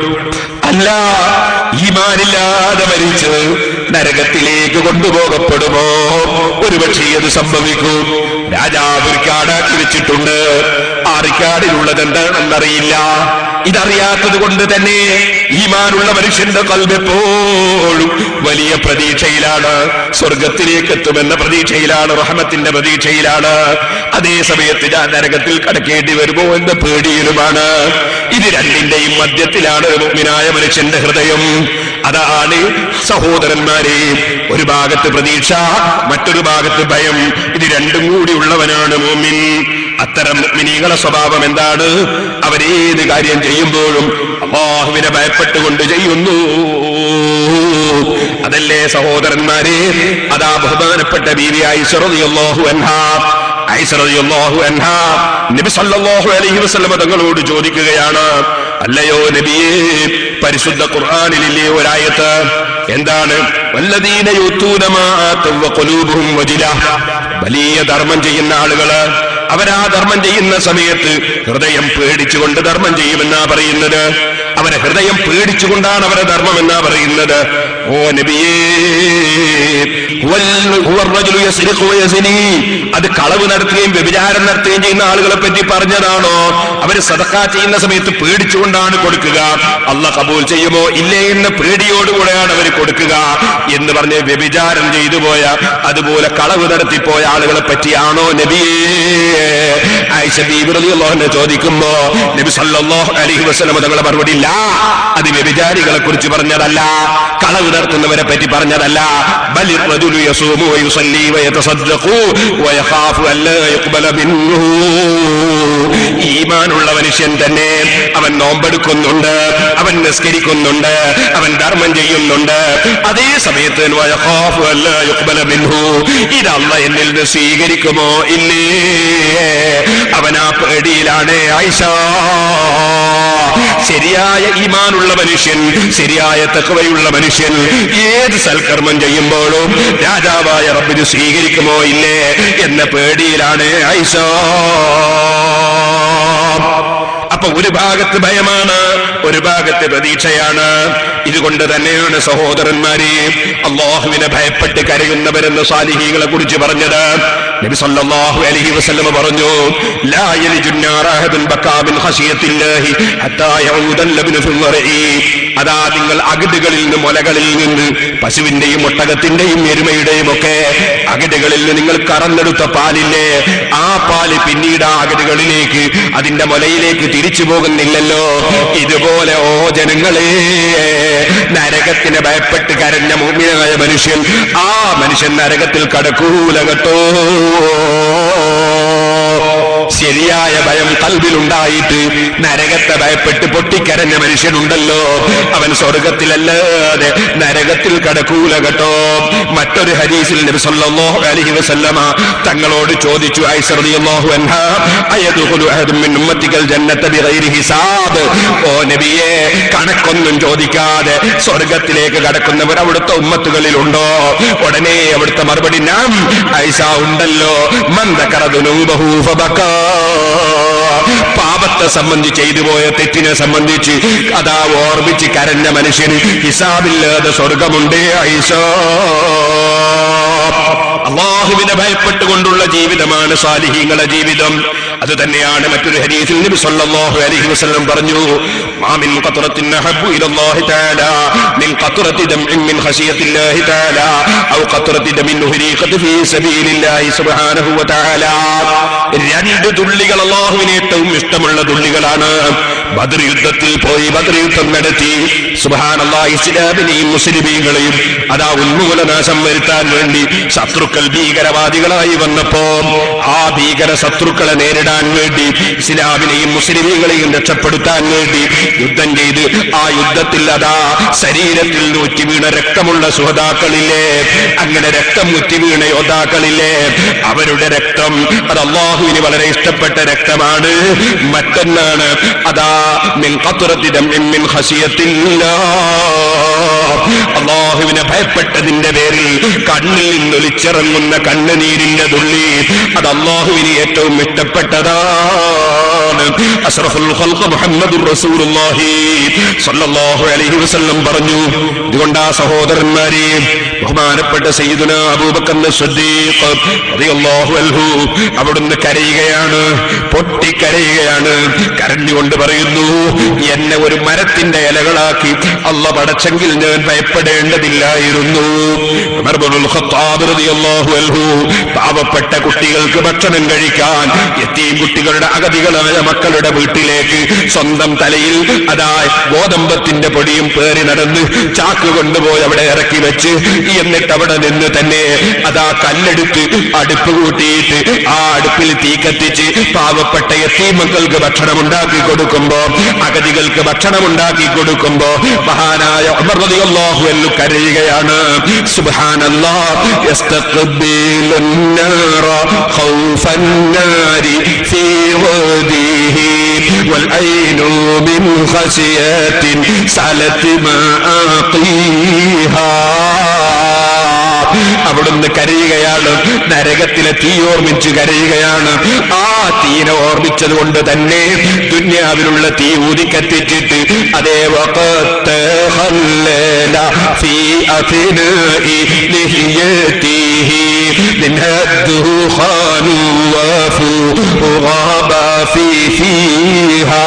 അല്ല, ഈമാനില്ലാതെ മരിച്ച് നരകത്തിലേക്ക് കൊണ്ടുപോകപ്പെടുമോ? ഒരുപക്ഷേ അത് സംഭവിക്കും. രാജാവ് റിക്കാർഡാക്കി വെച്ചിട്ടുണ്ട്. ആ റിക്കാർഡിലുള്ളത് എന്താണെന്നറിയില്ല. ഇതറിയാത്തത് കൊണ്ട് തന്നെ ഈമാനുള്ള മനുഷ്യന്റെ ഖൽബ് എപ്പോഴും വലിയ പ്രതീക്ഷയിലാണ്. സ്വർഗത്തിലേക്ക് എത്തുമെന്ന പ്രതീക്ഷയിലാണ്, റഹ്മത്തിന്റെ പ്രതീക്ഷയിലാണ്. അതേ സമയത്ത് ഞാൻ നരകത്തിൽ കടക്കേണ്ടി വരുമോ എന്ന പേടിയിലുമാണ്. ഇത് രണ്ടിന്റെയും മധ്യത്തിലാണ് ഒരു മുഅ്മിനായ മനുഷ്യന്റെ ഹൃദയം. അതാണ് സഹോദരന്മാരെ, ഒരു ഭാഗത്ത് പ്രതീക്ഷ, മറ്റൊരു ഭാഗത്ത് ഭയം. ഇത് രണ്ടും കൂടി ഉള്ളവനാണ് മുഅ്മിൻ. അത്തരം മുഅ്മിനീങ്ങളുടെ സ്വഭാവം എന്താണ്? അവരേത് കാര്യം ചെയ്യുമ്പോഴും അല്ലാഹുവിനെ ഭയപ്പെട്ടുകൊണ്ട് ചെയ്യുന്നു. അതല്ലേ സഹോദരന്മാരെ? അതാ ബഹുമാനപ്പെട്ട ബീവി ആയിഷ റളിയല്ലാഹു അൻഹാ നബി സല്ലല്ലാഹു അലൈഹി വസല്ലം തങ്ങളോട് ചോദിക്കുകയാണ്, അല്ലയോ നബിയേ, പരിശുദ്ധ ഖുർആനിലെ ഒരായത്ത് എന്താണ്? വല്ലദീന യൂതൂന മാ ആതവ ഖുലൂബുഹും വജില. വലിയ ധർമ്മം ചെയ്യുന്ന ആളുകള്, അവരാ ധർമ്മം ചെയ്യുന്ന സമയത്ത് ഹൃദയം പേടിച്ചുകൊണ്ട് ധർമ്മം ചെയ്യുമെന്നാ പറയുന്നത്. അവരെ ഹൃദയം പേടിച്ചുകൊണ്ടാണ് അവരെ ധർമ്മം എന്നാ പറയുന്നത്. ഓ നബിയേ, അത് കളവ് നടത്തുകയും വ്യഭിചാരം നടത്തുകയും ചെയ്യുന്ന ആളുകളെ പറ്റി പറഞ്ഞതാണോ? അവര് സദഖ ചെയ്യുന്ന സമയത്ത് പേടിച്ചുകൊണ്ടാണ് കൊടുക്കുക. അല്ലാഹ് കബൂൽ ചെയ്യുമോ ഇല്ലേ എന്ന പേടിയോടുകൂടെയാണ് അവർ കൊടുക്കുക എന്ന് പറഞ്ഞ് വ്യഭിചാരം ചെയ്തു പോയ, അതുപോലെ കളവ് നടത്തിപ്പോയ ആളുകളെ പറ്റിയാണോ നബിയേ? ആയിഷ ബീവി റളിയല്ലാഹു അൻഹ ചോദിക്കുമ്പോ നബി സല്ലല്ലാഹു അലൈഹി വസല്ലം തങ്ങളുടെ മറുപടി, ഇല്ല, അത് വ്യഭിചാരികളെ കുറിച്ച് പറഞ്ഞതല്ല, കളവ് നടത്തുന്നവരെ പറ്റി പറഞ്ഞതല്ല. ബലിർ റജുലു യസൂമു വയുസല്ലി വയതസദ്ദഖു വയഖാഫു അല്ലാ യുഖ്ബല മിൻഹു. ഈമാനുള്ള മനുഷ്യൻ തന്നെ അവൻ നോമ്പെടുക്കുന്നുണ്ട്, അവൻ നിസ്കരിക്കുന്നുണ്ട്, അവൻ ധർമ്മം ചെയ്യുന്നുണ്ട്, അതേ സമയത്ത് വയഖാഫു അല്ലാ യുഖ്ബല മിൻഹു, ഇത് അല്ലാഹ് എന്നിൽ നിന്ന് സ്വീകരിക്കുമോ ഇല്ലേ, അവനാ പേടിയിലാണ്. ആയിഷ, ശരിയായ ഈമാനുള്ള മനുഷ്യൻ, ശരിയായ തഖ്വയുള്ള മനുഷ്യൻ ഏത് സൽക്കർമ്മം ചെയ്യുമ്പോഴും രാജാവായ റബ്ബിന് സ്വീകരിക്കുമോ ഇല്ലേ എന്ന പേടിയിലാണ് ആയിഷ. അപ്പൊ ഒരു ഭാഗത്ത് ഭയമാണ്, ഒരു ഭാഗത്ത് പ്രതീക്ഷയാണ്. ഇതുകൊണ്ട് തന്നെയാണ് സഹോദരന്മാരെ അല്ലാഹുവിനെ ഭയപ്പെട്ട് കരയുന്നവരെന്ന് സാലിഹീങ്ങളെ കുറിച്ച് പറഞ്ഞത്. നബി സല്ലല്ലാഹു അലൈഹി വസല്ലം പറഞ്ഞു, ലാ യലിജുൻ നാറ അഹദുൻ ബകാ മിൻ ഖശിയത്തില്ലാഹി ഹത്താ യഊദൽ ലബ്നു ഫിൽ മർഇ. അതാ നിങ്ങൾ അകിടുകളിൽ നിന്ന്, മുലകളിൽ നിന്ന്, പശുവിന്റെയും ഒട്ടകത്തിന്റെയും എരുമയുടെയും ഒക്കെ അകിടുകളിൽ നിന്ന് നിങ്ങൾ കറന്നെടുത്ത പാലില്ലേ, ആ പാല് പിന്നീട് ആ അകിടുകളിലേക്ക്, അതിന്റെ മുലയിലേക്ക് തിരിച്ചു പോകുന്നില്ലല്ലോ. ഇതുപോലെ ഓ ജനങ്ങളെ, നരകത്തിനെ ഭയപ്പെട്ട് കരഞ്ഞ മുഅ്മിനായ മനുഷ്യൻ, ആ മനുഷ്യൻ നരകത്തിൽ കടക്കൂല കേട്ടോ. ശരിയായ ഭയം കൽബിലുണ്ടായിട്ട് നരകത്തെ ഭയപ്പെട്ട് പൊട്ടിക്കരഞ്ഞ മനുഷ്യനുണ്ടല്ലോ, അവൻ സ്വർഗത്തിലല്ലാതെ നരകത്തിൽ കടക്കൂല കേട്ടോ. മറ്റൊരു ഹദീസിൽ നബി സല്ലല്ലാഹു അലൈഹി വസല്ലമ തങ്ങളോട് ചോദിച്ചു, ആയിഷ റളിയല്ലാഹു അൻഹാ, അയദ്ഖുലു അഹദും മിൻ ഉമ്മത്തിക്കൽ ജന്നത ബിഗൈരി ഹിസാബ്. ഓ നബിയേ, കണക്കൊന്നും ചോദിക്കാതെ സ്വർഗത്തിലേക്ക് കടക്കുന്നവർ അവിടുത്തെ ഉമ്മത്തുകളിലുണ്ടോ? ഉടനെ അവിടുത്തെ മറുപടി, നാം. ആയിഷ, ഉണ്ടല്ലോ. മൻ ദക്കറ ദുനൂബഹു ഫബകാ. പാപത്തെ സംബന്ധിച്ച്, ചെയ്തു പോയ തെറ്റിനെ സംബന്ധിച്ച് അതാ ഓർമ്മിച്ച് കരഞ്ഞ മനുഷ്യന് ഹിസാബില്ലാതെ സ്വർഗമുണ്ട്. ആയിഷ, അല്ലാഹുവിനെ ഭയപ്പെട്ടുകൊണ്ടുള്ള ജീവിതമാണ് സാലിഹീങ്ങളുടെ ജീവിതം. അത് തന്നെയാണ് മറ്റൊരു ഹദീസിൽ നബി സല്ലല്ലാഹു അലൈഹി വസല്ലം പറഞ്ഞു, മാ മിൻ ഖത്റത്തിൻ അഹബ്ബു ഇലല്ലാഹി തആല മിൻ ഖത്റത്തി ദംഇൻ മിൻ ഖശിയത്തില്ലാഹി തആല ഔ ഖത്റത്തി ദമിൻ ഹുരീഖത്തി ഫീ സബീലില്ലാഹി സുബ്ഹാനഹു വ തആല. രണ്ട് തുള്ളികൾ അല്ലാഹുവിന് ഏറ്റവും ഇഷ്ടമുള്ള തുള്ളികളാണ്. ബദർ യുദ്ധത്തിൽ പോയി ബദർ യുദ്ധം നടത്തി, സുബ്ഹാനല്ലാഹ്, ഇസ്ലാമിനെയും മുസ്ലിമീങ്ങളെയും അതാ ഉന്മൂലനാശം വരുത്താൻ വേണ്ടി ശത്രുക്കൾ ഭീകരവാദികളായി വന്നപ്പോ ആ ഭീകര ശത്രുക്കളെ നേരിടാൻ വേണ്ടി, ഇസ്ലാമിനെയും മുസ്ലിമീങ്ങളെയും രക്ഷപ്പെടുത്താൻ വേണ്ടി യുദ്ധം ചെയ്ത് ആ യുദ്ധത്തിൽ അതാ ശരീരത്തിൽ ഊറ്റി വീണ രക്തമുള്ള സുഹദാക്കളില്ലേ, അങ്ങനെ രക്തം ഊറ്റി വീണ യോദ്ധാക്കളില്ലേ, അവരുടെ രക്തം അത് അല്ലാഹുവിന് വളരെ ഇഷ്ടപ്പെട്ട രക്തമാണ്. മറ്റൊന്നാണ് അതാ മിൻ ഖത്റത്തി ദംഇൻ മിൻ ഖശിയത്തില്ലാഹ്. അല്ലാഹുവിനെ ഭയപ്പെട്ടതിന്റെ പേരിൽ കണ്ണിൽ നിന്നൊലിച്ചിറങ്ങുന്ന കണ്ണുനീരിന്റെ തുള്ളി അത് അല്ലാഹുവിന് ഏറ്റവും ഇഷ്ടപ്പെട്ടതാണ്. അഷ്റഫുൽ ഖൽഖ് മുഹമ്മദുർ റസൂലുള്ളാഹി സ്വല്ലല്ലാഹു അലൈഹി വസല്ലം പറഞ്ഞു. ഇതുകൊണ്ട് ആ സഹോദരന്മാരെ, ബഹുമാനപ്പെട്ട സയ്യിദുനാ അബൂബക്കർ സിദ്ദീഖ് റളിയല്ലാഹു അൻഹു അവിടുന്ന് കരയുകയാണ്, പൊട്ടിക്കരയുകയാണ്. കരഞ്ഞുകൊണ്ട് പറയുന്നു, എന്നെ ഒരു മരത്തിന്റെ ഇലകളാക്കി അല്ലാഹ് പടച്ചെങ്കിൽ ഞാൻ ഭയപ്പെടേണ്ടതില്ലായിരുന്നു. ഉമർ ഇബ്നുൽ ഖത്താബ് റളിയല്ലാഹു അൻഹു പാവപ്പെട്ട കുട്ടികൾക്ക് ഭക്ഷണം കഴിക്കാൻ യതീം കുട്ടികളുടെ, അഗതികളായ മക്കളുടെ വീട്ടിലേക്ക് സ്വന്തം തലയിൽ അതാ ഗോതമ്പത്തിന്റെ പൊടിയും പേറി നടന്ന് ചാക്ക് കൊണ്ടുപോയി അവിടെ ഇറക്കി വെച്ച്, എന്നിട്ട് അവിടെ നിന്ന് തന്നെ അതാ കല്ലെടുത്ത് അടുപ്പ് കൂട്ടിയിട്ട് ആ അടുപ്പിൽ തീ കത്തിച്ച് പാവപ്പെട്ട യതീം മക്കൾക്ക് ഭക്ഷണം ഉണ്ടാക്കി കൊടുക്കുമ്പോ, അഗതികൾക്ക് ഭക്ഷണം ഉണ്ടാക്കി കൊടുക്കുമ്പോ മഹാനായ ഉമർ റളിയല്ലാഹു അൻഹു കരയുകയാണ്. സുബ്ഹാനല്ലാഹ്, യസ്തഖ്ബിലുൻ നാറ ഖൗഫൻ നാരി ഫീ വദിഹി വൽ ഐനു മിൻ ഖശിയത്തിൻ സലത് മാഅഖീഹാ. അവിടുന്ന് കരയുകയാണ്, നരകത്തിലെ തീ ഓർമ്മിച്ച് കരയുകയാണ്. ആ തീനെ ഓർമ്മിച്ചത് കൊണ്ട് തന്നെ ദുന്യാവിലുള്ള തീ ഊതിക്കത്തിച്ചിട്ട് അതേ വഖത്ത് ഖല്ലല ഫീ അഫ്നാഇ ലിഹിയതിഹി മിൻഹദ്ദുഖാനു വഫുഗാബ ഫീഹാ.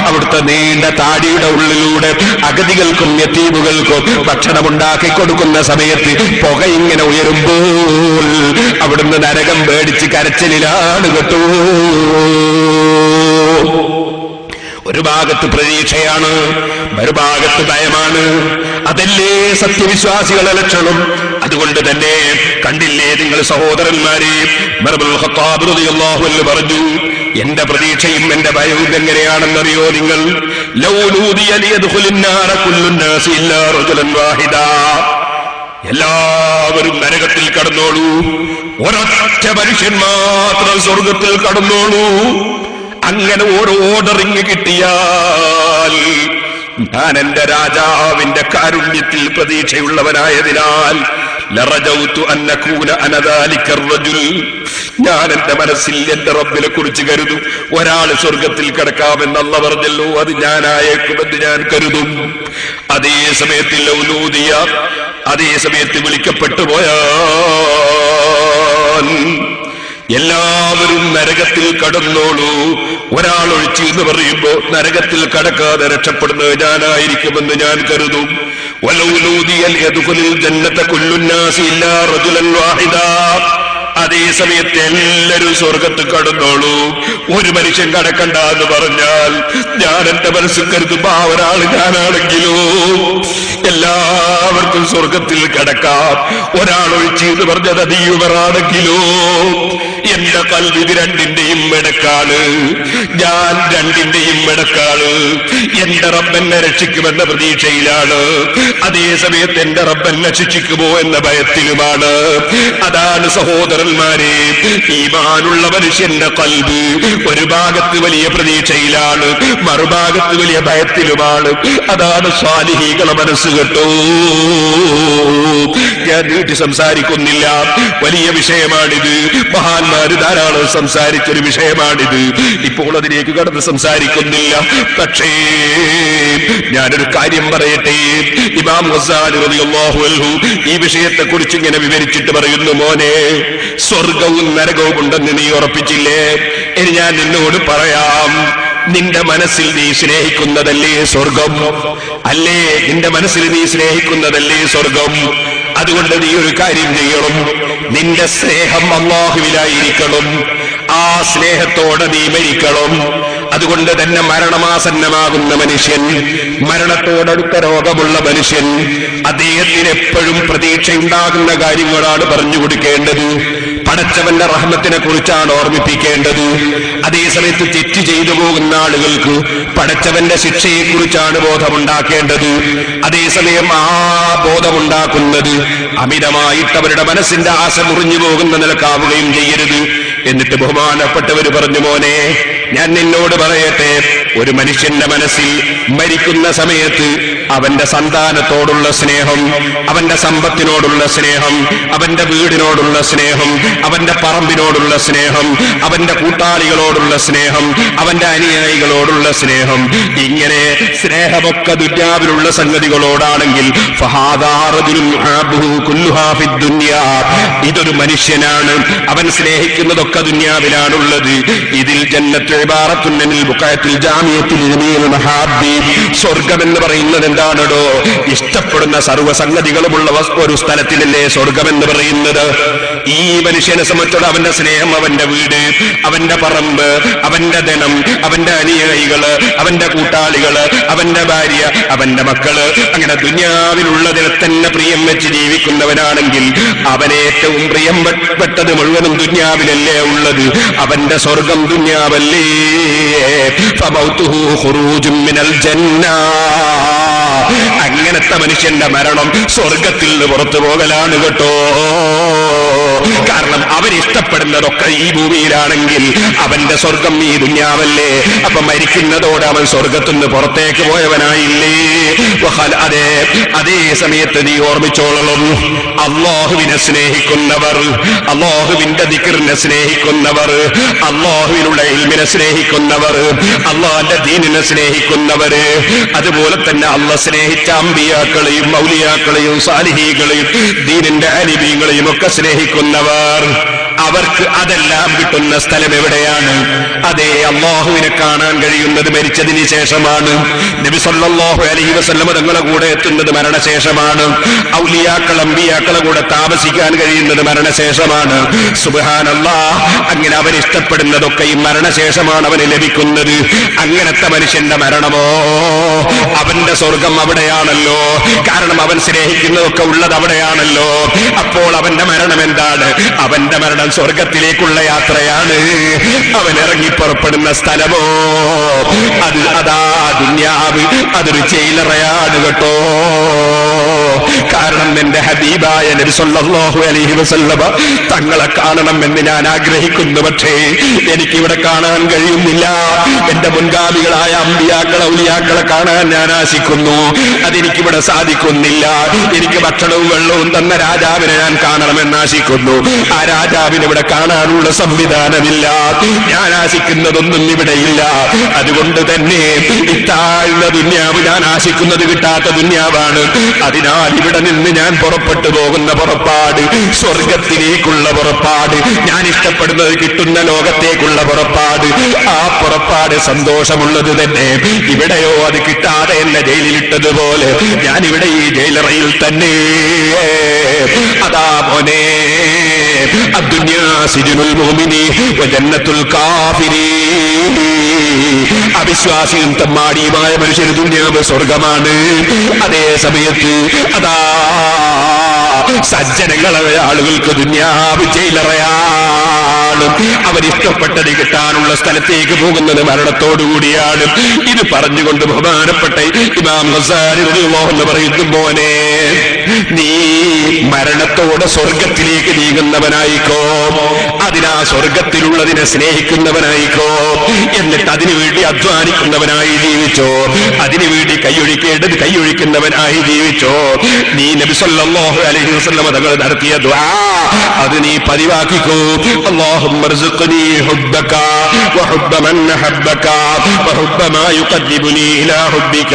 അവിടുത്തെ നീണ്ട താടിയുടെ ഉള്ളിലൂടെ അഗതികൾക്കും യതീമുകൾക്കും ഭക്ഷണമുണ്ടാക്കി കൊടുക്കുന്ന സമയത്ത് പുക ഇങ്ങനെ ഉയരുമ്പോൾ അവിടുന്ന് നരകം പേടിച്ച് കരച്ചിലാണ് കേട്ടോ. ഒരു ഭാഗത്ത് പ്രതീക്ഷയാണ്, മറുഭാഗത്ത് ഭയമാണ്. അതല്ലേ സത്യവിശ്വാസികളുടെ ലക്ഷണം. അതുകൊണ്ട് തന്നെ കണ്ടില്ലേ നിങ്ങൾ സഹോദരന്മാരെ, ഉമർ ഇബ്നുൽ ഖത്താബ് റളിയല്ലാഹു അൻഹു പറഞ്ഞു, എന്റെ പ്രതീക്ഷയും എന്റെ ഭയവും എങ്ങനെയാണെന്നറിയോ നിങ്ങൾ? ലൗ നൂദിയ ലിയദ്ഖുലിൻ നാറ കുല്ലുൻ നാസി ഇല്ലാ റജുലൻ വാഹിദാ, എല്ലാവരും നരകത്തിൽ കടന്നോളൂ, ഒരൊറ്റ മനുഷ്യൻ മാത്രം സ്വർഗത്തിൽ കടന്നോളൂ. അങ്ങനെ ഒരു ഓർഡറിങ് കിട്ടിയാൽ ഞാൻ എന്റെ രാജാവിന്റെ കാരുണ്യത്തിൽ പ്രതീക്ഷയുള്ളവനായതിനാൽ ലറജൗതു അൻ നകൂന അന ദാലിക റജുൽ, ഞാൻ എന്റെ മനസ്സിൽ എന്റെ റബ്ബിനെ കുറിച്ച് കരുതും, ഒരാൾ സ്വർഗത്തിൽ കിടക്കാമെന്ന് അല്ലാഹു പറഞ്ഞല്ലോ, അത് ഞാനായേക്കുമെന്ന് ഞാൻ കരുതും. അതേ സമയത്ത് ലൗനൂദിയ, അതേ സമയത്ത് വിളിക്കപ്പെട്ടു പോയാൽ എല്ലാവരും നരകത്തിൽ കടന്നോളൂ, ഒരാൾ ഒഴിച്ചു എന്ന് പറയുമ്പോ നരകത്തിൽ കടക്കാതെ രക്ഷപ്പെടുന്നത് ഞാനായിരിക്കുമെന്ന് ഞാൻ കരുതും. അതേ സമയത്ത് എല്ലാവരും സ്വർഗത്ത് കടന്നോളൂ, ഒരു മനുഷ്യൻ കടക്കണ്ട എന്ന് പറഞ്ഞാൽ ഞാൻ എന്റെ മനസ്സിൽ കരുതുമ്പോ ആ ഒരാൾ ഞാനാണെങ്കിലോ എല്ലാവർക്കും സ്വർഗത്തിൽ കടക്കാം. ഒരാൾ ഒഴിച്ച് എന്ന് പറഞ്ഞത് അതീവറാണെങ്കിലോ എന്റെ കൽബ് ഇത് രണ്ടിന്റെയും ഇടക്കാണ്, ഞാൻ രണ്ടിന്റെയും ഇടക്കാണ്. എന്റെ റബ്ബെന്നെ രക്ഷിക്കുമെന്ന പ്രതീക്ഷയിലാണ്, അതേ സമയത്ത് എന്റെ റബ്ബെന്നെ ശിക്ഷിക്കുമോ എന്ന ഭയത്തിലുമാണ്. അതാണ് സഹോദരന്മാരെ ഈമാനുള്ള മനുഷ്യന്റെ കൽബ് ഒരു ഭാഗത്ത് വലിയ പ്രതീക്ഷയിലാണ്, മറുഭാഗത്ത് വലിയ ഭയത്തിലുമാണ്. അതാണ് സ്വാലിഹീകളെ മനസ്സ് കേട്ടോ. ഞാൻ നീട്ടി സംസാരിക്കുന്നില്ല, വലിയ വിഷയമാണിത്, മഹാന്മാര് ധാരാളം സംസാരിച്ചൊരു വിഷയമാണിത്. ഇപ്പോൾ അതിലേക്ക് കടന്ന് സംസാരിക്കുന്നില്ല. പക്ഷേ ഞാനൊരു കാര്യം പറയട്ടെ. ഇമാം ഗസാലി റളിയല്ലാഹു അൻഹു ഈ വിഷയത്തെ കുറിച്ച് ഇങ്ങനെ വിവരിച്ചിട്ട് പറയുന്നു, മോനെ, സ്വർഗവും നരകവും ഉണ്ടെന്ന് നീ ഉറപ്പിച്ചില്ലേ? ഇനി ഞാൻ നിന്നോട് പറയാം, നിന്റെ മനസ്സിൽ നീ സ്നേഹിക്കുന്നതല്ലേ സ്വർഗം? അല്ലേ, നിന്റെ മനസ്സിൽ നീ സ്നേഹിക്കുന്നതല്ലേ സ്വർഗം? അതുകൊണ്ട് നീ ഒരു കാര്യം ചെയ്യണം, നിന്റെ സ്നേഹം അല്ലാഹുവിലായിരിക്കണം, ആ സ്നേഹത്തോടെ നീ മരിക്കണം. അതുകൊണ്ട് തന്നെ മരണമാസന്നമാകുന്ന മനുഷ്യൻ, മരണത്തോടടുത്ത രോഗമുള്ള മനുഷ്യൻ, അദ്ദേഹത്തിന് എപ്പോഴും പ്രതീക്ഷയുണ്ടാകുന്ന കാര്യങ്ങളാണ് പറഞ്ഞു കൊടുക്കേണ്ടത്. പടച്ചവന്റെ റഹ്മത്തിനെ കുറിച്ചാണ് ഓർമ്മിപ്പിക്കേണ്ടത്. അതേസമയത്ത് തെറ്റ് ചെയ്തു പോകുന്ന ആളുകൾക്ക് പടച്ചവന്റെ ശിക്ഷയെക്കുറിച്ചാണ് ബോധമുണ്ടാക്കേണ്ടത്. അതേസമയം ആ ബോധമുണ്ടാക്കുന്നത് അമിതമായിട്ട് അവരുടെ മനസ്സിന്റെ ആശ മുറിഞ്ഞു പോകുന്ന നിലക്കാവുകയും ചെയ്യരുത്. എന്നിട്ട് ബഹുമാനപ്പെട്ടവര് പറഞ്ഞു, മോനെ, ഞാൻ നിന്നോട് പറയട്ടെ, ഒരു മനുഷ്യന്റെ മനസ്സിൽ മരിക്കുന്ന സമയത്ത് അവന്റെ സന്താനത്തോടുള്ള സ്നേഹം, അവന്റെ സമ്പത്തിനോടുള്ള സ്നേഹം, അവന്റെ വീടിനോടുള്ള സ്നേഹം, അവന്റെ പറമ്പിനോടുള്ള സ്നേഹം, അവന്റെ കൂട്ടാളികളോടുള്ള സ്നേഹം, അവന്റെ അനുയായികളോടുള്ള സ്നേഹം, ഇങ്ങനെ സ്നേഹമൊക്കെ ദുന്യാവിലുള്ള സംഗതികളോടാണെങ്കിൽ ഇതൊരു മനുഷ്യനാണ്, അവൻ സ്നേഹിക്കുന്നതൊക്കെ ദുന്യാവിലാണുള്ളത്. ഇതിൽ ജന്നത്തുൽ ഇബാറത്തുൽ ബുഖായത്തുൽ ജാമിയത്തുൽ ജമീൽ മഹാബ്ബി, സ്വർഗം എന്ന് പറയുന്നത് എന്താണോ? ഇഷ്ടപ്പെടുന്ന സർവ്വസംഗതികളുമുള്ള ഒരു സ്ഥലത്തിലല്ലേ സ്വർഗം എന്ന് പറയുന്നത്. ഈ മനുഷ്യനെ സംബന്ധിച്ചോട് അവന്റെ സ്നേഹം, അവന്റെ വീട്, അവന്റെ പറമ്പ്, അവന്റെ ധനം, അവന്റെ അനുയായികള്, അവന്റെ കൂട്ടാളികള്, അവന്റെ ഭാര്യ, അവന്റെ മക്കള്, അങ്ങനെ ദുന്യാവിലുള്ളതിൽ തന്നെ പ്രിയം വെച്ച് ജീവിക്കുന്നവനാണെങ്കിൽ അവനേറ്റവും പ്രിയപ്പെട്ടത് മുഴുവനും ദുന്യാവിലല്ലേ ഉള്ളത്. അവന്റെ സ്വർഗം ദുന്യാവല്ലേ. ഫമൗതുഹു ഖുറൂജും മിനൽ ജന്ന, അങ്ങനത്തെ മനുഷ്യന്റെ മരണം സ്വർഗത്തിൽ നിന്ന് പുറത്തു പോകലാണ് കേട്ടോ. കാരണം അവരിഷ്ടപ്പെടുന്നതൊക്കെ ഈ ഭൂമിയിലാണെങ്കിൽ അവന്റെ സ്വർഗം ഈ ദുന്യാവല്ലേ. അപ്പൊ മരിക്കുന്നതോടെ അവൻ സ്വർഗത്തിൽ നിന്ന് പുറത്തേക്ക് പോയവനായില്ലേ. അതേ സമയത്ത് നീ ഓർമ്മിച്ചോളണം, അല്ലാഹുവിനെ സ്നേഹിക്കുന്നവർ, അല്ലാഹുവിന്റെ ദിക്റിനെ സ്നേഹിക്കുന്നവർ, അല്ലാഹുവിനുള്ള ഇൽമിനെ സ്നേഹിക്കുന്നവർ, അല്ലാഹുവിന്റെ ദീനിനെ സ്നേഹിക്കുന്നവര്, അതുപോലെ തന്നെ അല്ലാഹ് സ്നേഹിച്ച അമ്പിയാക്കളെയും ഔലിയാക്കളെയും സാലിഹീകളെയും ദീനിന്റെ അലിമീങ്ങളെയും ഒക്കെ സ്നേഹിക്കുന്നവർ, അവർക്ക് അതെല്ലാം കിട്ടുന്ന സ്ഥലം എവിടെയാണ്? അതേ, അള്ളാഹുവിനെ കാണാൻ കഴിയുന്നത് മരിച്ചതിന് ശേഷമാണ്. നബി സല്ലല്ലാഹു അലൈഹി വസല്ലം തങ്ങളുടെ കൂടെ എത്തുന്നത് മരണശേഷമാണ്. ഔലിയാക്കൾ അമ്പിയാക്കളെ കൂടെ താമസിക്കാൻ കഴിയുന്നത് മരണശേഷമാണ്. സുബ്ഹാനല്ലാഹ്, അങ്ങനെ അവൻ ഇഷ്ടപ്പെടുന്നതൊക്കെയും മരണശേഷമാണ് അവന് ലഭിക്കുന്നത്. അങ്ങനത്തെ മനുഷ്യന്റെ മരണമോ, അവന്റെ സ്വർഗം അവിടെയാണല്ലോ. കാരണം അവൻ സ്നേഹിക്കുന്നതൊക്കെ ഉള്ളത് അവിടെയാണല്ലോ. അപ്പോൾ അവന്റെ മരണം എന്താണ്? അവന്റെ മരണം സ്വർഗത്തിലേക്കുള്ള യാത്രയാണ്. അവൻ ഇറങ്ങി പുറപ്പെടുന്ന സ്ഥലമോ അതാ ദുനിയാവ്, അതൊരു ജയിലറയാണ് കേട്ടോ. കാരണം എന്റെ ഹബീബായ നബി സല്ലല്ലാഹു അലൈഹി വസല്ലമ തങ്ങളെ കാണണമെന്ന് ഞാൻ ആഗ്രഹിക്കുന്നു. പക്ഷേ എനിക്കിവിടെ കാണാൻ കഴിയുന്നില്ല. എന്റെ മുൻഗാമികളായ അമ്പിയാക്കളെ ഔലിയാക്കളെ കാണാൻ ഞാൻ ആശിക്കുന്നു. അതെനിക്കിവിടെ സാധിക്കുന്നില്ല. എനിക്ക് ഭക്ഷണവും വെള്ളവും തന്ന രാജാവിനെ ഞാൻ കാണണമെന്ന് ആശിക്കുന്നു. ആ രാജാവിനെ ഇവിടെ കാണാനുള്ള സംവിധാനമില്ല. ഞാൻ ആശിക്കുന്നതൊന്നും ഇവിടെയില്ല. അതുകൊണ്ട് തന്നെ ഇത്താഴ്ന്ന ദുന്യാവ്, ഞാൻ ആശിക്കുന്നത് കിട്ടാത്ത ദുന്യാവാണ്. അതിനാൽ ഇവിടെ നിന്ന് ഞാൻ പുറപ്പെട്ടു പോകുന്ന പുറപ്പാട് സ്വർഗത്തിലേക്കുള്ള പുറപ്പാട്, ഞാൻ ഇഷ്ടപ്പെടുന്നത് കിട്ടുന്ന ലോകത്തേക്കുള്ള പുറപ്പാട്. ആ പുറപ്പാട് സന്തോഷമുള്ളത് തന്നെ. ഇവിടെയോ അത് കിട്ടാതെ എന്നെ ജയിലിലിട്ടതുപോലെ ഞാൻ ഇവിടെ ഈ ജയിലറയിൽ തന്നെ. അതാ മോനെ, അദ്ദുന്യാ സിജ്നുൽ മുഅ്മിനി വജന്നത്തുൽ കാഫിരി. അവിശ്വാസിയും തമ്മാടിയുമായ മനുഷ്യന് ദുന്യാവ് സ്വർഗമാണ്. അതേ സമയത്ത് അതാ സജ്ജനങ്ങളായ ആളുകൾക്ക് ദുന്യാവ് ജയിലറയാണ്. അവരിഷ്ടപ്പെട്ടത് കിട്ടാനുള്ള സ്ഥലത്തേക്ക് പോകുന്നത് മരണത്തോടുകൂടിയാണ്. ഇത് പറഞ്ഞുകൊണ്ട് ബഹുമാനപ്പെട്ട ഇമാം ഗസാലി റളിയല്ലാഹു അൻഹു പറയുന്നു, മോനെ, നീ മരണത്തോടെ സ്വർഗത്തിലേക്ക് നീങ്ങുന്നവനായിക്കോ. അതിനാ സ്വർഗത്തിലുള്ളതിനെ സ്നേഹിക്കുന്നവനായിക്കോ. എന്നിട്ട് അതിനുവേണ്ടി അധ്വാനിക്കുന്നവനായി ജീവിച്ചോ. അതിനുവേണ്ടി കൈയൊഴിക്കേണ്ടത് കൈയൊഴിക്കുന്നവനായി ജീവിച്ചോ. നീ നബി സല്ലല്ലാഹു അലൈഹി വസല്ലം തങ്ങൾ നടത്തിയ ദുആ അത് നീ പതിവാക്കിക്കോ. അല്ലാഹുമ്മ ർസുഖ്നി ഹുബ്ബക വഹുബ്ബ മൻ ഹബ്ബക വഹുബ്ബ മാ യുഖദ്ദിബുനി ഇലാ ഹുബ്ബക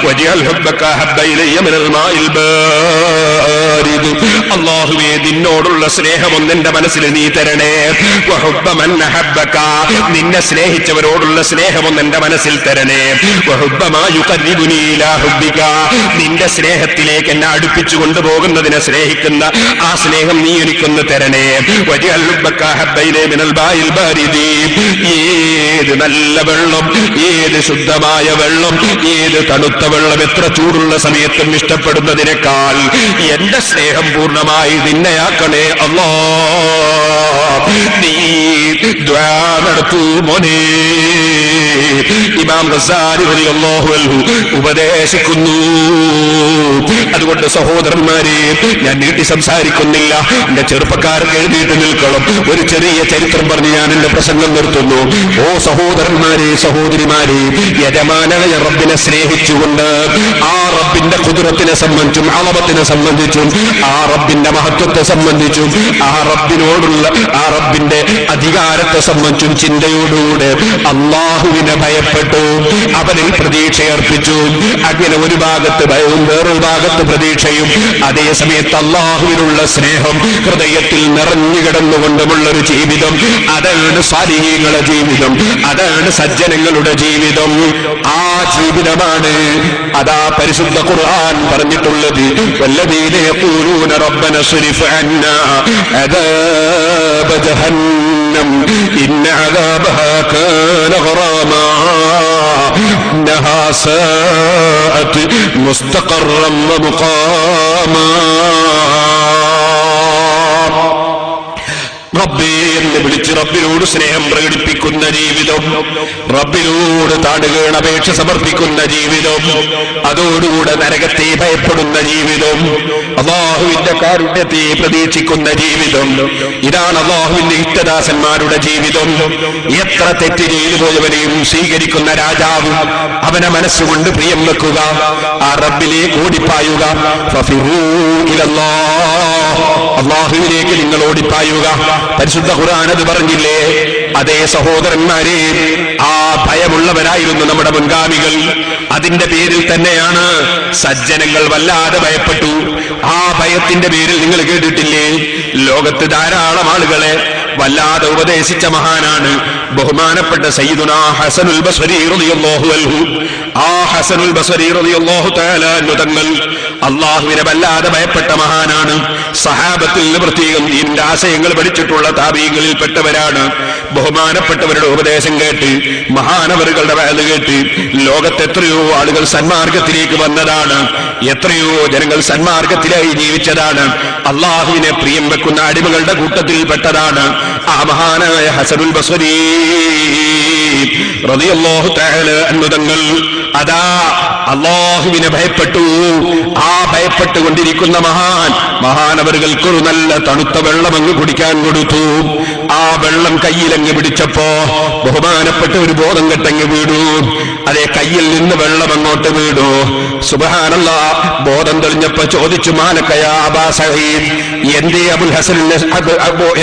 വജഅൽ ഹുബ്ബക ഹബ്ബ ഇലയ്യ മിനൽ മാഇൽ ബാരിദ്. അല്ലാഹുവേ, നിന്നോടുള്ള സ്നേഹം എന്റെ മനസ്സിൽ നീ തരണേ. വഹുബ്ബ മൻ ഹബ്ബക, നിന്നെ സ്നേഹിച്ചവരോടുള്ള സ്നേഹം എന്റെ മനസ്സിൽ തരണേ. വഹുബ്ബ മാ യുഖദ്ദിബുനി ഇലാ ഹുബ്ബക, നിന്റെ സ്നേഹത്തിലേക്ക് എന്നെ അടുപ്പിച്ചു കൊണ്ടുപോകുന്നതിനെ സ്നേഹിക്കുന്ന ആ സ്നേഹം നീ എനിക്കൊന്ന് തരണേ. വജഅൽ ഹുബ്ബക ഹബ്ബ ഇലയ്യ മിനൽ മാഇൽ ബാരിദ്. ഏത് നല്ല വെള്ളം, ഏത് ശുദ്ധമായ വെള്ളം, ഏത് തണുത്ത വെള്ളം എത്ര ചൂടുള്ള സമയത്തും ഇഷ്ടപ്പെടുന്നതിനേക്കാൾ എന്റെ സ്നേഹം പൂർണ്ണമായി നിന്നെയാക്കണേ അല്ലാഹ്. നീ ദുആ നടത്തൂ മോനെ. ഇമാം ഗസാലി റളിയല്ലാഹു അൻഹു ഉപദേശിക്കുന്നു. അതുകൊണ്ട് സഹോദരന്മാരെ, ഞാൻ നീട്ടി സംസാരിക്കുന്നില്ല. എന്റെ ചെറുപ്പക്കാർക്ക് എഴുതിയിട്ട് നിൽക്കണം. ഒരു ചെറിയ ചരിത്രം പറഞ്ഞ് ഞാൻ എന്റെ പ്രസംഗം നിർത്തുന്നു. ഓ സഹോദരന്മാരെ, സഹോദരിമാരെ, യജമാനായ റബ്ബിനെ സ്നേഹിച്ചുകൊണ്ട് ആ റബ്ബിന്റെ ഖുദ്റത്തിനെ സംബന്ധിച്ചും അളവത്തിനെ സംബന്ധിച്ചും ആ റബ്ബിന്റെ മഹത്വത്തെ സംബന്ധിച്ചും ആ റബ്ബിനോടുള്ള ആ റബ്ബിന്റെ അധികാരത്തെ സംബന്ധിച്ചും ചിന്തയോടുകൂടെ അള്ളാഹുവിനെ ഭയപ്പെട്ടു, അവനിൽ പ്രതീക്ഷയർപ്പിച്ചു. അങ്ങനെ ഒരു ഭാഗത്ത് ഭയവും വേറൊരു ഭാഗത്ത് പ്രതീക്ഷയും, അതേ സമയത്ത് അള്ളാഹുവിനുള്ള സ്നേഹം ഹൃദയത്തിൽ നിറഞ്ഞു കിടന്നുകൊണ്ടുമുള്ളൊരു ജീവിതം. അതാണ് സാലിഹീങ്ങളുടെ ജീവിതം, അതാണ് സജ്ജനങ്ങളുടെ ജീവിതം. ആ ജീവിതമാണ് അതാ പരിശുദ്ധ ഖുർആൻ പറഞ്ഞിട്ടുള്ളത്. വല്ലദീന യഖൂലൂന റബ്ബന സ്രിഫ് അന്നാ അദാബ ജഹന്നം ഇന്ന അദാബഹാ കാന ഗറാമാ ഇന്നഹാ സാഅത് മുസ്തഖറൻ വമുഖാമാ. റബ്ബേ എന്ന് വിളിച്ച് റബ്ബിനോട് സ്നേഹം പ്രകടിപ്പിക്കുന്ന ജീവിതം, റബ്ബിനോട് താടുകേണ അപേക്ഷ സമർപ്പിക്കുന്ന ജീവിതം, അതോടുകൂടെ നരകത്തെ ഭയപ്പെടുന്ന ജീവിതം, അല്ലാഹുവിന്റെ കാരുണ്യത്തെ പ്രതീക്ഷിക്കുന്ന ജീവിതം. ഇതാണ് അല്ലാഹുവിന്റെ ഇഷ്ടദാസന്മാരുടെ ജീവിതം. എത്ര തെറ്റ് ചെയ്തു പോയവനെയും സ്വീകരിക്കുന്ന രാജാവ്. അവനെ മനസ്സുകൊണ്ട് പ്രിയം വെക്കുക, ആ റബ്ബിലേക്ക് ഓടിപ്പായുക. ഫഫിറൂ ഇലല്ലാഹ്, അല്ലാഹുവിലേക്ക് നിങ്ങൾ ഓടിപ്പായുക. പരിശുദ്ധ ഖുർആൻ അത് പറഞ്ഞില്ലേ? അതേ സഹോദരന്മാരെ, ആ ഭയമുള്ളവരായിരുന്നു നമ്മുടെ മുൻഗാമികൾ. അതിന്റെ പേരിൽ തന്നെയാണ് സജ്ജനങ്ങൾ വല്ലാതെ ഭയപ്പെട്ടു. ആ ഭയത്തിന്റെ പേരിൽ നിങ്ങൾ കേട്ടിട്ടില്ലേ? ലോകത്ത് ധാരാളം ആളുകളെ വല്ലാതെ ഉപദേശിച്ച മഹാനാണ് ബഹുമാനപ്പെട്ട സയ്യിദുനാ ഹസനുൽ ബസ്രി റളിയല്ലാഹു അൻഹു. ആ ഹസനുൽ ബസ്രി റളിയല്ലാഹു തആല അൻഹു തങ്ങൾ അല്ലാഹുവിനെ വല്ലാതെ ഭയപ്പെട്ട മഹാനാണ്. സഹാബത്തിൽ പ്രത്യേകം ദീനിന്റെ ആശയങ്ങൾ പഠിച്ചിട്ടുള്ള താബീങ്ങളിൽ പെട്ടവരാണ്. ബഹുമാനപ്പെട്ടവരുടെ ഉപദേശം കേട്ട്, മഹാനവറുകളുടെ വഅദ് കേട്ട് ലോകത്ത് എത്രയോ ആളുകൾ സന്മാർഗത്തിലേക്ക് വന്നതാണ്. എത്രയോ ജനങ്ങൾ സന്മാർഗത്തിലായി ജീവിച്ചതാണ്. അള്ളാഹുവിനെ പ്രിയം വെക്കുന്ന അടിമകളുടെ കൂട്ടത്തിൽ പെട്ടതാണ് ആ മഹാനായ ഹസനുൽ ബസ്രി റളിയല്ലാഹു തആല അൻഹു തങ്ങൾ. അതാ അള്ളാഹുവിനെ ഭയപ്പെട്ടു. ആ ഭയപ്പെട്ടുകൊണ്ടിരിക്കുന്ന മഹാനവറുകൾക്കൊരു നല്ല തണുത്ത വെള്ളം അങ്ങ് കുടിക്കാൻ കൊടുത്തു. ആ വെള്ളം കയ്യിലങ്ങ് പിടിച്ചപ്പോ ബഹുമാനപ്പെട്ട ഒരു ബോധം കെട്ടങ്ങ് വീണു. അതേ കയ്യിൽ നിന്ന് വെള്ളം അങ്ങോട്ട് വീണു. സുബ്ഹാനല്ലാഹ്. ബോധം തെളിഞ്ഞപ്പോ ചോദിച്ചു, മാലക്കയാ അബാ സഈദ്, എന്തേ അബുൽ ഹസൻ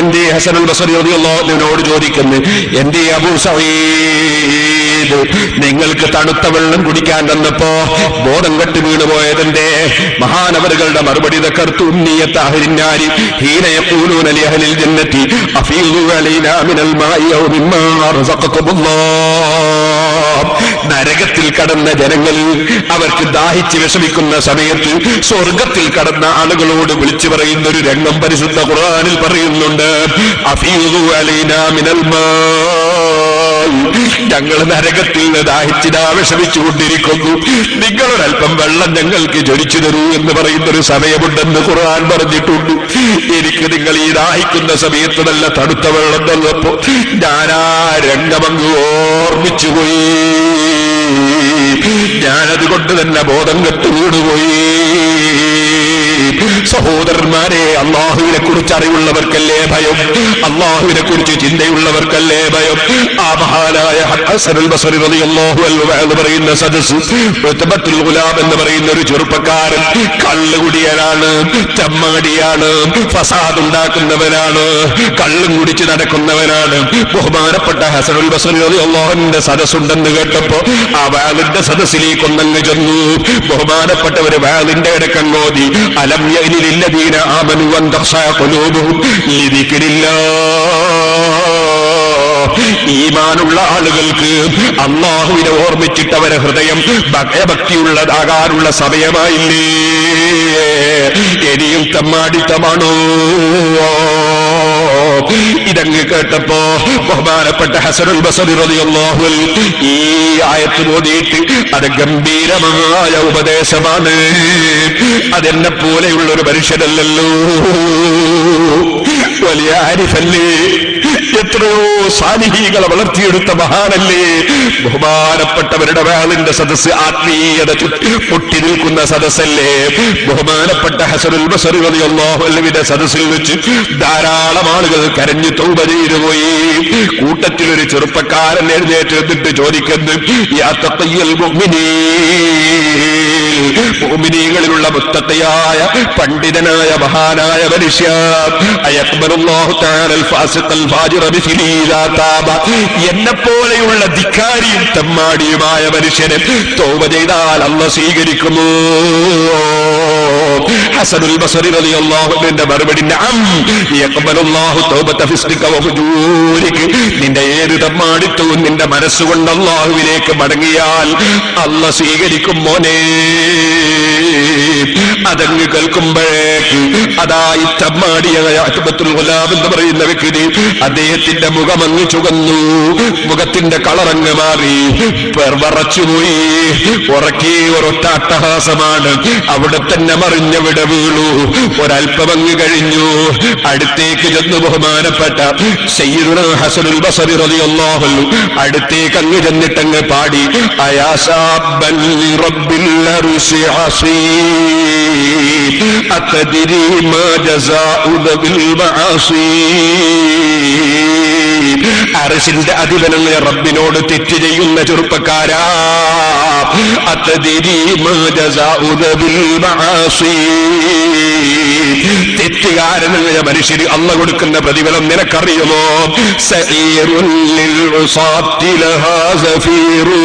എന്തേ ഹസനുൽ ബസ്രി റളിയല്ലാഹു അൻഹുവിനോട് ചോദിക്കുന്നു, എന്തേ അബൂ സഈദ് നിങ്ങൾക്ക് തണുത്ത വെള്ളം കുടിക്കാൻ തന്നപ്പോ ബോധം കെട്ട് വീണുപോയതിന്റെ? മഹാനവറുകളുടെ മറുപടി, ദക്കർതു നിയ്യത അഹ്ലിൻ നാരി ഹീന യഖൂലൂന ലി അഹ്ലിൽ ജന്നതി അഫീദു അലൈനാ മിനൽ മാഇ ഔ മിമ്മാ റസഖകുമുല്ലാഹ്. നരകത്തിൽ കടന്ന ജനങ്ങൾ അവർക്ക് ദാഹിച്ച് വിഷമിക്കുന്ന സമയത്ത് സ്വർഗത്തിൽ കടന്ന ആളുകളോട് വിളിച്ചു പറയുന്ന ഒരു രംഗം പരിശുദ്ധ ഖുർആനിൽ പറയുന്നുണ്ട്. അഫീദു അലൈനാ മിനൽ മാഇ, ഞങ്ങൾ നരകത്തിൽ നിന്ന് ദാഹിച്ചിതാ വിഷമിച്ചുകൊണ്ടിരിക്കുന്നു, നിങ്ങളൊരൽപ്പം വെള്ളം ഞങ്ങൾക്ക് ജ്വലിച്ചു തരൂ എന്ന് പറയുന്നൊരു സമയമുണ്ടെന്ന് ഖുർആൻ പറഞ്ഞിട്ടുണ്ട്. എനിക്ക് നിങ്ങൾ ഈ ദാഹിക്കുന്ന സമയത്ത് നല്ല തണുത്ത വെള്ളം തന്നപ്പോ ഞാനാ രംഗമങ്ങ് ഓർമ്മിച്ചുപോയി. ഞാനതുകൊണ്ട് തന്നെ ബോധം കെട്ടു വീണുപോയി. സഹോദരന്മാരെ, അള്ളാഹുവിനെ കുറിച്ച് അറിവുള്ളവർക്കല്ലേ ഭയം, അള്ളാഹുവിനെ കുറിച്ച് ചിന്തയുള്ളവർക്കല്ലേ ഭയം. ആ മഹാനായ ഹസനുൽ ബസ്രി റളിയല്ലാഹു അൻഹു എന്ന് പറയുന്ന സദസ്സ്, ഉത്ബത്തുൽ ഗുലാം എന്ന് പറയുന്ന ഒരു ചെറുപ്പക്കാരൻ കള്ളുകുടിയനാണ്, ചമ്മാടിയാണ്, ഫസാദ് ഉണ്ടാക്കുന്നവനാണ്, കള്ളും കുടിച്ച് നടക്കുന്നവനാണ്. ബഹുമാനപ്പെട്ട ഹസനുൽ ബസ്രി റളിയല്ലാഹു അൻഹുവിന്റെ സദസ്സുണ്ടെന്ന് കേട്ടപ്പോ ആ വാളിന്റെ സദസ്സിലേക്കൊന്നങ്ങ് ചെന്നു. ബഹുമാനപ്പെട്ടവര് വാളിന്റെ ഇടക്കങ്ങോതി, അലം യഅനി ലില്ലദീന ആമനു അൻ തഖ്ശഅ ഖുലൂബുഹും ലിദിക്രില്ലാഹ്. ഈമാനുള്ള ആളുകൾക്ക് അല്ലാഹുവിനെ ഓർമ്മിച്ചിട്ട് അവരെ ഹൃദയം ഭയഭക്തിയുള്ളതാകാനുള്ള സമയമായില്ലേ? ഇനിയും തമ്മാടിത്തമാണോ? ഇതങ്ങ് കേട്ടപ്പോ ബഹുമാനപ്പെട്ട ഹസനുൽ ബസ്രി റളിയല്ലാഹു അൻഹു ഈ ആയത്ത് ഓതിയിട്ട്, അത് ഗംഭീരമായ ഉപദേശമാണ്, അതെന്നെ പോലെയുള്ള ഒരു മനുഷ്യനല്ലല്ലോ, വലിയ ആരിഫല്ലേ, എത്രയോ സാലിഹീകളെ വളർത്തിയെടുത്ത മഹാനല്ലേ. ബഹുമാനപ്പെട്ടവരുടെ വാളിന്റെ സദസ്സ് ആത്മീയത പൊട്ടി നിൽക്കുന്ന സദസ്സല്ലേ. ബഹുമാനപ്പെട്ട ഹസനുൽ ബസ്രി റളിയല്ലാഹു അൻഹുവിന്റെ സദസ്സിൽ വെച്ച് ധാരാളം ആളുകൾ കരഞ്ഞു തൗബ ചെയ്തു പോയി. കൂട്ടത്തിൽ ഒരു ചെറുപ്പക്കാരൻ എഴുന്നേറ്റ് എന്നിട്ട് ചോദിക്കുന്നു, യാ തഖിയൽ മുഅ്മിനീങ്ങളിലുള്ള മുത്തഖിയായ പണ്ഡിതനായ മഹാനായ മനുഷ്യ, അയഖ്ബലുല്ലാഹു തആല ഫാസിഖൽ ഫാജിറ ബിഫിലി ഇദാ താബ, എന്നെപ്പോലെയുള്ള ധിക്കാരിയും തെമ്മാടിയുമായ മനുഷ്യനെ തൗബ ചെയ്താൽ അല്ലാഹു സ്വീകരിക്കുമോ? ഹസനുൽ ബസ്രി റളിയല്ലാഹു അൻഹുവിന്റെ മറുപടി, നഅം യഖ്ബലുല്ലാഹു തൗബത ഫിസ്ലിക വഫുജൂരിക. നിന്റെ ഏത് തെമ്മാടിത്തവും നിന്റെ മനസ്സുകൊണ്ട് അല്ലാഹുവിലേക്ക് മടങ്ങിയാൽ അല്ലാഹു സ്വീകരിക്കും മോനെ. അതങ്ങ് കേൾക്കുമ്പോഴേക്ക് അതാ ഈ തെമ്മാടിയായ ഉത്ബത്തുൽ ഗുലാം എന്ന് പറയുന്ന വ്യക്തി, അദ്ദേഹത്തിന്റെ മുഖമങ്ങ് ചുവന്നു, മുഖത്തിന്റെ കളറങ്ങ് മാറി, വിറച്ചുപോയി. ഉറക്കി ഒരൊറ്റ അട്ടഹാസമാണ്, അവിടെ തന്നെ മറിഞ്ഞവിടെ വീണു. ഒരൽപ്പമങ്ങ് കഴിഞ്ഞു. അടുത്തേക്ക് ചെന്ന് ബഹുമാനപ്പെട്ട സയ്യിദുനാ ഹസനുൽ ബസ്രി റളിയല്ലാഹു അൻഹു അടുത്തേക്ക് അങ്ങ് ചെന്നിട്ടങ്ങ് പാടി, അയാ ശാബ്ബൻ റബ്ബിൽ അർശി അസീം അതദ്രി മാ ജസാഉ ബിൽ മആസി. അർശിന്റെ അധിപനായ റബ്ബിനോട് തെറ്റ് ചെയ്യുന്ന ചെറുപ്പക്കാരാ, അതദ്രി മാ ജസാഉ ബിൽ മആസി. തെറ്റുകാരനായ മനുഷ്യന് അല്ലാഹു കൊടുക്കുന്ന പ്രതിഫലം നിനക്കറിയുമോ? സഈറുൽ ലിൽ ഉസാത്തി ലഹാ സഫീറു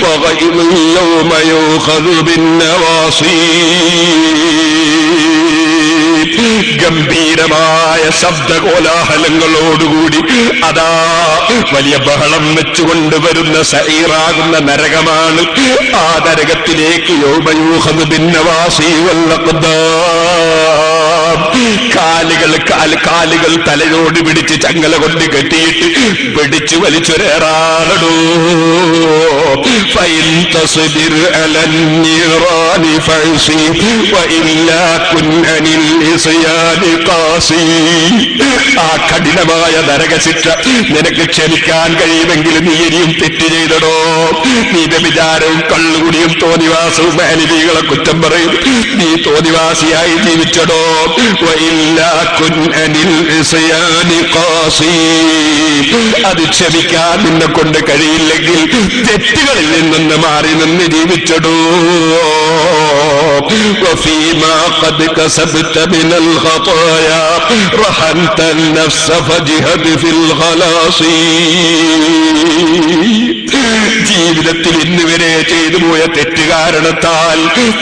വഗൈറുൽ യൗമ യുഖദു ബിൻ നവാസി. ഗംഭീരമായ ശബ്ദകോലാഹലങ്ങളോടുകൂടി അതാ വലിയ ബഹളം വെച്ചുകൊണ്ടുവരുന്ന സഈറാകുന്ന നരകമാണ്. ആ നരകത്തിലേക്ക് യൗമയൂഖദു ബിന്നവാസി വല്ലഖ്ദാം, കാലുകൾ തലയോട് പിടിച്ച് ചങ്ങല കൊണ്ട് കെട്ടിയിട്ട് പിടിച്ചു വലിച്ചൊരേറാളടോ. ഫഇൻ തസ്ബിർ അലന്നിറാനി ഫഅസി വഇല്ലാ കുൻ അനിൽ ഇസ്യാനി ഖാസി. ആ കഠിനമായ നരകശിക്ഷ നിനക്ക് ക്ഷമിക്കാൻ കഴിയുമെങ്കിൽ നീ ഇനിയും തെറ്റ് ചെയ്തടോ. നീ വ്യഭിചാരവും കള്ളുകുടിയും തോന്നിവാസവും അനീതികളെ കുറ്റം പറയും. നീ തോന്നിവാസിയായി ജീവിച്ചടോ. വഇല്ലാ കുൻ അനിൽ ഇസ്യാനി ഖാസി. അത് ക്ഷമിക്കാൻ നിന്നെ കൊണ്ട് കഴിയില്ലെങ്കിൽ തെറ്റുകളിൽ നിന്ന് മാറി നിന്ന് ജീവിച്ചടോ. وفيما قد كسبت من الخطايا رهنت النفس فجهد في الخلاص. ജീവിതത്തിൽ ഇന്ന് വരെ ചെയ്തു പോയ തെറ്റ് കാരണത്താൽ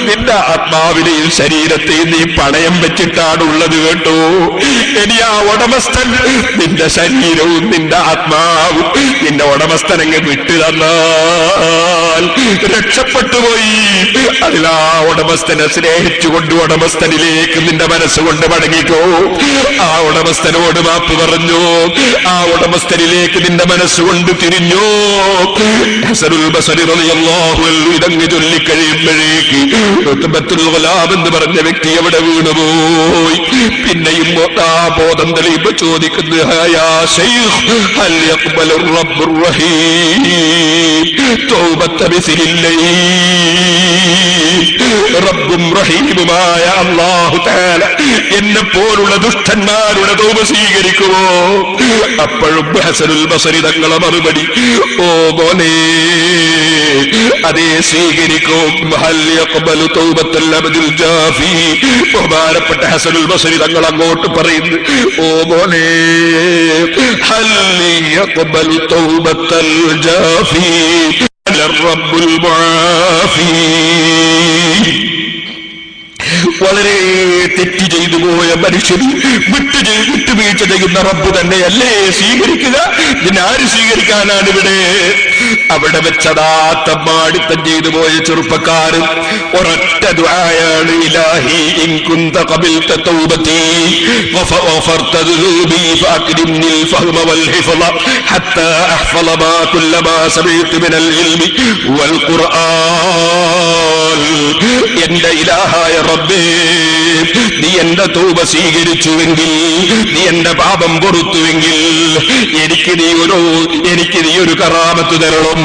നിന്റെ ആത്മാവിനെയും ശരീരത്തെയും നീ പണയം വെച്ചിട്ടാണുള്ളത് കേട്ടോ. ഇനി ആ ഉടമസ്ഥൻ നിന്റെ ശരീരവും നിന്റെ ആത്മാവും നിന്റെ ഉടമസ്ഥനങ്ങ് വിട്ടു തന്നാൽ രക്ഷപ്പെട്ടുപോയി. അതിലാ ഉടമസ്ഥനെ സ്നേഹിച്ചുകൊണ്ട് ഉടമസ്ഥനിലേക്ക് നിന്റെ മനസ്സുകൊണ്ട് മടങ്ങിക്കോ. ആ ഉടമസ്ഥനോട് മാപ്പ് പറഞ്ഞു. ആ ഉടമസ്ഥനിലേക്ക് നിന്റെ മനസ്സുകൊണ്ട് തിരിഞ്ഞോ. ഹസനുൽ ബസരി റളിയല്ലാഹു അൻഹു ഇതങ്ങ് ചൊല്ലിക്കഴിയുമ്പോഴേക്ക് ഉത്ബത്തുൽ ഗുലാം എന്ന് പറഞ്ഞ വ്യക്തി അവിടെ വീണുപോയി. പിന്നെയും ആ ബോധം തെളിയുമ്പോൾ ചോദിക്കുന്നു, യാ ശൈഖ് ഹൽ യഖ്ബലു റബ്ബുർ റഹീം തൗബത ബിസിലില്ലൈ. റബ്ബും റഹീമുമായ അല്ലാഹു തആല എന്നെ പോലുള്ള ദുഷ്ടന്മാരുടെ തൗബ സ്വീകരിക്കുമോ? അപ്പോഴും ഹസനുൽ ബസരി തങ്ങളെ മറുപടി, ഓ മോനെ, അതേ സ്വീകരിക്കും. ഹൽ യഖ്ബലു തൗബത്തൽ അബ്ദുൽ ജാഫി. ബഹുമാനപ്പെട്ട ഹസനുൽ ബസരി തങ്ങൾ അങ്ങോട്ട് പറയുന്നു, ഓ മോനെ, ഹൽ യഖ്ബലു തൗബത്തൽ ജാഫി റബ്ബുൽ മുആഫി. വളരെ തെറ്റ് ചെയ്തു പോയ മനുഷ്യൻ വിട്ടുവീഴ്ച ചെയ്യുന്ന റബ്ബ് തന്നെയല്ലേ സ്വീകരിക്കുക? ഇതിനാര് സ്വീകരിക്കാനാണ് ഇവിടെ? അവിടെ വെച്ചതാ തമ്മാടിത്തം ചെയ്തു പോയ ചെറുപ്പക്കാരൻ ഒരൊറ്റ ദുആയാണ്, ഇലാഹി ഇൻ കുന്ത ഖബിൽത തൗബതി വഫർത ദുനൂബി ഫഅക്രിംനിൽ ഫഹ്മ വൽ ഹിഫ്ള ഹത്താ അഹ്ഫള മാ കുല്ലമാ സമീഅതു മിനൽ ഇൽമി വൽ ഖുർആൻ. എന്റെ ഇലാഹായ റബ്ബേ, നീ എന്റെ തൗബ സ്വീകരിച്ചുവെങ്കിൽ, നീ എന്റെ പാപം പൊറുത്തുവെങ്കിൽ എനിക്ക് നീ ഒരു കറാമത്ത് തരണം,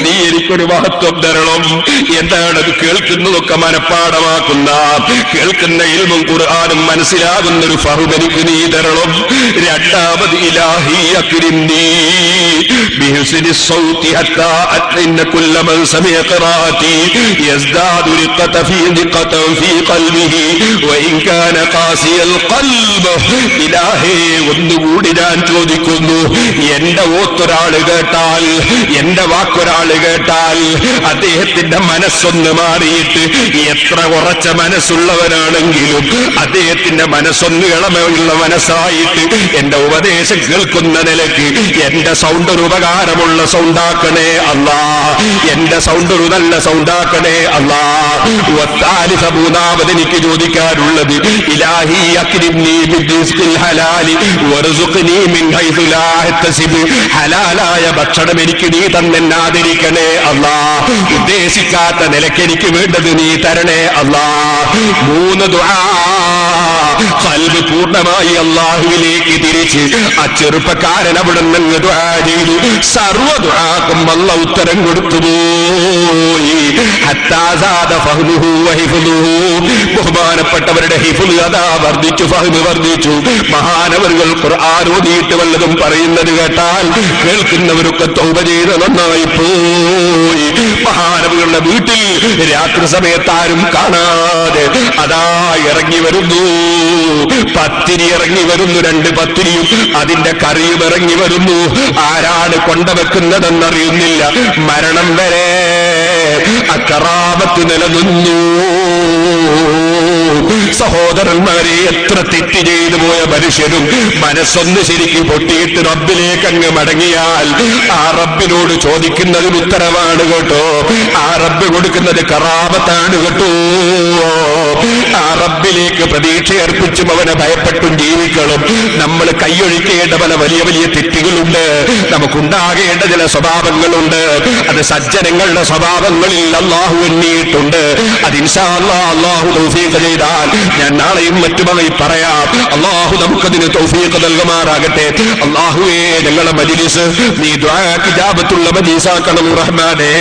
നീ എനിക്കൊരു മഹത്വം തരണം. എന്താണത്? കേൾക്കുന്നതൊക്കെ മനഃപ്പാടമാക്കുന്ന, കേൾക്കുന്ന ഇൽമും ഖുർആനും മനസ്സിലാകുന്ന ഒരു ഫഹ്മ് എനിക്ക് നീ തരണം. രണ്ടാമത്, ഇലാഹി അക്രിംനി ബിഹുസ്നി സൗതി ഹത്താ അത്ഇന്ന കുല്ല മൻ സമിഅ ഖിറാഅതി യസ്ദാദു റിഖത ഫീ ദിഖത ഫീ ഖൽബിഹി വഇൻ കാന ഖാസിയൽ ഖൽബ്. ഇലാഹേ, ഒന്നുകൂടി ഞാൻ ചോദിക്കുന്നു, എന്റെ ഓത്തൊരാള് കേട്ടാൽ, എന്റെ വാക്കൊരാള് കേട്ടാൽ അദ്ദേഹത്തിന്റെ മനസ്സൊന്ന് മാറിയിട്ട്, എത്ര ഉറച്ച മനസ്സുള്ളവനാണെങ്കിലും അദ്ദേഹത്തിന്റെ മനസ്സൊന്ന് ഇളമയുള്ള മനസ്സായിട്ട് എന്റെ ഉപദേശം കേൾക്കുന്ന നിലയ്ക്ക് എന്റെ സൗണ്ട് ഒരു ഉപകാരമുള്ള സൗണ്ടാക്കണേ അല്ലാ, എന്റെ സൗണ്ട് ഒരു നല്ല സൗണ്ടാക്കണേ അല്ലാ. മൂന്നാമത് എനിക്ക് ചോദിക്കാനുള്ളത്, ഇലാഹി അക്രിംനി ബിറിസ്ഖിൽ ഹലാലി വർസുഖ്നി മിൻ ഹൈസു ലാ അഹ്തസിബ്. ഹലാലായ ഭക്ഷണം എനിക്ക് നീ തന്നെ ആദരിക്കണേ അല്ലാ, ഉദ്ദേശിക്കാത്ത നിലയ്ക്ക് എനിക്ക് വേണ്ടത് നീ തരണേ അല്ലാ. മൂന്ന് ദുആ ഖൽബ് പൂർണ്ണമായി അല്ലാഹുവിലേക്ക് തിരിച്ച് ആ ചെറുപ്പക്കാരൻ അവിടെ നിന്ന് ദുആ ചെയ്തു. സർവ്വ ദുആക്കും അല്ലാഹു ഉത്തരം കൊടുത്തുപോയി. ഹത്താ സാദ ഫഹ്മുഹു വഹിഫ്ളുഹു. ബഹുമാനപ്പെട്ടവരുടെ ഹിഫ്ള് അതാ വർദ്ധിച്ചു, ഫഹ്മ് വർദ്ധിച്ചു. മഹാനവറുകൾ ഖുർആൻ ഓതിയിട്ട് വല്ലതും പറയുന്നത് കേട്ടാൽ കേൾക്കുന്നവരൊക്കെ തൗബ ചെയ്ത് നന്നായി പോയി. മഹാനവറുകളുടെ വീട്ടിൽ രാത്രി സമയത്താരും കാണാതെ അതാ ഇറങ്ങി വരുന്നു, പത്തിരി ഇറങ്ങി വരുന്നു, 2 പത്തിരിയും അതിന്റെ കറിയും ഇറങ്ങി വരുന്നു. ആരാണ് കൊണ്ടുവെക്കുന്നതെന്നറിയുന്നില്ല. മരണം വരെ അക്കറാമത്ത് നിലനിന്നു. സഹോദരന്മാരെ, എത്ര തെറ്റ് ചെയ്തു പോയ മനുഷ്യരും മനസ്സൊന്ന് ശരിക്കും പൊട്ടിയിട്ട് റബ്ബിലേക്ക് അങ്ങ് മടങ്ങിയാൽ ആ റബ്ബിനോട് ചോദിക്കുന്നതിന് ഉത്തരവാണ് കേട്ടോ. ആ റബ്ബ് കൊടുക്കുന്നത് കറാമത്താണ് കേട്ടോ. ആ റബ്ബിലേക്ക് പ്രതീക്ഷ അർപ്പിച്ചും അവനെ ഭയപ്പെട്ടും ജീവിക്കണം. നമ്മൾ കൈയൊഴിക്കേണ്ട പല വലിയ വലിയ തെറ്റുകളുണ്ട്, നമുക്കുണ്ടാകേണ്ട ചില സ്വഭാവങ്ങളുണ്ട്. അത് സജ്ജനങ്ങളുടെ സ്വഭാവങ്ങളിൽ അള്ളാഹു എണ്ണിയിട്ടുണ്ട്. അത് ഇൻഷാ അല്ലാഹ് അള്ളാഹു തൗഫീഖ് ചെയ്താൽ ഞാൻ നാളെയും മറ്റുമായി പറയാം. അള്ളാഹു നമുക്കതിന് തൗഫീഖ് നൽകുമാറാകട്ടെ. അള്ളാഹുവേ, ഞങ്ങളുടെ മജ്ലിസ് നീ ദുആക്ക് ഇജാബത്തുള്ള മജ്ലിസാക്കണം റഹ്മാനേ.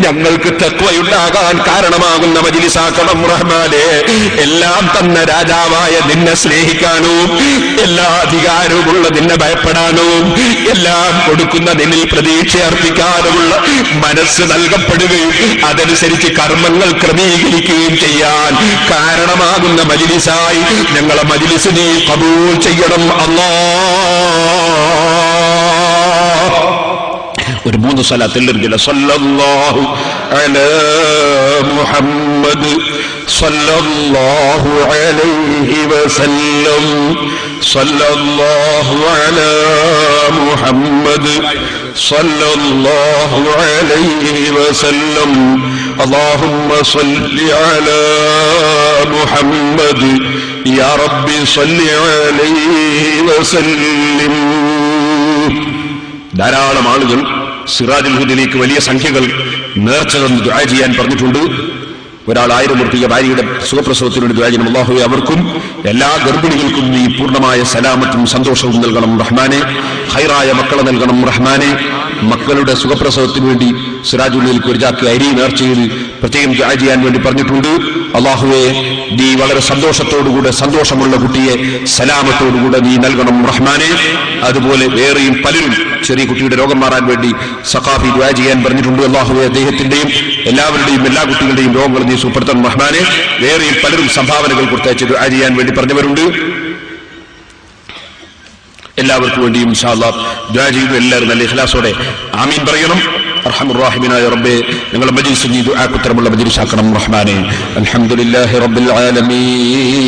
ഞങ്ങൾക്ക് തഖ്വയുണ്ടാകാൻ കാരണമാകുന്ന മജ്ലിസാക്കണം റഹ്മാനേ. എല്ലാം തന്ന രാജാവായ നിന്നെ സ്നേഹിക്കാനും എല്ലാ അധികാരവുമുള്ള നിന്നെ ഭയപ്പെടാനും എല്ലാം കൊടുക്കുന്ന നിന്നിൽ പ്രതീക്ഷ അർപ്പിക്കാനുമുള്ള മനസ്സ് നൽകപ്പെടുകയും അതനുസരിച്ച് കർമ്മങ്ങൾ ക്രമീകരിക്കുകയും ചെയ്യാൻ കാരണമാകുന്ന മജ്ലിസായി ഞങ്ങളെ മജ്ലിസ് നീ ഖബൂൽ ചെയ്യണം അല്ലാഹ്. ഒരു 3 സ്വലാത്ത് എല്ലാവരും സല്ലല്ലാഹു അലാ മുഹമ്മദ് സല്ലല്ലാഹു അലൈഹി വസല്ലം സല്ലല്ലാഹു അലാ മുഹമ്മദ് സല്ലല്ലാഹു അലൈഹി വസല്ലം اللهم صل على محمد يا رب صل عليه وسلم. ധാരാളം ആളുകൾ സിറാജുൽ ഹുദയിലേക്ക് വലിയ സംഖ്യകൾ നേർച്ച തന്ന് ദുആ ചെയ്യാൻ പറഞ്ഞിട്ടുണ്ട്. ഒരാൾ 1000 ഉറുപ്പിക ഭാര്യയുടെ സുഖപ്രസവത്തിനോട് ദുആ ചെയ്യണം. അല്ലാഹുവേ, അവർക്കും എല്ലാ ഗർഭിണികൾക്കും നീ പൂർണ്ണമായ സലാമത്തും സന്തോഷവും നൽകണം റഹ്മാനെ. ഖൈറായ മക്കളെ നൽകണം റഹ്മാനെ. മക്കളുടെ സുഖപ്രസവത്തിന് വേണ്ടി സിറാജുള്ളിലേക്ക് ഒരു ചാക്ക് അരി നേർച്ച ചെയ്ത് പ്രത്യേകം ദുആ ചെയ്യാൻ വേണ്ടി പറഞ്ഞിട്ടുണ്ട്. അല്ലാഹുവേ, നീ വളരെ സന്തോഷത്തോടുകൂടെ സന്തോഷമുള്ള കുട്ടിയെ സലാമത്തോടുകൂടെ നീ നൽകണം റഹ്മാനെ. അതുപോലെ വേറെയും പലരും ചെറിയ കുട്ടിയുടെ രോഗം മാറാൻ വേണ്ടി സഖാഫി ദുആ ചെയ്യാൻ പറഞ്ഞിട്ടുണ്ട്. അല്ലാഹുവേ, അദ്ദേഹത്തിന്റെയും എല്ലാവരുടെയും എല്ലാ കുട്ടികളുടെയും രോഗങ്ങൾ നീ സുഖപ്പെടുത്തണം റഹ്മാനെ. വേറെയും പലരും സംഭാവനകൾ കൊടുത്തയച്ച് ദുആ ചെയ്യാൻ വേണ്ടി പറഞ്ഞവരുണ്ട്. എല്ലാവർക്കും വേണ്ടിയും ഇൻഷാ അല്ലാഹ് ദുആ ചെയ്തു. എല്ലാവരും നല്ല ഇഖ്ലാസോടെ ആമീൻ പറയണം. അർഹമുർ റഹീമായ റബ്ബേ, ഞങ്ങളുടെ മജ്ലിസ് നീ ദുആക്ക് ഉത്തരമുള്ള മജ്ലിസാക്കണം റഹ്മാനെ. അൽഹംദുലില്ലാഹി റബ്ബിൽ ആലമീൻ.